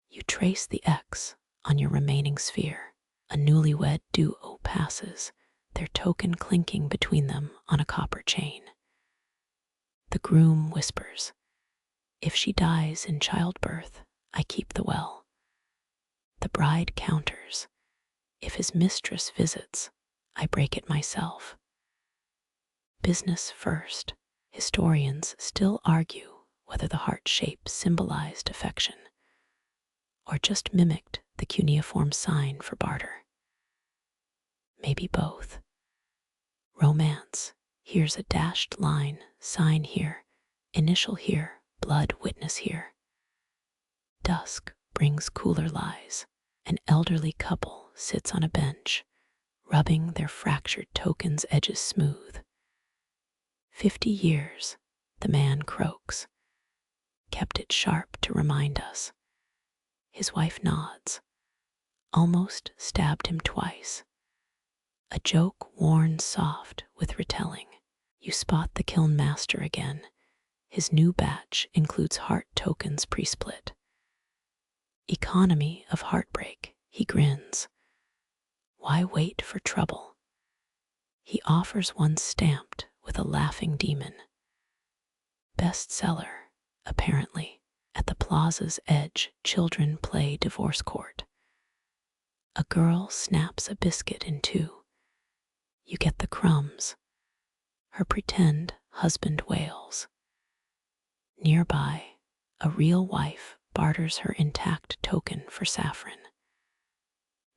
You trace the X on your remaining sphere. A newlywed duo passes, their token clinking between them on a copper chain. The groom whispers, "If she dies in childbirth, I keep the well." The bride counters, "If his mistress visits, I break it myself." Business first, historians still argue whether the heart shape symbolized affection or just mimicked the cuneiform sign for barter. Maybe both. Romance, here's a dashed line, sign here, initial here, blood witness here. Dusk brings cooler lies. An elderly couple sits on a bench, rubbing their fractured tokens' edges smooth. 50 years, the man croaks. Kept it sharp to remind us. His wife nods. Almost stabbed him twice. A joke worn soft with retelling. You spot the kiln master again. His new batch includes heart tokens pre-split. Economy of heartbreak, he grins. Why wait for trouble? He offers one stamped with a laughing demon. Bestseller, apparently. At the plaza's edge, children play divorce court. A girl snaps a biscuit in two. You get the crumbs. Her pretend husband wails. Nearby, a real wife barters her intact token for saffron.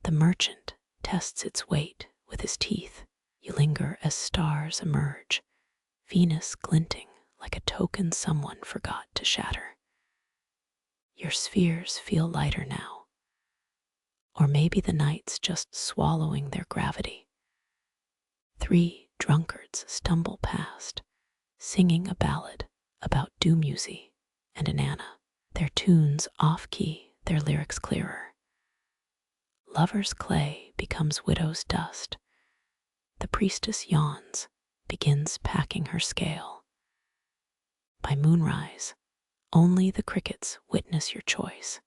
The merchant tests its weight with his teeth. You linger as stars emerge, Venus glinting like a token someone forgot to shatter. Your spheres feel lighter now. Or maybe the night's just swallowing their gravity. 3 drunkards stumble past, singing a ballad about Dumuzi and Inanna. Their tunes off-key, their lyrics clearer. Lover's clay becomes widow's dust. The priestess yawns, begins packing her scale. By moonrise, only the crickets witness your choice.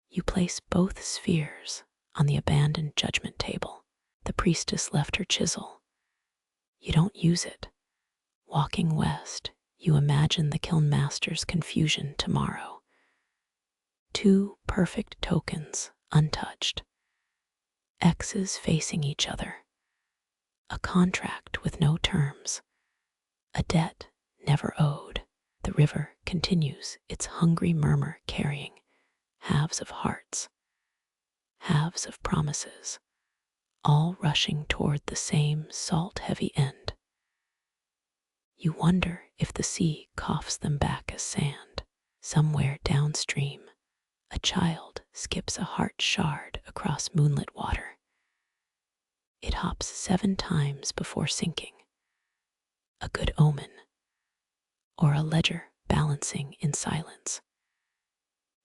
You place both spheres on the abandoned judgment table. The priestess left her chisel. You don't use it. Walking west, you imagine the kiln master's confusion tomorrow. 2 perfect tokens, untouched. X's facing each other. A contract with no terms. A debt never owed. The river continues, its hungry murmur carrying halves of hearts, halves of promises, all rushing toward the same salt-heavy end. You wonder if the sea coughs them back as sand. Somewhere downstream, a child skips a heart shard across moonlit water. It hops 7 times before sinking. A good omen, or a ledger balancing in silence.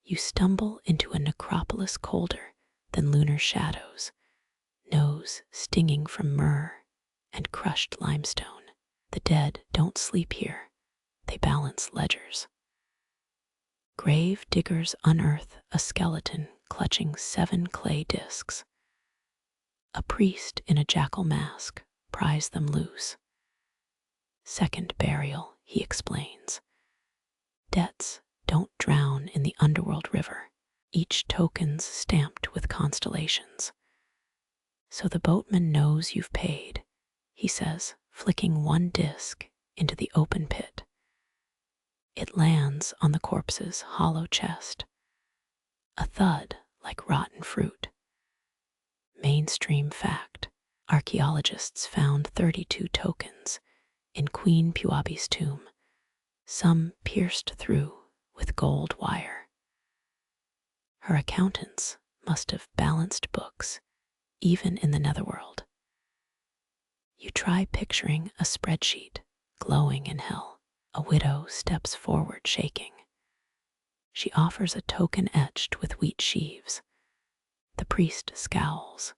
You stumble into a necropolis colder than lunar shadows, nose stinging from myrrh and crushed limestone. The dead don't sleep here, they balance ledgers. Grave diggers unearth a skeleton clutching 7 clay discs. A priest in a jackal mask pries them loose. Second burial, he explains. Debts don't drown in the underworld river, each token's stamped with constellations. So the boatman knows you've paid, he says, flicking 1 disc into the open pit. It lands on the corpse's hollow chest. A thud like rotten fruit. Mainstream fact, archaeologists found 32 tokens in Queen Puabi's tomb, some pierced through with gold wire. Her accountants must have balanced books, even in the netherworld. You try picturing a spreadsheet glowing in hell. A widow steps forward shaking. She offers a token etched with wheat sheaves. The priest scowls.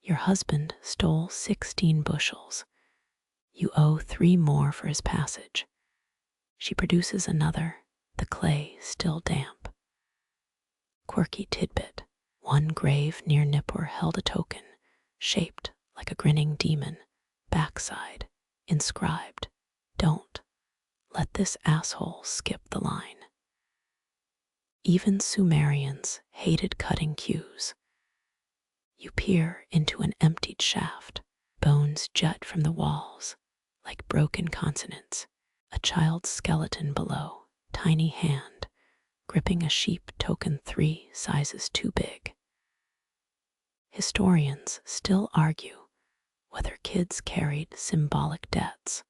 Your husband stole 16 bushels. You owe 3 more for his passage. She produces another, the clay still damp. Quirky tidbit. One grave near Nippur held a token, shaped like a grinning demon, backside, inscribed, "Don't let this asshole skip the line." Even Sumerians hated cutting cues. You peer into an emptied shaft. Bones jut from the walls, like broken consonants. A child's skeleton below, tiny hand, gripping a sheep token 3 sizes too big. Historians still argue whether kids carried symbolic debts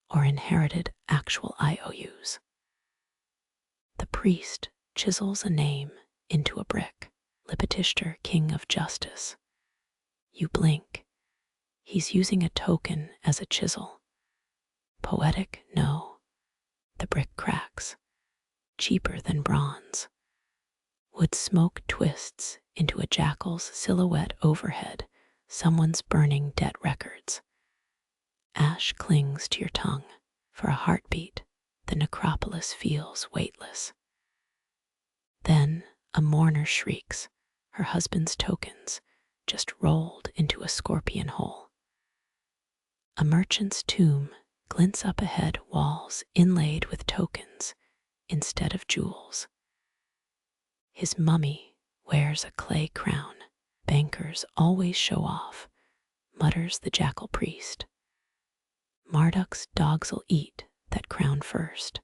or inherited actual IOUs. The priest chisels a name into a brick. Lipitishter, king of justice. You blink. He's using a token as a chisel. Poetic? No. The brick cracks. Cheaper than bronze. Wood smoke twists into a jackal's silhouette overhead. Someone's burning debt records. Ash clings to your tongue. For a heartbeat, the necropolis feels weightless. Then a mourner shrieks. Her husband's tokens just rolled into a scorpion hole. A merchant's tomb glints up ahead, walls inlaid with tokens instead of jewels. His mummy wears a clay crown. Bankers always show off, mutters the jackal priest. Marduk's dogs'll eat that crown first.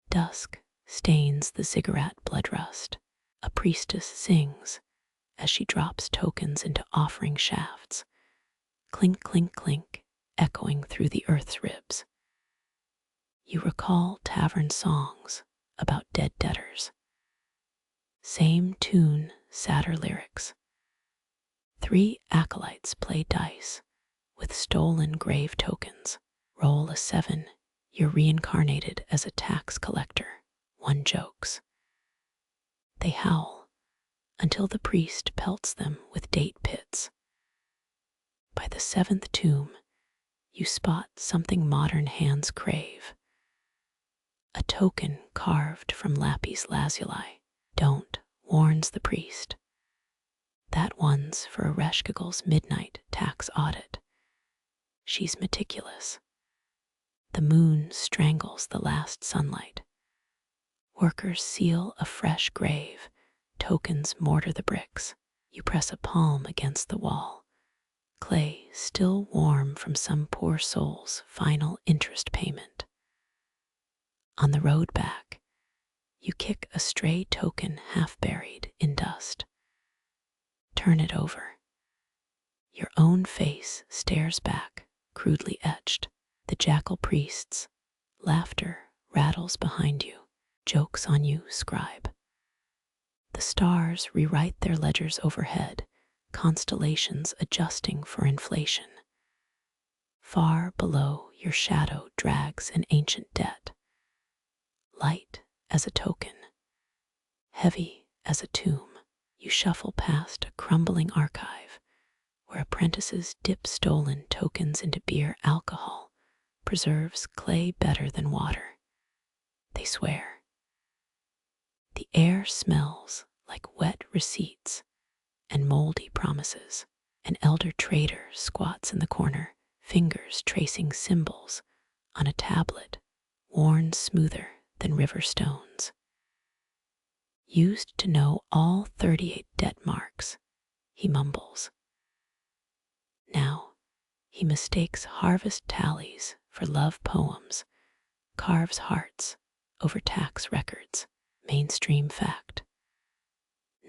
Dusk stains the ziggurat blood rust. A priestess sings as she drops tokens into offering shafts. Clink, clink, clink, echoing through the earth's ribs. You recall tavern songs about dead debtors. Same tune, sadder lyrics. 3 acolytes play dice with stolen grave tokens. Roll a 7, you're reincarnated as a tax collector. One jokes. They howl until the priest pelts them with date pits. By the 7th tomb, you spot something modern hands crave. A token carved from lapis lazuli. Don't, warns the priest. That one's for Ereshkigal's midnight tax audit. She's meticulous. The moon strangles the last sunlight. Workers seal a fresh grave. Tokens mortar the bricks. You press a palm against the wall. Clay still warm from some poor soul's final interest payment. On the road back, you kick a stray token half buried in dust. Turn it over. Your own face stares back, crudely etched. The jackal priest's laughter rattles behind you. Jokes on you, scribe. The stars rewrite their ledgers overhead, constellations adjusting for inflation. Far below, your shadow drags an ancient debt. Light as a token, heavy as a tomb, you shuffle past a crumbling archive where apprentices dip stolen tokens into beer. Alcohol preserves clay better than water. They swear. The air smells like wet receipts and moldy promises. An elder trader squats in the corner, fingers tracing symbols on a tablet worn smoother than river stones. Used to know all 38 debt marks, he mumbles. Now he mistakes harvest tallies for love poems, carves hearts over tax records. Mainstream fact.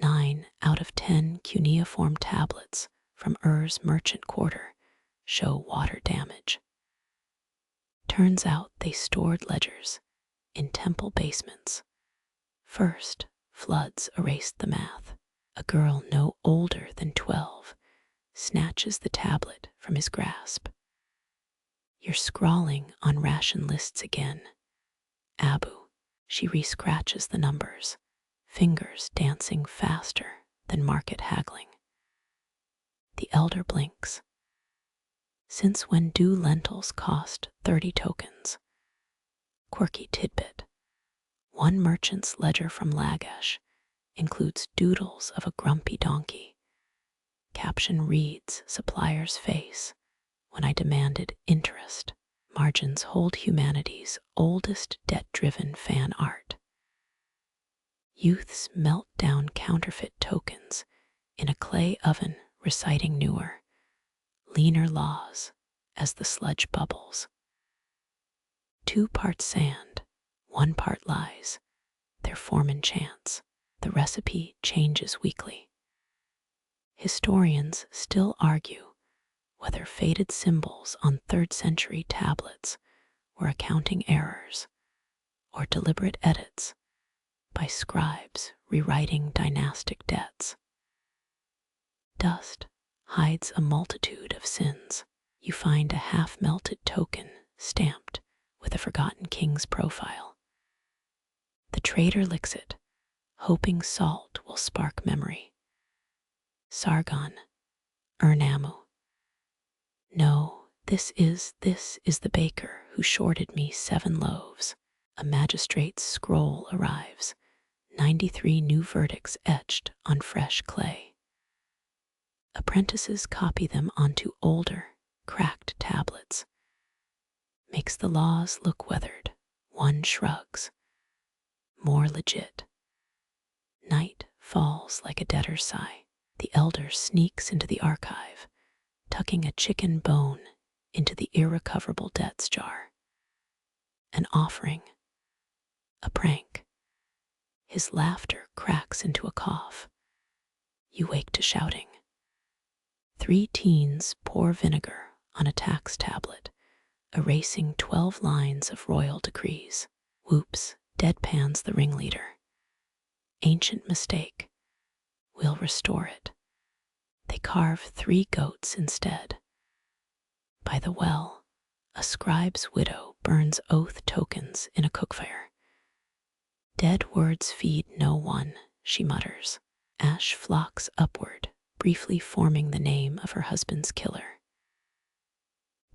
9 out of 10 cuneiform tablets from Ur's merchant quarter show water damage. Turns out they stored ledgers in temple basements. First, floods erased the math. A girl no older than 12 snatches the tablet from his grasp. You're scrawling on ration lists again. Abu, She re-scratches the numbers, fingers dancing faster than market haggling. The elder blinks. Since when do lentils cost 30 tokens? Quirky tidbit. One merchant's ledger from Lagash includes doodles of a grumpy donkey. Caption reads supplier's face when I demanded interest. Margins hold humanity's oldest debt-driven fan art. Youths melt down counterfeit tokens in a clay oven reciting newer, leaner laws as the sludge bubbles. 2 parts sand, 1 part lies, their form in chance. The recipe changes weekly. Historians still argue whether faded symbols on 3rd century tablets were accounting errors or deliberate edits by scribes rewriting dynastic debts. Dust hides a multitude of sins. You find a half-melted token stamped with a forgotten king's profile. The trader licks it, hoping salt will spark memory. Sargon, Urnammu. No, this is the baker who shorted me 7 loaves. A magistrate's scroll arrives, 93 new verdicts etched on fresh clay. Apprentices copy them onto older, cracked tablets. Makes the laws look weathered. One shrugs. More legit. Night falls like a debtor's sigh. The elder sneaks into the archive, tucking a chicken bone into the irrecoverable debts jar. An offering. A prank. His laughter cracks into a cough. You wake to shouting. 3 teens pour vinegar on a tax tablet, erasing 12 lines of royal decrees. Whoops, deadpans the ringleader. Ancient mistake. We'll restore it. They carve 3 goats instead. By the well, a scribe's widow burns oath tokens in a cookfire. Dead words feed no one, she mutters. Ash flocks upward, briefly forming the name of her husband's killer.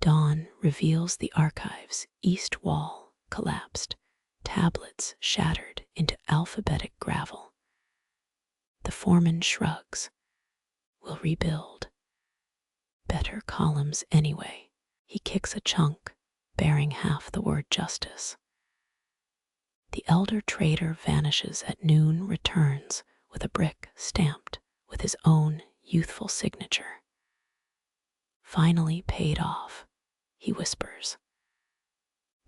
Dawn reveals the archive's east wall collapsed, tablets shattered into alphabetic gravel. The foreman shrugs. We'll rebuild. Better columns anyway. He kicks a chunk, bearing half the word justice. The elder trader vanishes at noon, returns with a brick stamped with his own youthful signature. Finally paid off, he whispers.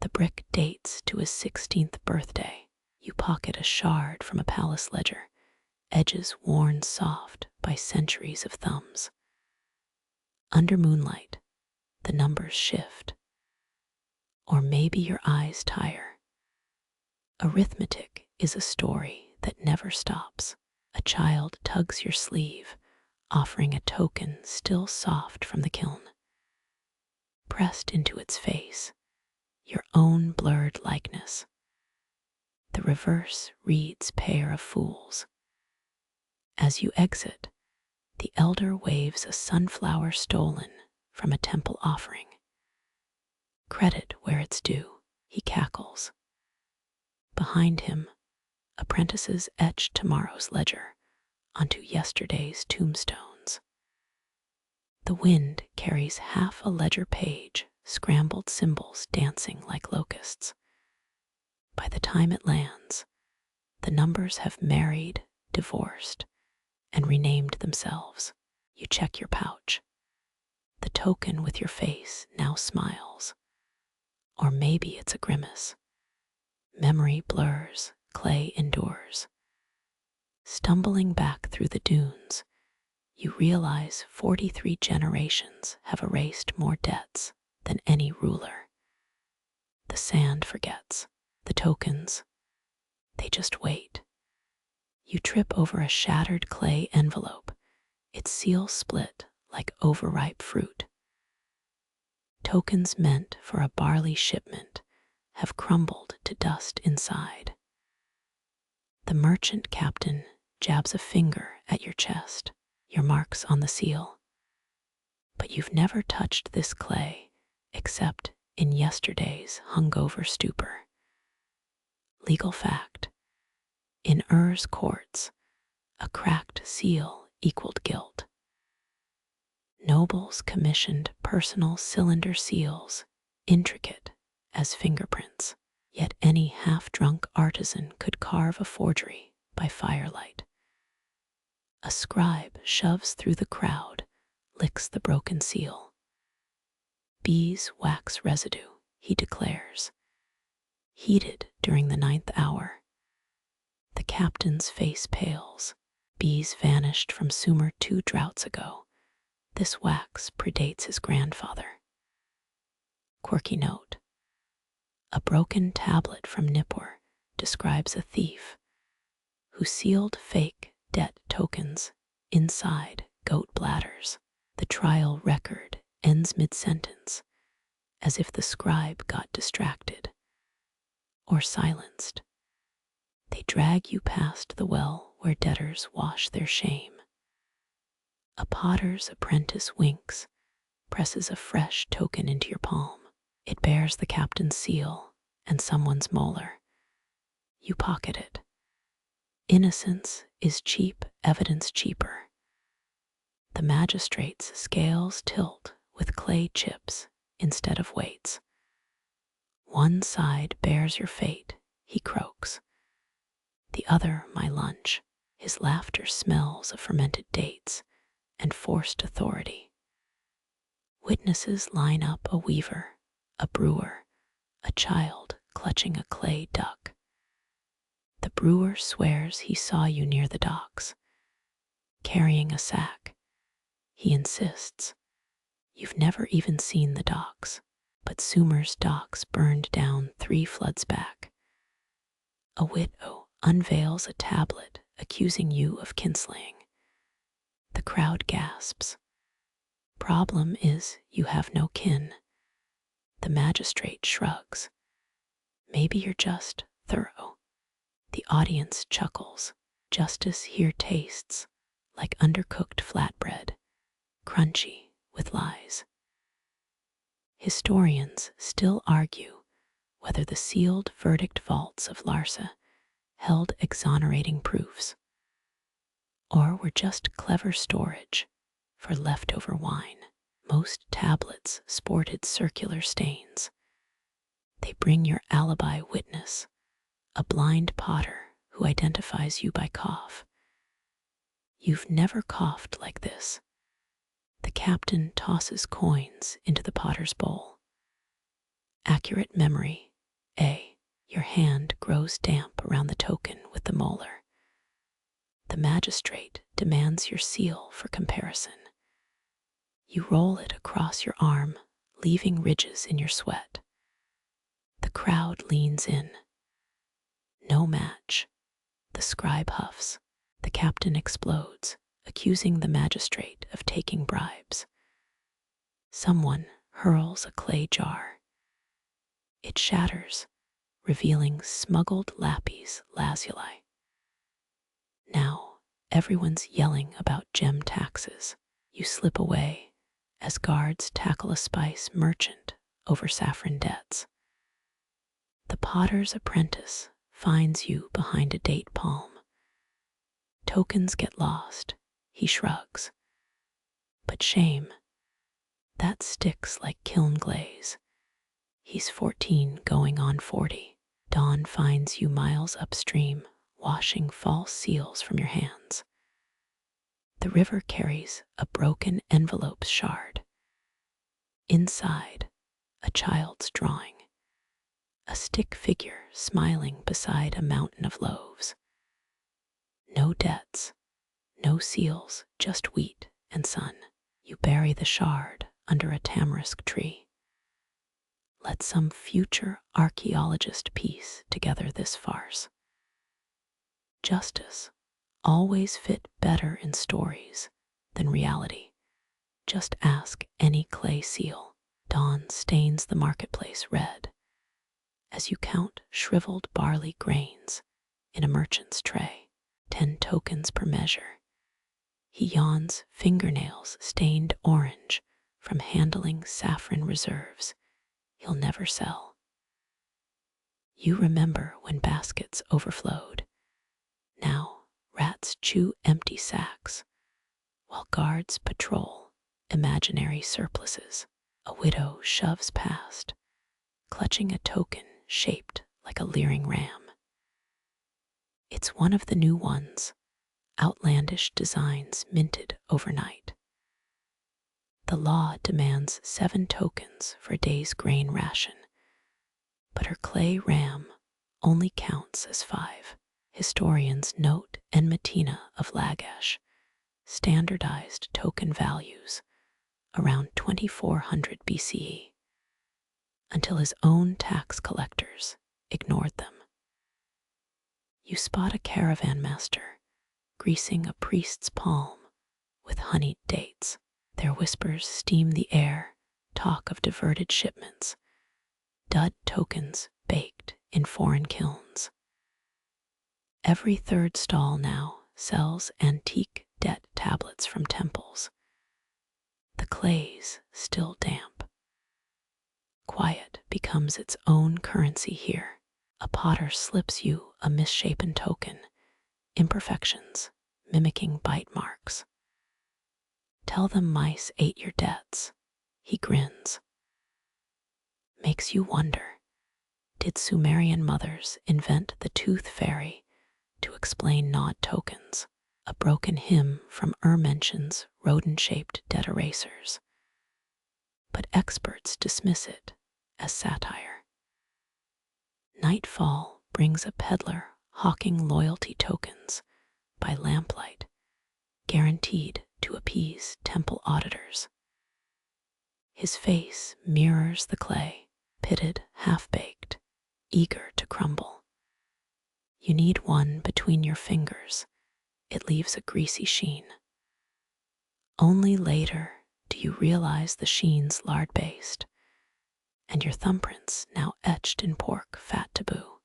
The brick dates to his 16th birthday. You pocket a shard from a palace ledger, edges worn soft by centuries of thumbs. Under moonlight, the numbers shift. Or maybe your eyes tire. Arithmetic is a story that never stops. A child tugs your sleeve, offering a token still soft from the kiln. Pressed into its face, your own blurred likeness. The reverse reads pair of fools. As you exit, the elder waves a sunflower stolen from a temple offering. Credit where it's due, he cackles. Behind him, apprentices etch tomorrow's ledger onto yesterday's tombstones. The wind carries half a ledger page, scrambled symbols dancing like locusts. By the time it lands, the numbers have married, divorced, and renamed themselves. You check your pouch. The token with your face now smiles. Or maybe it's a grimace. Memory blurs, clay endures. Stumbling back through the dunes, you realize 43 generations have erased more debts than any ruler. The sand forgets. The tokens, they just wait. You trip over a shattered clay envelope, its seal split like overripe fruit. Tokens meant for a barley shipment have crumbled to dust inside. The merchant captain jabs a finger at your chest, your marks on the seal. But you've never touched this clay except in yesterday's hungover stupor. Legal fact: in Ur's courts, a cracked seal equaled guilt. Nobles commissioned personal cylinder seals, intricate as fingerprints, yet any half-drunk artisan could carve a forgery by firelight. A scribe shoves through the crowd, licks the broken seal. Beeswax residue, he declares. Heated during the 9th hour. The captain's face pales. Bees vanished from Sumer 2 droughts ago. This wax predates his grandfather. Quirky note: a broken tablet from Nippur describes a thief who sealed fake debt tokens inside goat bladders. The trial record ends mid-sentence, as if the scribe got distracted or silenced. They drag you past the well where debtors wash their shame. A potter's apprentice winks, presses a fresh token into your palm. It bears the captain's seal and someone's molar. You pocket it. Innocence is cheap, evidence cheaper. The magistrate's scales tilt with clay chips instead of weights. One side bears your fate, he croaks. The other my lunch. His laughter smells of fermented dates and forced authority. Witnesses line up: a weaver, a brewer, a child clutching a clay duck. The brewer swears he saw you near the docks, carrying a sack. He insists. You've never even seen the docks, but Sumer's docks burned down 3 floods back. A widow unveils a tablet accusing you of kinslaying. The crowd gasps. Problem is, you have no kin. The magistrate shrugs. Maybe you're just thorough. The audience chuckles. Justice here tastes like undercooked flatbread, crunchy with lies. Historians still argue whether the sealed verdict vaults of Larsa held exonerating proofs, or were just clever storage for leftover wine. Most tablets sported circular stains. They bring your alibi witness, a blind potter who identifies you by cough. You've never coughed like this. The captain tosses coins into the potter's bowl. Accurate memory, A. Your hand grows damp around the token with the molar. The magistrate demands your seal for comparison. You roll it across your arm, leaving ridges in your sweat. The crowd leans in. No match. The scribe huffs. The captain explodes, accusing the magistrate of taking bribes. Someone hurls a clay jar. It shatters, revealing smuggled lapis lazuli. Now everyone's yelling about gem taxes. You slip away as guards tackle a spice merchant over saffron debts. The potter's apprentice finds you behind a date palm. Tokens get lost, he shrugs. But shame, that sticks like kiln glaze. He's 14 going on 40. Dawn finds you miles upstream, washing false seals from your hands. The river carries a broken envelope's shard. Inside, a child's drawing. A stick figure smiling beside a mountain of loaves. No debts, no seals, just wheat and sun. You bury the shard under a tamarisk tree. Let some future archaeologist piece together this farce. Justice always fit better in stories than reality. Just ask any clay seal. Dawn stains the marketplace red. As you count shriveled barley grains, in a merchant's tray. 10 tokens per measure. He yawns, fingernails stained orange from handling saffron reserves he'll never sell. You remember when baskets overflowed. Now rats chew empty sacks, while guards patrol imaginary surpluses. A widow shoves past, clutching a token shaped like a leering ram. It's one of the new ones, outlandish designs minted overnight. The law demands 7 tokens for a day's grain ration, but her clay ram only counts as 5. Historians note Enmatina of Lagash standardized token values around 2400 BCE until his own tax collectors ignored them. You spot a caravan master greasing a priest's palm with honeyed dates. Their whispers steam the air, talk of diverted shipments, dud tokens baked in foreign kilns. Every third stall now sells antique debt tablets from temples. The clay's still damp. Quiet becomes its own currency here. A potter slips you a misshapen token, imperfections mimicking bite marks. Tell them mice ate your debts. He grins. Makes you wonder, did Sumerian mothers invent the tooth fairy to explain gnawed tokens? A broken hymn from mentions rodent-shaped debt erasers. But experts dismiss it as satire. Nightfall brings a peddler hawking loyalty tokens by lamplight, guaranteed to appease temple auditors. His face mirrors the clay, pitted, half-baked, eager to crumble. You need one between your fingers. It leaves a greasy sheen. Only later do you realize the sheen's lard-based, and your thumbprints now etched in pork fat taboo.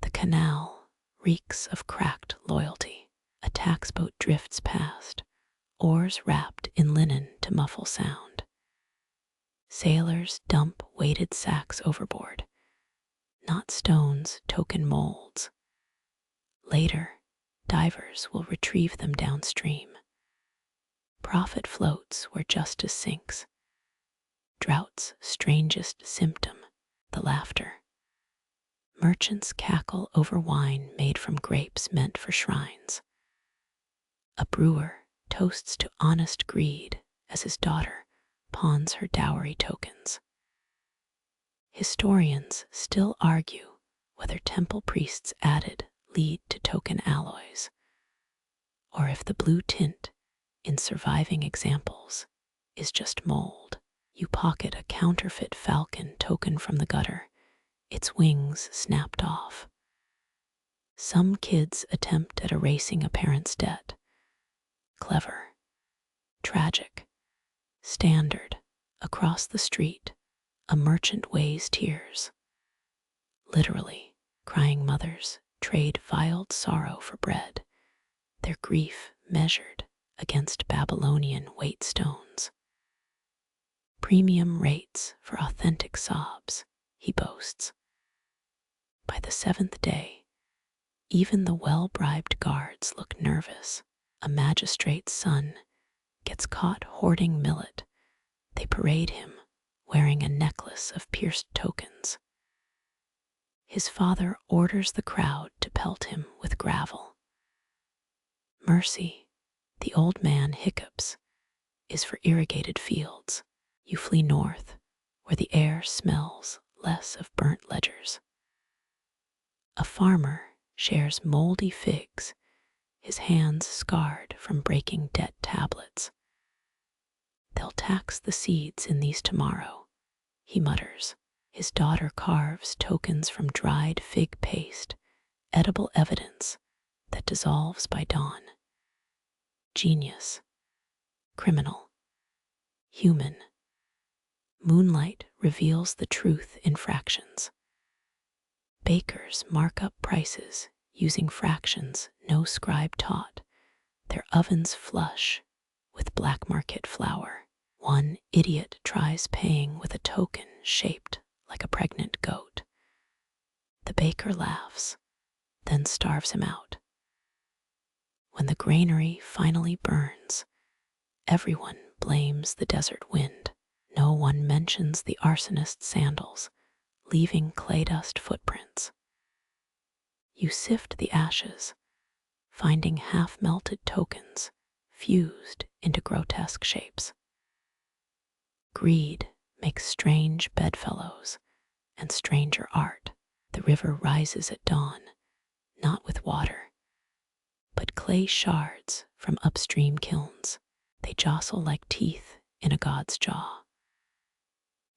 The canal reeks of cracked loyalty. A tax boat drifts past, oars wrapped in linen to muffle sound. Sailors dump weighted sacks overboard, not stones, token molds. Later, divers will retrieve them downstream. Profit floats where justice sinks. Drought's strangest symptom, the laughter. Merchants cackle over wine made from grapes meant for shrines. A brewer toasts to honest greed as his daughter pawns her dowry tokens. Historians still argue whether temple priests added lead to token alloys, or if the blue tint in surviving examples is just mold. You pocket a counterfeit falcon token from the gutter, its wings snapped off. Some kids attempt at erasing a parent's debt. Clever, tragic, standard. Across the street, a merchant weighs tears. Literally, crying mothers trade violed sorrow for bread, their grief measured against Babylonian weight stones. Premium rates for authentic sobs, he boasts. By the 7th day, even the well-bribed guards look nervous. A magistrate's son gets caught hoarding millet. They parade him, wearing a necklace of pierced tokens. His father orders the crowd to pelt him with gravel. Mercy, the old man hiccups, is for irrigated fields. You flee north, where the air smells less of burnt ledgers. A farmer shares moldy figs, his hands scarred from breaking debt tablets. They'll tax the seeds in these tomorrow, he mutters. His daughter carves tokens from dried fig paste, edible evidence that dissolves by dawn. Genius, criminal, human. Moonlight reveals the truth in fractions. Bakers mark up prices using fractions no scribe taught, their ovens flush with black market flour. One idiot tries paying with a token shaped like a pregnant goat. The baker laughs, then starves him out. When the granary finally burns, everyone blames the desert wind. No one mentions the arsonist's sandals, leaving clay dust footprints. You sift the ashes, finding half-melted tokens fused into grotesque shapes. Greed makes strange bedfellows and stranger art. The river rises at dawn, not with water, but clay shards from upstream kilns. They jostle like teeth in a god's jaw.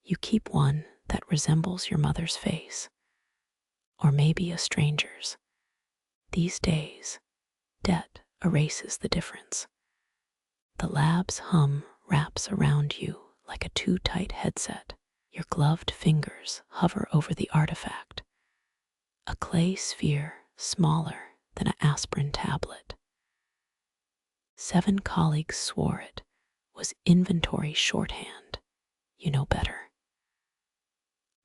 You keep one that resembles your mother's face, or maybe a stranger's. These days, debt erases the difference. The lab's hum wraps around you like a too tight headset. Your gloved fingers hover over the artifact, a clay sphere smaller than an aspirin tablet. 7 colleagues swore it was inventory shorthand. You know better.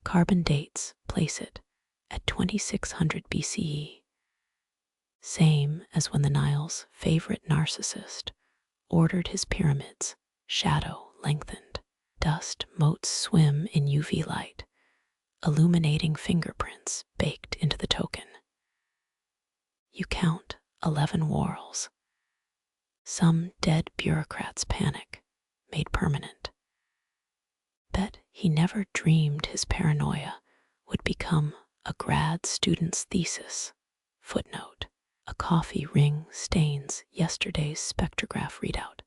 Carbon dates place it at 2600 BCE, same as when the Nile's favorite narcissist ordered his pyramids, shadow lengthened. Dust motes swim in UV light, illuminating fingerprints baked into the token. You count 11 whorls. Some dead bureaucrat's panic, made permanent. Bet he never dreamed his paranoia would become a grad student's thesis. Footnote: a coffee ring stains yesterday's spectrograph readout.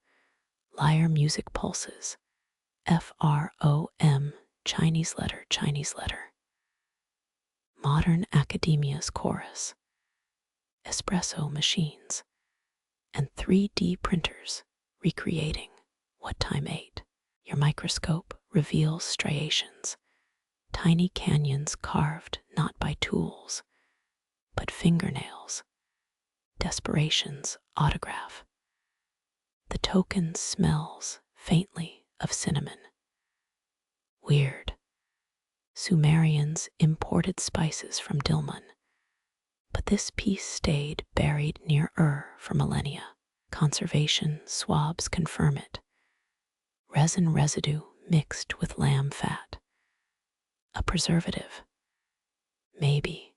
Lyre music pulses. FROM, Chinese letter. Modern academia's chorus. Espresso machines. And 3D printers recreating what time ate. Your microscope reveals striations, tiny canyons carved not by tools, but fingernails. Desperation's autograph. The token smells faintly of cinnamon. Weird. Sumerians imported spices from Dilmun, but this piece stayed buried near Ur for millennia. Conservation swabs confirm it. Resin residue mixed with lamb fat. A preservative? Maybe.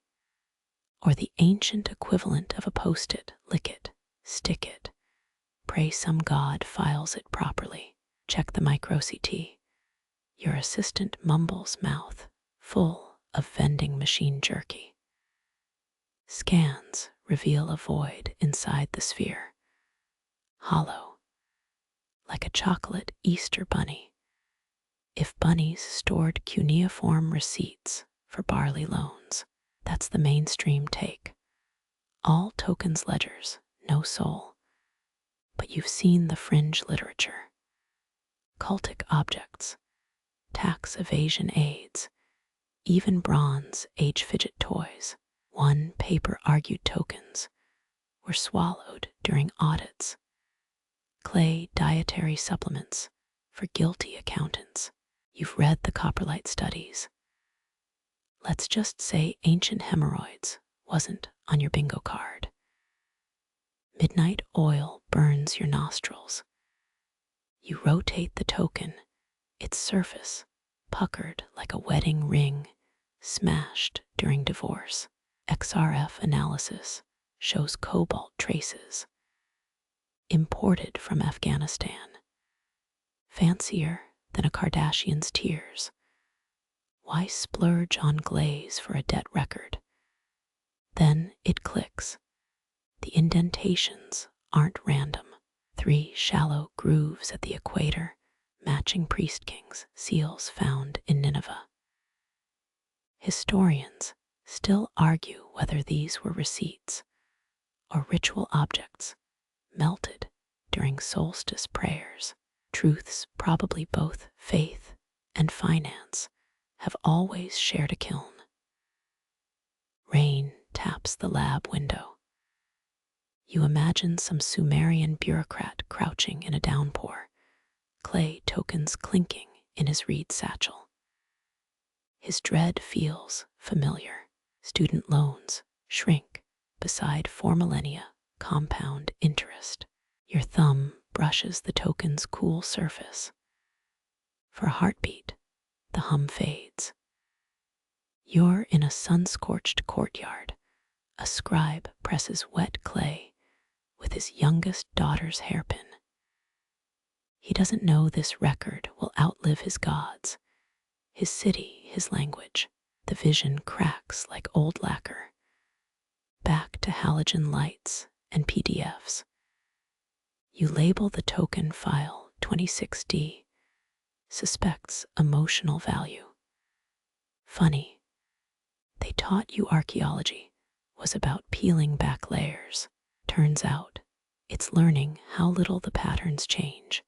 Or the ancient equivalent of a post-it. Lick it, stick it. Pray some god files it properly. Check the micro-CT. Your assistant mumbles mouth full of vending machine jerky. Scans reveal a void inside the sphere. Hollow, like a chocolate Easter bunny. If bunnies stored cuneiform receipts for barley loans, that's the mainstream take. All tokens ledgers, no soul. But you've seen the fringe literature. Cultic objects, tax evasion aids, even bronze age fidget toys. One paper argued tokens were swallowed during audits. Clay dietary supplements for guilty accountants. You've read the coprolite studies. Let's just say ancient hemorrhoids wasn't on your bingo card. Midnight oil burns your nostrils. You rotate the token, its surface puckered like a wedding ring smashed during divorce. XRF analysis shows cobalt traces, imported from Afghanistan. Fancier than a Kardashian's tears. Why splurge on glaze for a debt record? Then it clicks. The indentations aren't random. 3 shallow grooves at the equator, matching priest kings' seals found in Nineveh. Historians still argue whether these were receipts or ritual objects melted during solstice prayers. Truths probably both faith and finance have always shared a kiln. Rain taps the lab window. You imagine some Sumerian bureaucrat crouching in a downpour, clay tokens clinking in his reed satchel. His dread feels familiar. Student loans shrink beside 4 millennia compound interest. Your thumb brushes the token's cool surface. For a heartbeat, the hum fades. You're in a sun-scorched courtyard. A scribe presses wet clay with his youngest daughter's hairpin. He doesn't know this record will outlive his gods, his city, his language. The vision cracks like old lacquer. Back to halogen lights and PDFs. You label the token file 26D, suspects emotional value. Funny, they taught you archaeology was about peeling back layers. Turns out, it's learning how little the patterns change.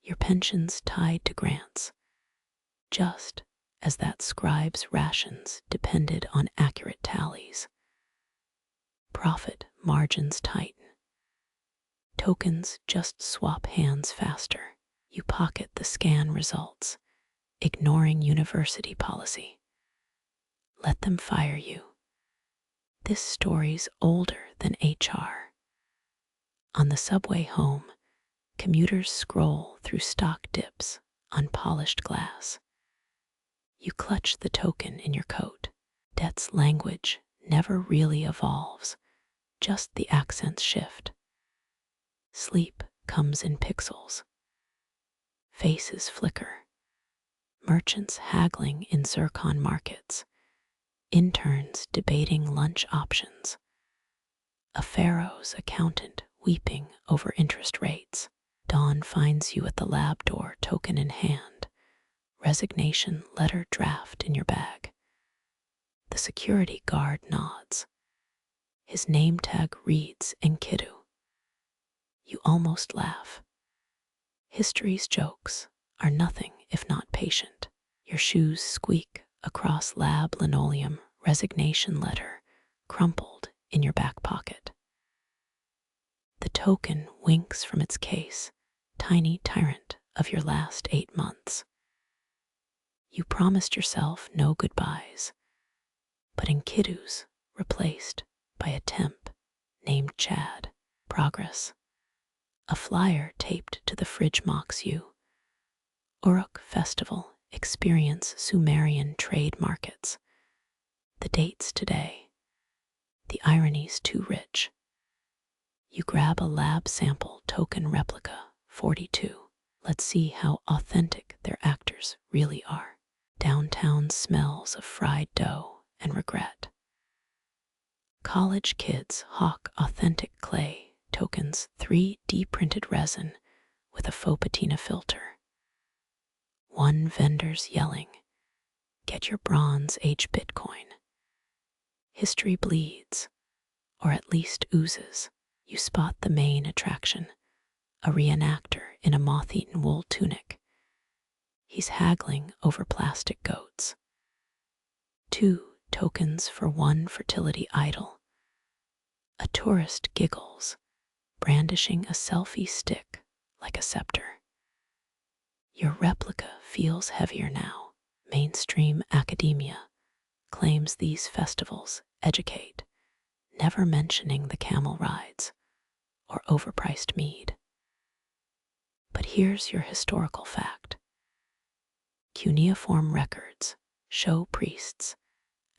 Your pension's tied to grants, just as that scribe's rations depended on accurate tallies. Profit margins tighten. Tokens just swap hands faster. You pocket the scan results, ignoring university policy. Let them fire you. This story's older than HR. On the subway home, commuters scroll through stock dips on polished glass. You clutch the token in your coat. Debt's language never really evolves, just the accents shift. Sleep comes in pixels. Faces flicker. Merchants haggling in zircon markets. Interns debating lunch options. A pharaoh's accountant weeping over interest rates. Dawn finds you at the lab door, token in hand. Resignation letter draft in your bag. The security guard nods. His name tag reads Enkidu. You almost laugh. History's jokes are nothing if not patient. Your shoes squeak across lab linoleum, resignation letter crumpled in your back pocket. The token winks from its case, tiny tyrant of your last 8 months. You promised yourself no goodbyes, but Enkidu's replaced by a temp named Chad. Progress. A flyer taped to the fridge mocks you. Uruk Festival, experience Sumerian trade markets. The dates today. The irony's too rich. You grab a lab sample token replica, 42. Let's see how authentic their actors really are. Downtown smells of fried dough and regret. College kids hawk authentic clay tokens, 3D printed resin with a faux patina filter. One vendor's yelling, get your Bronze Age Bitcoin. History bleeds, or at least oozes. You spot the main attraction, a reenactor in a moth-eaten wool tunic. He's haggling over plastic goats. 2 tokens for 1 fertility idol. A tourist giggles, brandishing a selfie stick like a scepter. Your replica feels heavier now. Mainstream academia claims these festivals educate, never mentioning the camel rides or overpriced mead. But here's your historical fact. Cuneiform records show priests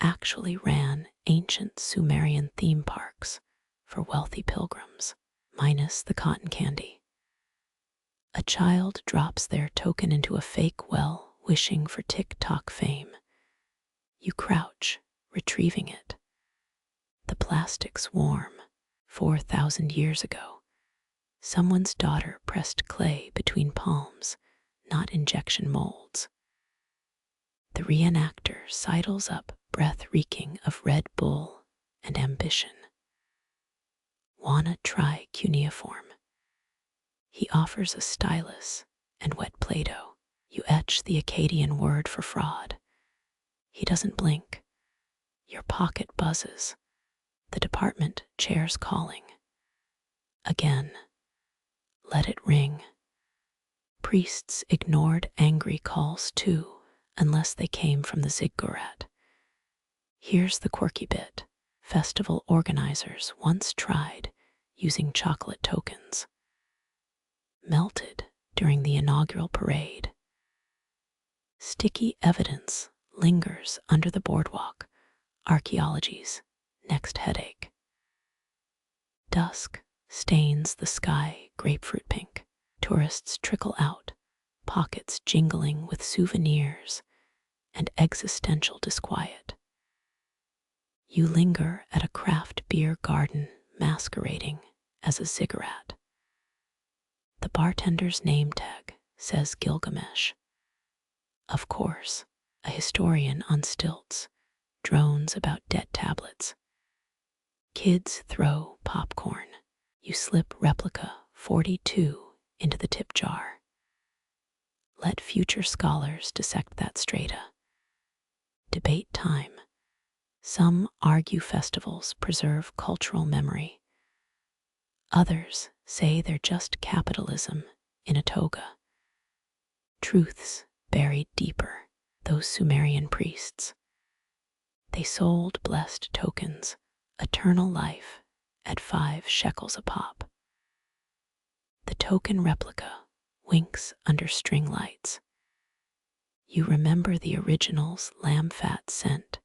actually ran ancient Sumerian theme parks for wealthy pilgrims, minus the cotton candy. A child drops their token into a fake well, wishing for TikTok fame. You crouch, retrieving it. The plastic's warm. 4,000 years ago, someone's daughter pressed clay between palms, not injection molds. The reenactor sidles up, breath reeking of Red Bull and ambition. Wanna try cuneiform? He offers a stylus and wet Play-Doh. You etch the Akkadian word for fraud. He doesn't blink. Your pocket buzzes. The department chair's calling. Again. Let it ring. Priests ignored angry calls too, unless they came from the ziggurat. Here's the quirky bit. Festival organizers once tried using chocolate tokens. Melted during the inaugural parade. Sticky evidence lingers under the boardwalk. Archaeology's next headache. Dusk stains the sky grapefruit pink. Tourists trickle out, pockets jingling with souvenirs and existential disquiet. You linger at a craft beer garden masquerading as a ziggurat. The bartender's name tag says Gilgamesh. Of course, a historian on stilts drones about dead tablets. Kids throw popcorn. You slip replica 42 into the tip jar. Let future scholars dissect that strata. Debate time. Some argue festivals preserve cultural memory. Others say they're just capitalism in a toga. Truths buried deeper, those Sumerian priests. They sold blessed tokens, eternal life, at 5 shekels a pop. The token replica winks under string lights. You remember the original's lamb fat scent,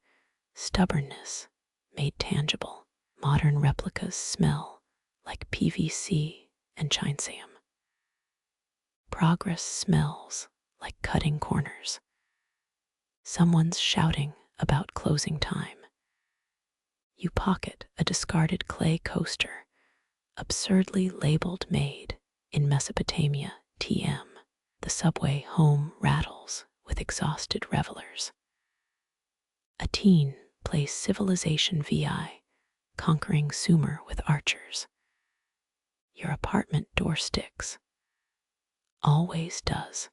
stubbornness made tangible. Modern replicas smell like PVC and chineseum. Progress smells like cutting corners. Someone's shouting about closing time. You pocket a discarded clay coaster, absurdly labeled made in Mesopotamia TM. The subway home rattles with exhausted revelers. A teen plays Civilization VI, conquering Sumer with archers. Your apartment door sticks. Always does.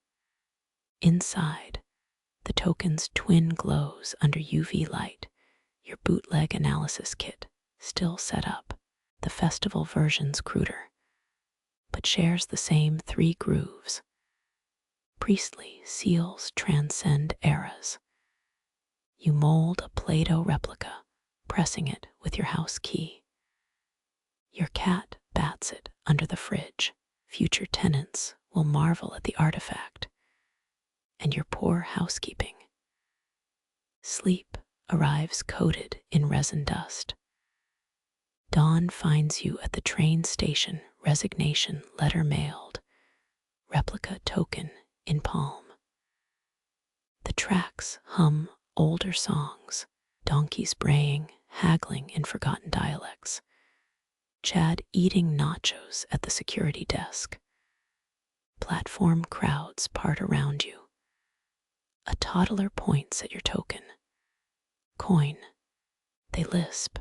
Inside, the token's twin glows under UV light. Your bootleg analysis kit still set up. The festival version's cruder, but shares the same 3 grooves. Priestly seals transcend eras. You mold a Play-Doh replica, pressing it with your house key. Your cat bats it under the fridge. Future tenants will marvel at the artifact. And your poor housekeeping. Sleep arrives coated in resin dust. Dawn finds you at the train station, resignation letter mailed, replica token in palm. The tracks hum older songs, donkeys braying, haggling in forgotten dialects. Chad eating nachos at the security desk. Platform crowds part around you. A toddler points at your token. Coin. They lisp.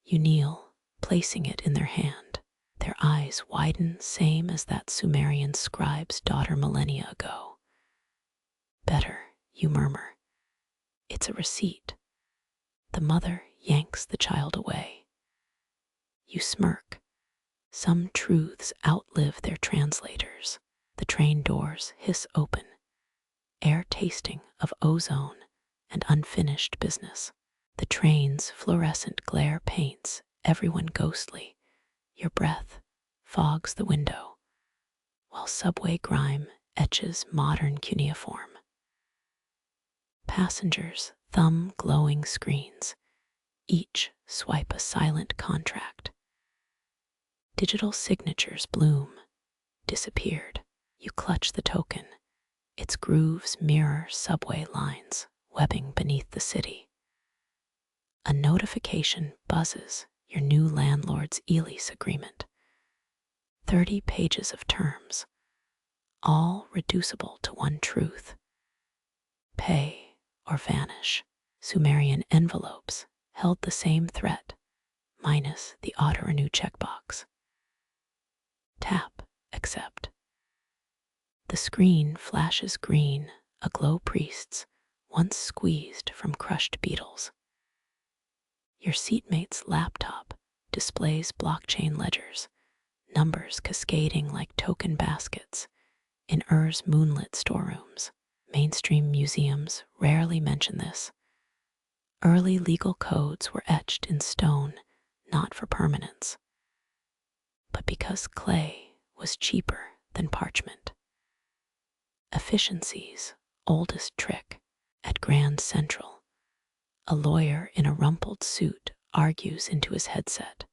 You kneel, placing it in their hand. Their eyes widen, same as that Sumerian scribe's daughter millennia ago. Better, you murmur. It's a receipt. The mother yanks the child away. You smirk. Some truths outlive their translators. The train doors hiss open. Air tasting of ozone and unfinished business. The train's fluorescent glare paints everyone ghostly. Your breath fogs the window, while subway grime etches modern cuneiform. Passengers thumb glowing screens, each swipe a silent contract. Digital signatures bloom, disappeared. You clutch the token. Its grooves mirror subway lines, webbing beneath the city. A notification buzzes your new landlord's e-lease agreement. 30 pages of terms, all reducible to one truth. Pay or vanish. Sumerian envelopes held the same threat, minus the auto-renew checkbox. Tap, accept. The screen flashes green, aglow priests, once squeezed from crushed beetles. Your seatmate's laptop displays blockchain ledgers, numbers cascading like token baskets in Ur's moonlit storerooms. Mainstream museums rarely mention this. Early legal codes were etched in stone, not for permanence, but because clay was cheaper than parchment. Efficiency's oldest trick. At Grand Central, a lawyer in a rumpled suit argues into his headset.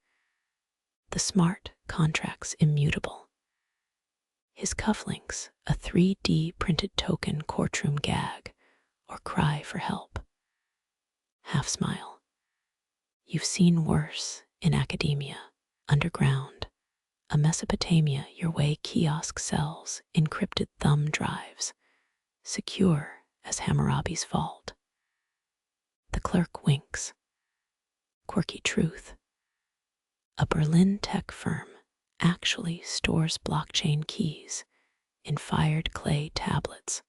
The smart contract's immutable. His cufflinks, a 3D printed token courtroom gag or cry for help. Half smile. You've seen worse in academia, underground, a Mesopotamia your way kiosk sells encrypted thumb drives, secure as Hammurabi's vault. The clerk winks. Quirky truth. A Berlin tech firm actually stores blockchain keys in fired clay tablets,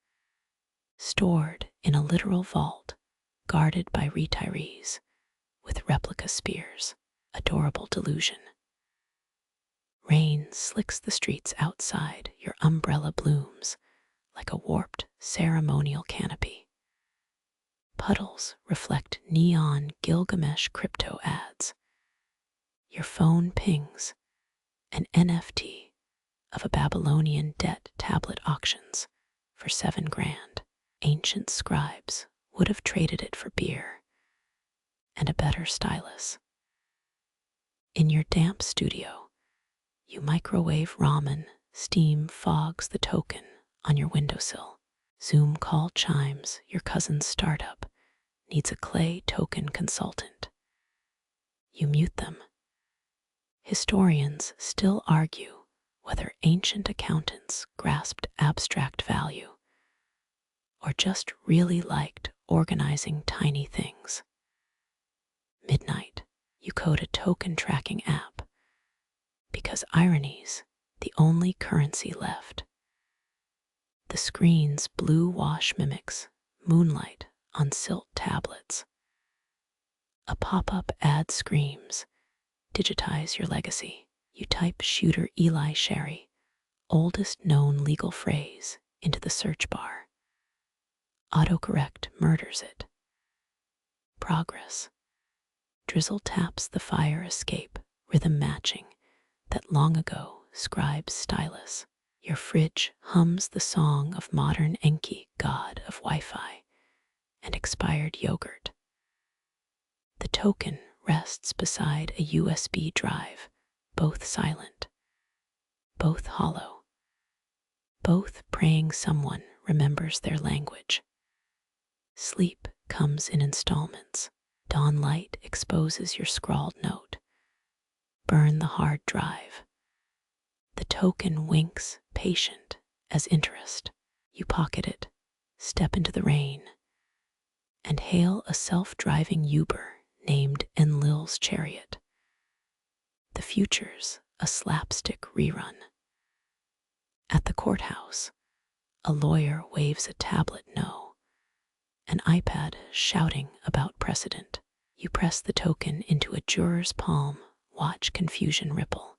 stored in a literal vault guarded by retirees with replica spears. Adorable delusion. Rain slicks the streets outside, your umbrella blooms like a warped ceremonial canopy. Puddles reflect neon Gilgamesh crypto ads. Your phone pings an NFT of a Babylonian debt tablet auctions for $7,000. Ancient scribes would have traded it for beer and a better stylus. In your damp studio, you microwave ramen, steam fogs the token on your windowsill. Zoom call chimes, your cousin's startup needs a clay token consultant. You mute them. Historians still argue whether ancient accountants grasped abstract value or just really liked organizing tiny things. Midnight, you code a token tracking app because irony's the only currency left. The screen's blue wash mimics moonlight on silt tablets. A pop-up ad screams, digitize your legacy. You type shooter Eli Sherry, oldest known legal phrase, into the search bar. Autocorrect murders it. Progress. Drizzle taps the fire escape, rhythm matching that long ago scribes stylus. Your fridge hums the song of modern Enki, god of Wi-Fi and expired yogurt. The token rests beside a USB drive, both silent, both hollow, both praying someone remembers their language. Sleep comes in installments. Dawn light exposes your scrawled note. Burn the hard drive. The token winks, patient as interest. You pocket it, step into the rain, and hail a self-driving Uber named Enlil's Chariot. The future's a slapstick rerun. At the courthouse, a lawyer waves a tablet no, an iPad shouting about precedent. You press the token into a juror's palm, watch confusion ripple.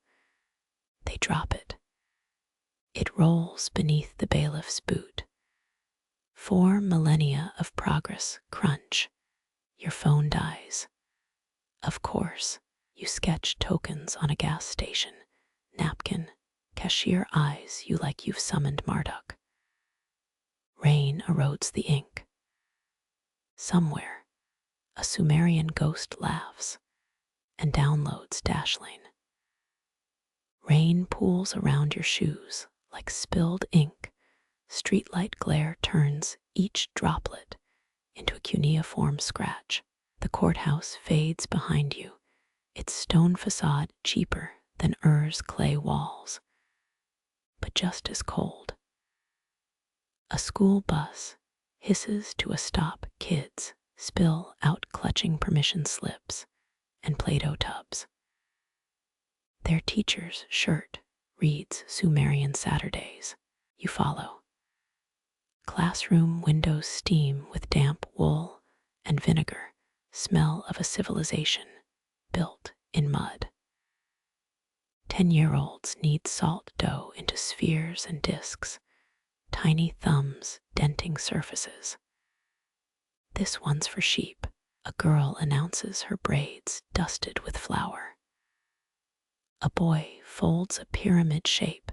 They drop it. It rolls beneath the bailiff's boot. 4 millennia of progress crunch. Your phone dies. Of course, you sketch tokens on a gas station, napkin, cashier eyes you like you've summoned Marduk. Rain erodes the ink. Somewhere, a Sumerian ghost laughs and downloads Dashlane. Rain pools around your shoes like spilled ink. Streetlight glare turns each droplet into a cuneiform scratch. The courthouse fades behind you, its stone facade cheaper than Ur's clay walls, but just as cold. A school bus hisses to a stop. Kids spill out clutching permission slips and Play-Doh tubs. Their teacher's shirt reads Sumerian Saturdays. You follow. Classroom windows steam with damp wool and vinegar, smell of a civilization built in mud. 10-year-olds knead salt dough into spheres and discs, tiny thumbs denting surfaces. This one's for sheep. A girl announces her braids dusted with flour. A boy folds a pyramid shape,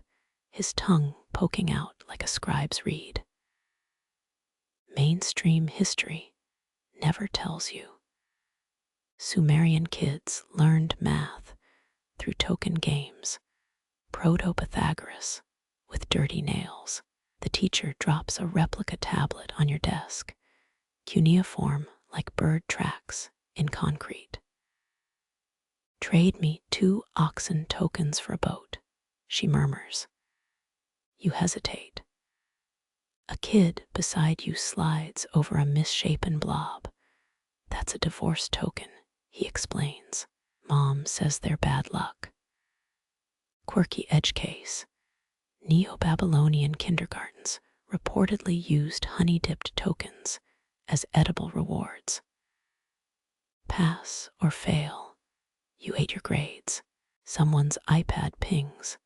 his tongue poking out like a scribe's reed. Mainstream history never tells you. Sumerian kids learned math through token games. Proto-Pythagoras with dirty nails. The teacher drops a replica tablet on your desk, cuneiform like bird tracks in concrete. Trade me 2 oxen tokens for a boat, she murmurs. You hesitate. A kid beside you slides over a misshapen blob. That's a divorce token, he explains. Mom says they're bad luck. Quirky edge case. Neo-Babylonian kindergartens reportedly used honey-dipped tokens as edible rewards. Pass or fail, you ate your grades. Someone's iPad pings,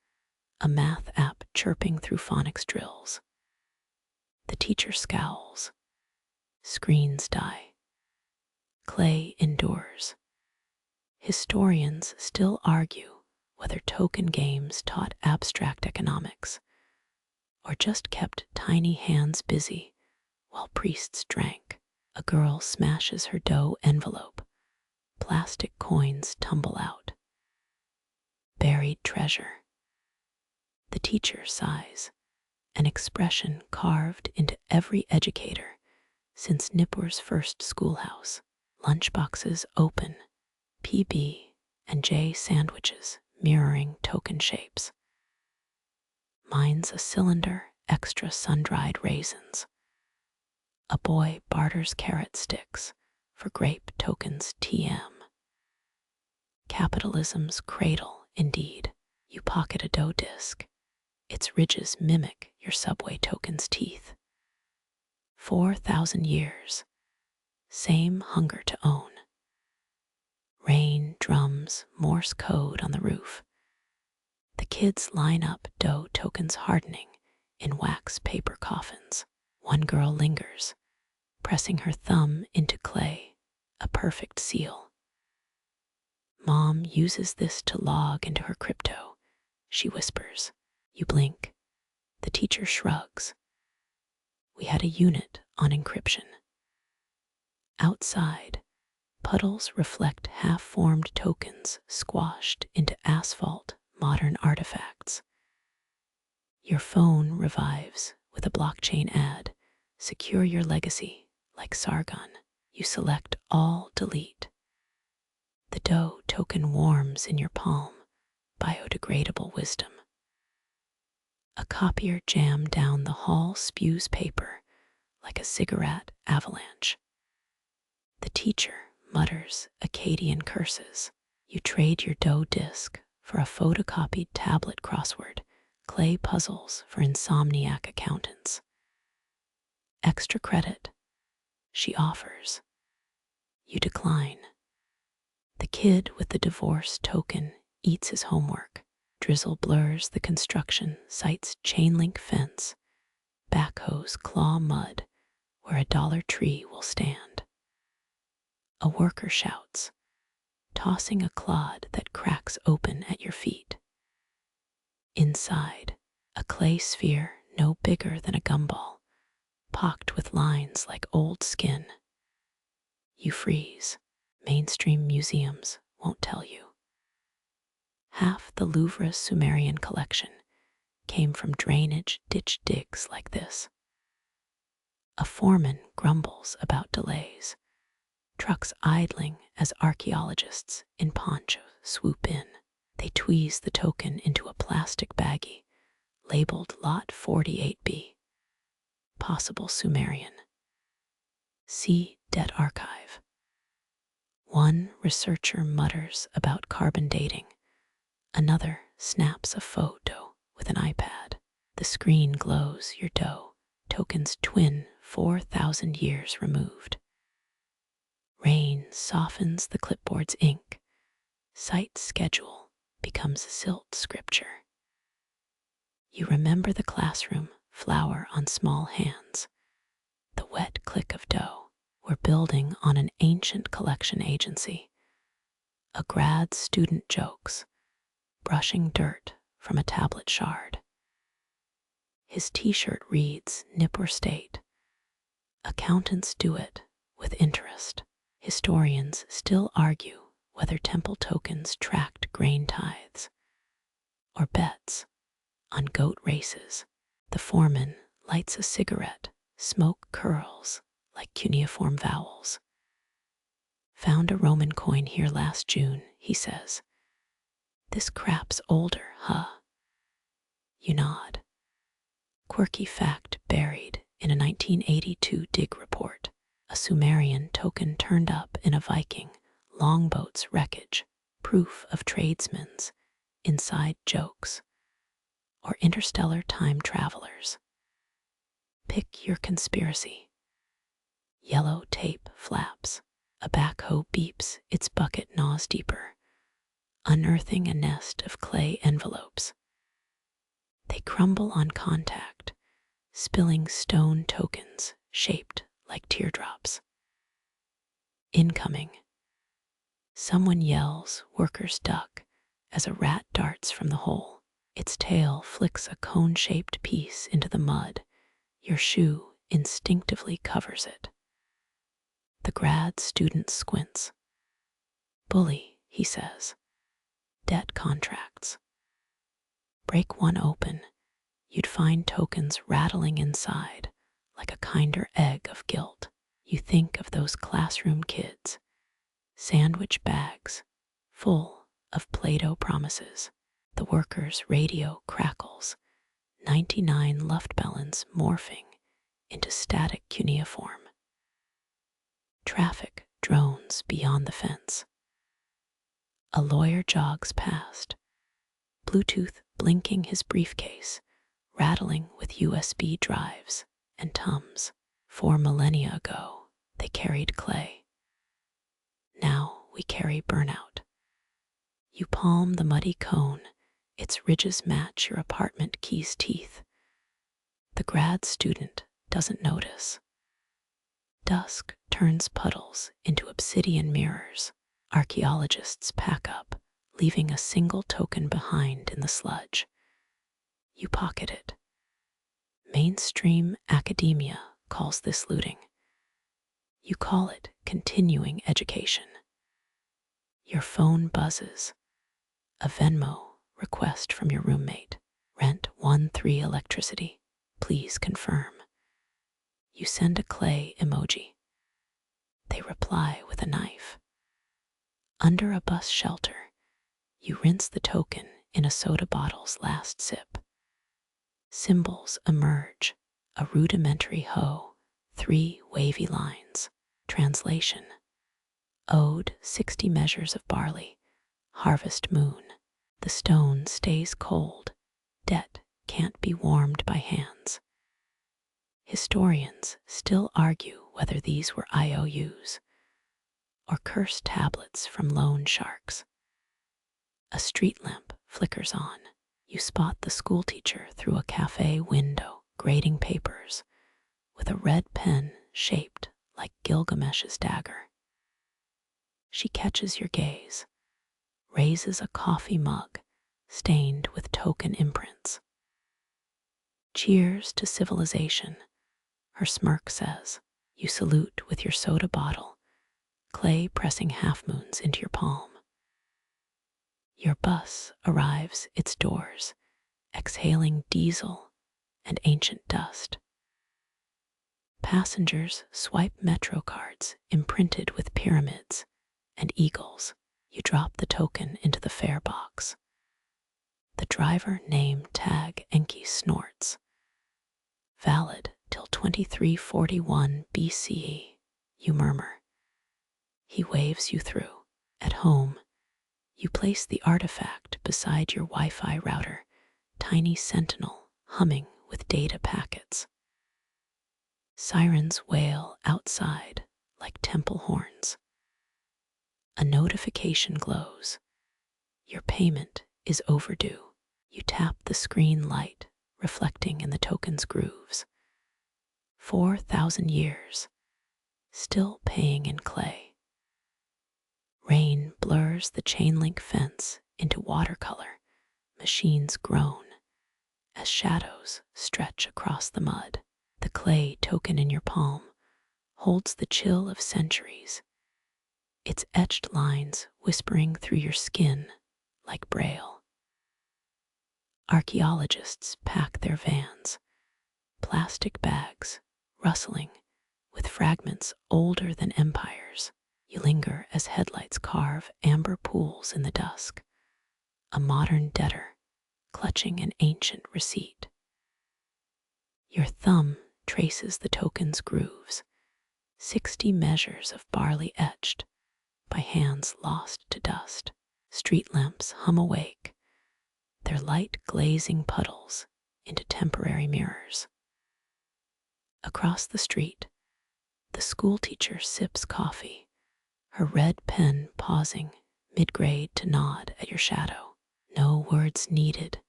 a math app chirping through phonics drills. The teacher scowls. Screens die. Clay endures. Historians still argue whether token games taught abstract economics or just kept tiny hands busy while priests drank. A girl smashes her dough envelope. Plastic coins tumble out. Buried treasure. The teacher sighs, an expression carved into every educator since Nippur's first schoolhouse. Lunchboxes open, PB and J sandwiches mirroring token shapes. Mine's a cylinder, extra sun-dried raisins. A boy barters carrot sticks for grape tokens TM. Capitalism's cradle, indeed. You pocket a dough disc. Its ridges mimic your subway token's teeth. 4,000 years. Same hunger to own. Rain, drums, Morse code on the roof. The kids line up, dough tokens hardening in wax paper coffins. One girl lingers, pressing her thumb into clay, a perfect seal. Mom uses this to log into her crypto, she whispers. You blink. The teacher shrugs. We had a unit on encryption. Outside, puddles reflect half-formed tokens squashed into asphalt modern artifacts. Your phone revives with a blockchain ad. Secure your legacy like Sargon. You select all delete. The dough token warms in your palm, biodegradable wisdom. A copier jammed down the hall spews paper like a cigarette avalanche. The teacher mutters Akkadian curses. You trade your dough disc for a photocopied tablet crossword, clay puzzles for insomniac accountants. Extra credit, she offers. You decline. The kid with the divorce token eats his homework. Drizzle blurs the construction site's chain link fence. Backhoes claw mud where a Dollar Tree will stand. A worker shouts, tossing a clod that cracks open at your feet. Inside, a clay sphere no bigger than a gumball, pocked with lines like old skin. You freeze. Mainstream museums won't tell you. Half the Louvre's Sumerian collection came from drainage ditch digs like this. A foreman grumbles about delays, trucks idling as archaeologists in ponchos swoop in. They tweeze the token into a plastic baggie labeled Lot 48B. Possible Sumerian. See Debt Archive. One researcher mutters about carbon dating. Another snaps a photo with an iPad. The screen glows your dough, tokens twin 4,000 years removed. Rain softens the clipboard's ink. Site schedule becomes silt scripture. You remember the classroom, flour on small hands, the wet click of dough. We're building on an ancient collection agency. A grad student jokes, brushing dirt from a tablet shard. His t-shirt reads Nip State. Accountants do it with interest. Historians still argue whether temple tokens tracked grain tithes or bets on goat races. The foreman lights a cigarette, smoke curls like cuneiform vowels. Found a Roman coin here last June, he says. This crap's older, huh? You nod. Quirky fact buried in a 1982 dig report. A Sumerian token turned up in a Viking longboat's wreckage. Proof of tradesmen's inside jokes or interstellar time travelers. Pick your conspiracy. Yellow tape flaps. A backhoe beeps, its bucket gnaws deeper, unearthing a nest of clay envelopes. They crumble on contact, spilling stone tokens shaped like teardrops. Incoming. Someone yells, workers duck, as a rat darts from the hole. Its tail flicks a cone-shaped piece into the mud. Your shoe instinctively covers it. The grad student squints. Bully, he says. Debt contracts. Break one open, you'd find tokens rattling inside like a kinder egg of guilt. You think of those classroom kids, sandwich bags full of Play-Doh promises. The workers' radio crackles, 99 Luftballons morphing into static cuneiform. Traffic drones beyond the fence. A lawyer jogs past, Bluetooth blinking his briefcase, rattling with USB drives and Tums. 4 millennia ago, they carried clay. Now we carry burnout. You palm the muddy cone, its ridges match your apartment key's teeth. The grad student doesn't notice. Dusk turns puddles into obsidian mirrors. Archaeologists pack up, leaving a single token behind in the sludge. You pocket it. Mainstream academia calls this looting. You call it continuing education. Your phone buzzes. A Venmo request from your roommate. Rent 1-3 electricity. Please confirm. You send a clay emoji. They reply with a knife. Under a bus shelter, you rinse the token in a soda bottle's last sip. Symbols emerge, a rudimentary hoe, 3 wavy lines. Translation. Ode 60 measures of barley, harvest moon. The stone stays cold, debt can't be warmed by hands. Historians still argue whether these were IOUs or cursed tablets from loan sharks. A street lamp flickers on. You spot the schoolteacher through a cafe window, grading papers with a red pen shaped like Gilgamesh's dagger. She catches your gaze, raises a coffee mug stained with token imprints. Cheers to civilization, her smirk says. You salute with your soda bottle, clay pressing half-moons into your palm. Your bus arrives its doors, exhaling diesel and ancient dust. Passengers swipe metro cards imprinted with pyramids and eagles. You drop the token into the fare box. The driver name tag Enki snorts. Valid till 2341 BCE, you murmur. He waves you through. At home, you place the artifact beside your Wi-Fi router, tiny sentinel humming with data packets. Sirens wail outside like temple horns. A notification glows. Your payment is overdue. You tap the screen light, reflecting in the token's grooves. 4,000 years, still paying in clay. Rain blurs the chain link fence into watercolor. Machines groan as shadows stretch across the mud. The clay token in your palm holds the chill of centuries, its etched lines whispering through your skin like braille. Archaeologists pack their vans, plastic bags rustling with fragments older than empires. You linger as headlights carve amber pools in the dusk, a modern debtor clutching an ancient receipt. Your thumb traces the token's grooves, 60 measures of barley etched by hands lost to dust. Street lamps hum awake, their light glazing puddles into temporary mirrors. Across the street, the schoolteacher sips coffee, her red pen pausing mid-grade to nod at your shadow. No words needed.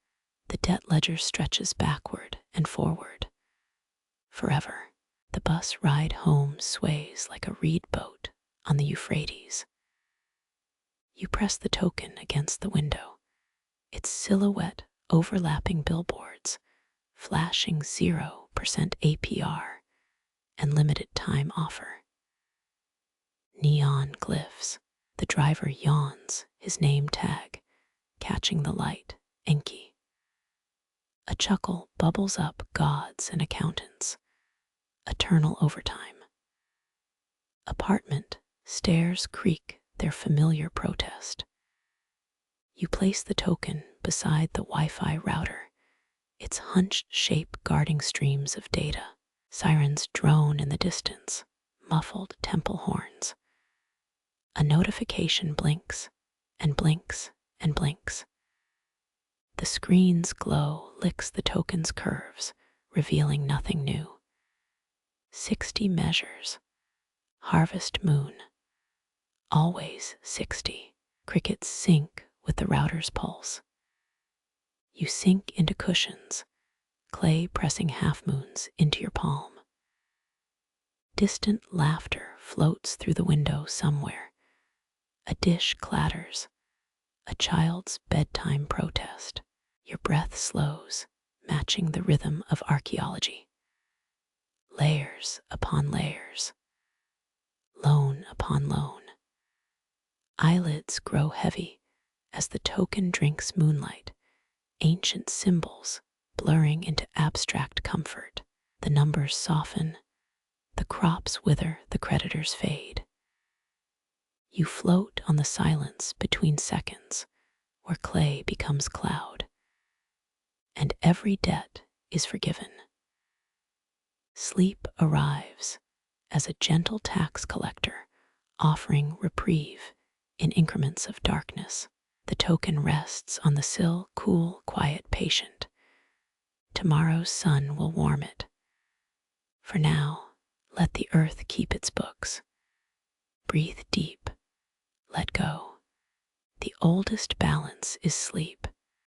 The debt ledger stretches backward and forward. Forever, the bus ride home sways like a reed boat on the Euphrates. You press the token against the window, its silhouette overlapping billboards, flashing 0% APR and limited time offer. Neon glyphs. The driver yawns, his name tag catching the light, Enki. A chuckle bubbles up gods and accountants. Eternal overtime. Apartment stairs creak their familiar protest. You place the token beside the Wi-Fi router, its hunched shape guarding streams of data. Sirens drone in the distance, muffled temple horns. A notification blinks and blinks and blinks. The screen's glow licks the token's curves, revealing nothing new. 60 measures. Harvest moon. Always 60. Crickets sync with the router's pulse. You sink into cushions, clay pressing half moons into your palm. Distant laughter floats through the window somewhere. A dish clatters, a child's bedtime protest. Your breath slows, matching the rhythm of archaeology. Layers upon layers, loan upon loan. Eyelids grow heavy as the token drinks moonlight, ancient symbols blurring into abstract comfort. The numbers soften, the crops wither, the creditors fade. You float on the silence between seconds, where clay becomes cloud, and every debt is forgiven. Sleep arrives as a gentle tax collector, offering reprieve in increments of darkness. The token rests on the sill, cool, quiet, patient. Tomorrow's sun will warm it. For now, let the earth keep its books. Breathe deep. Let go. The oldest balance is sleep.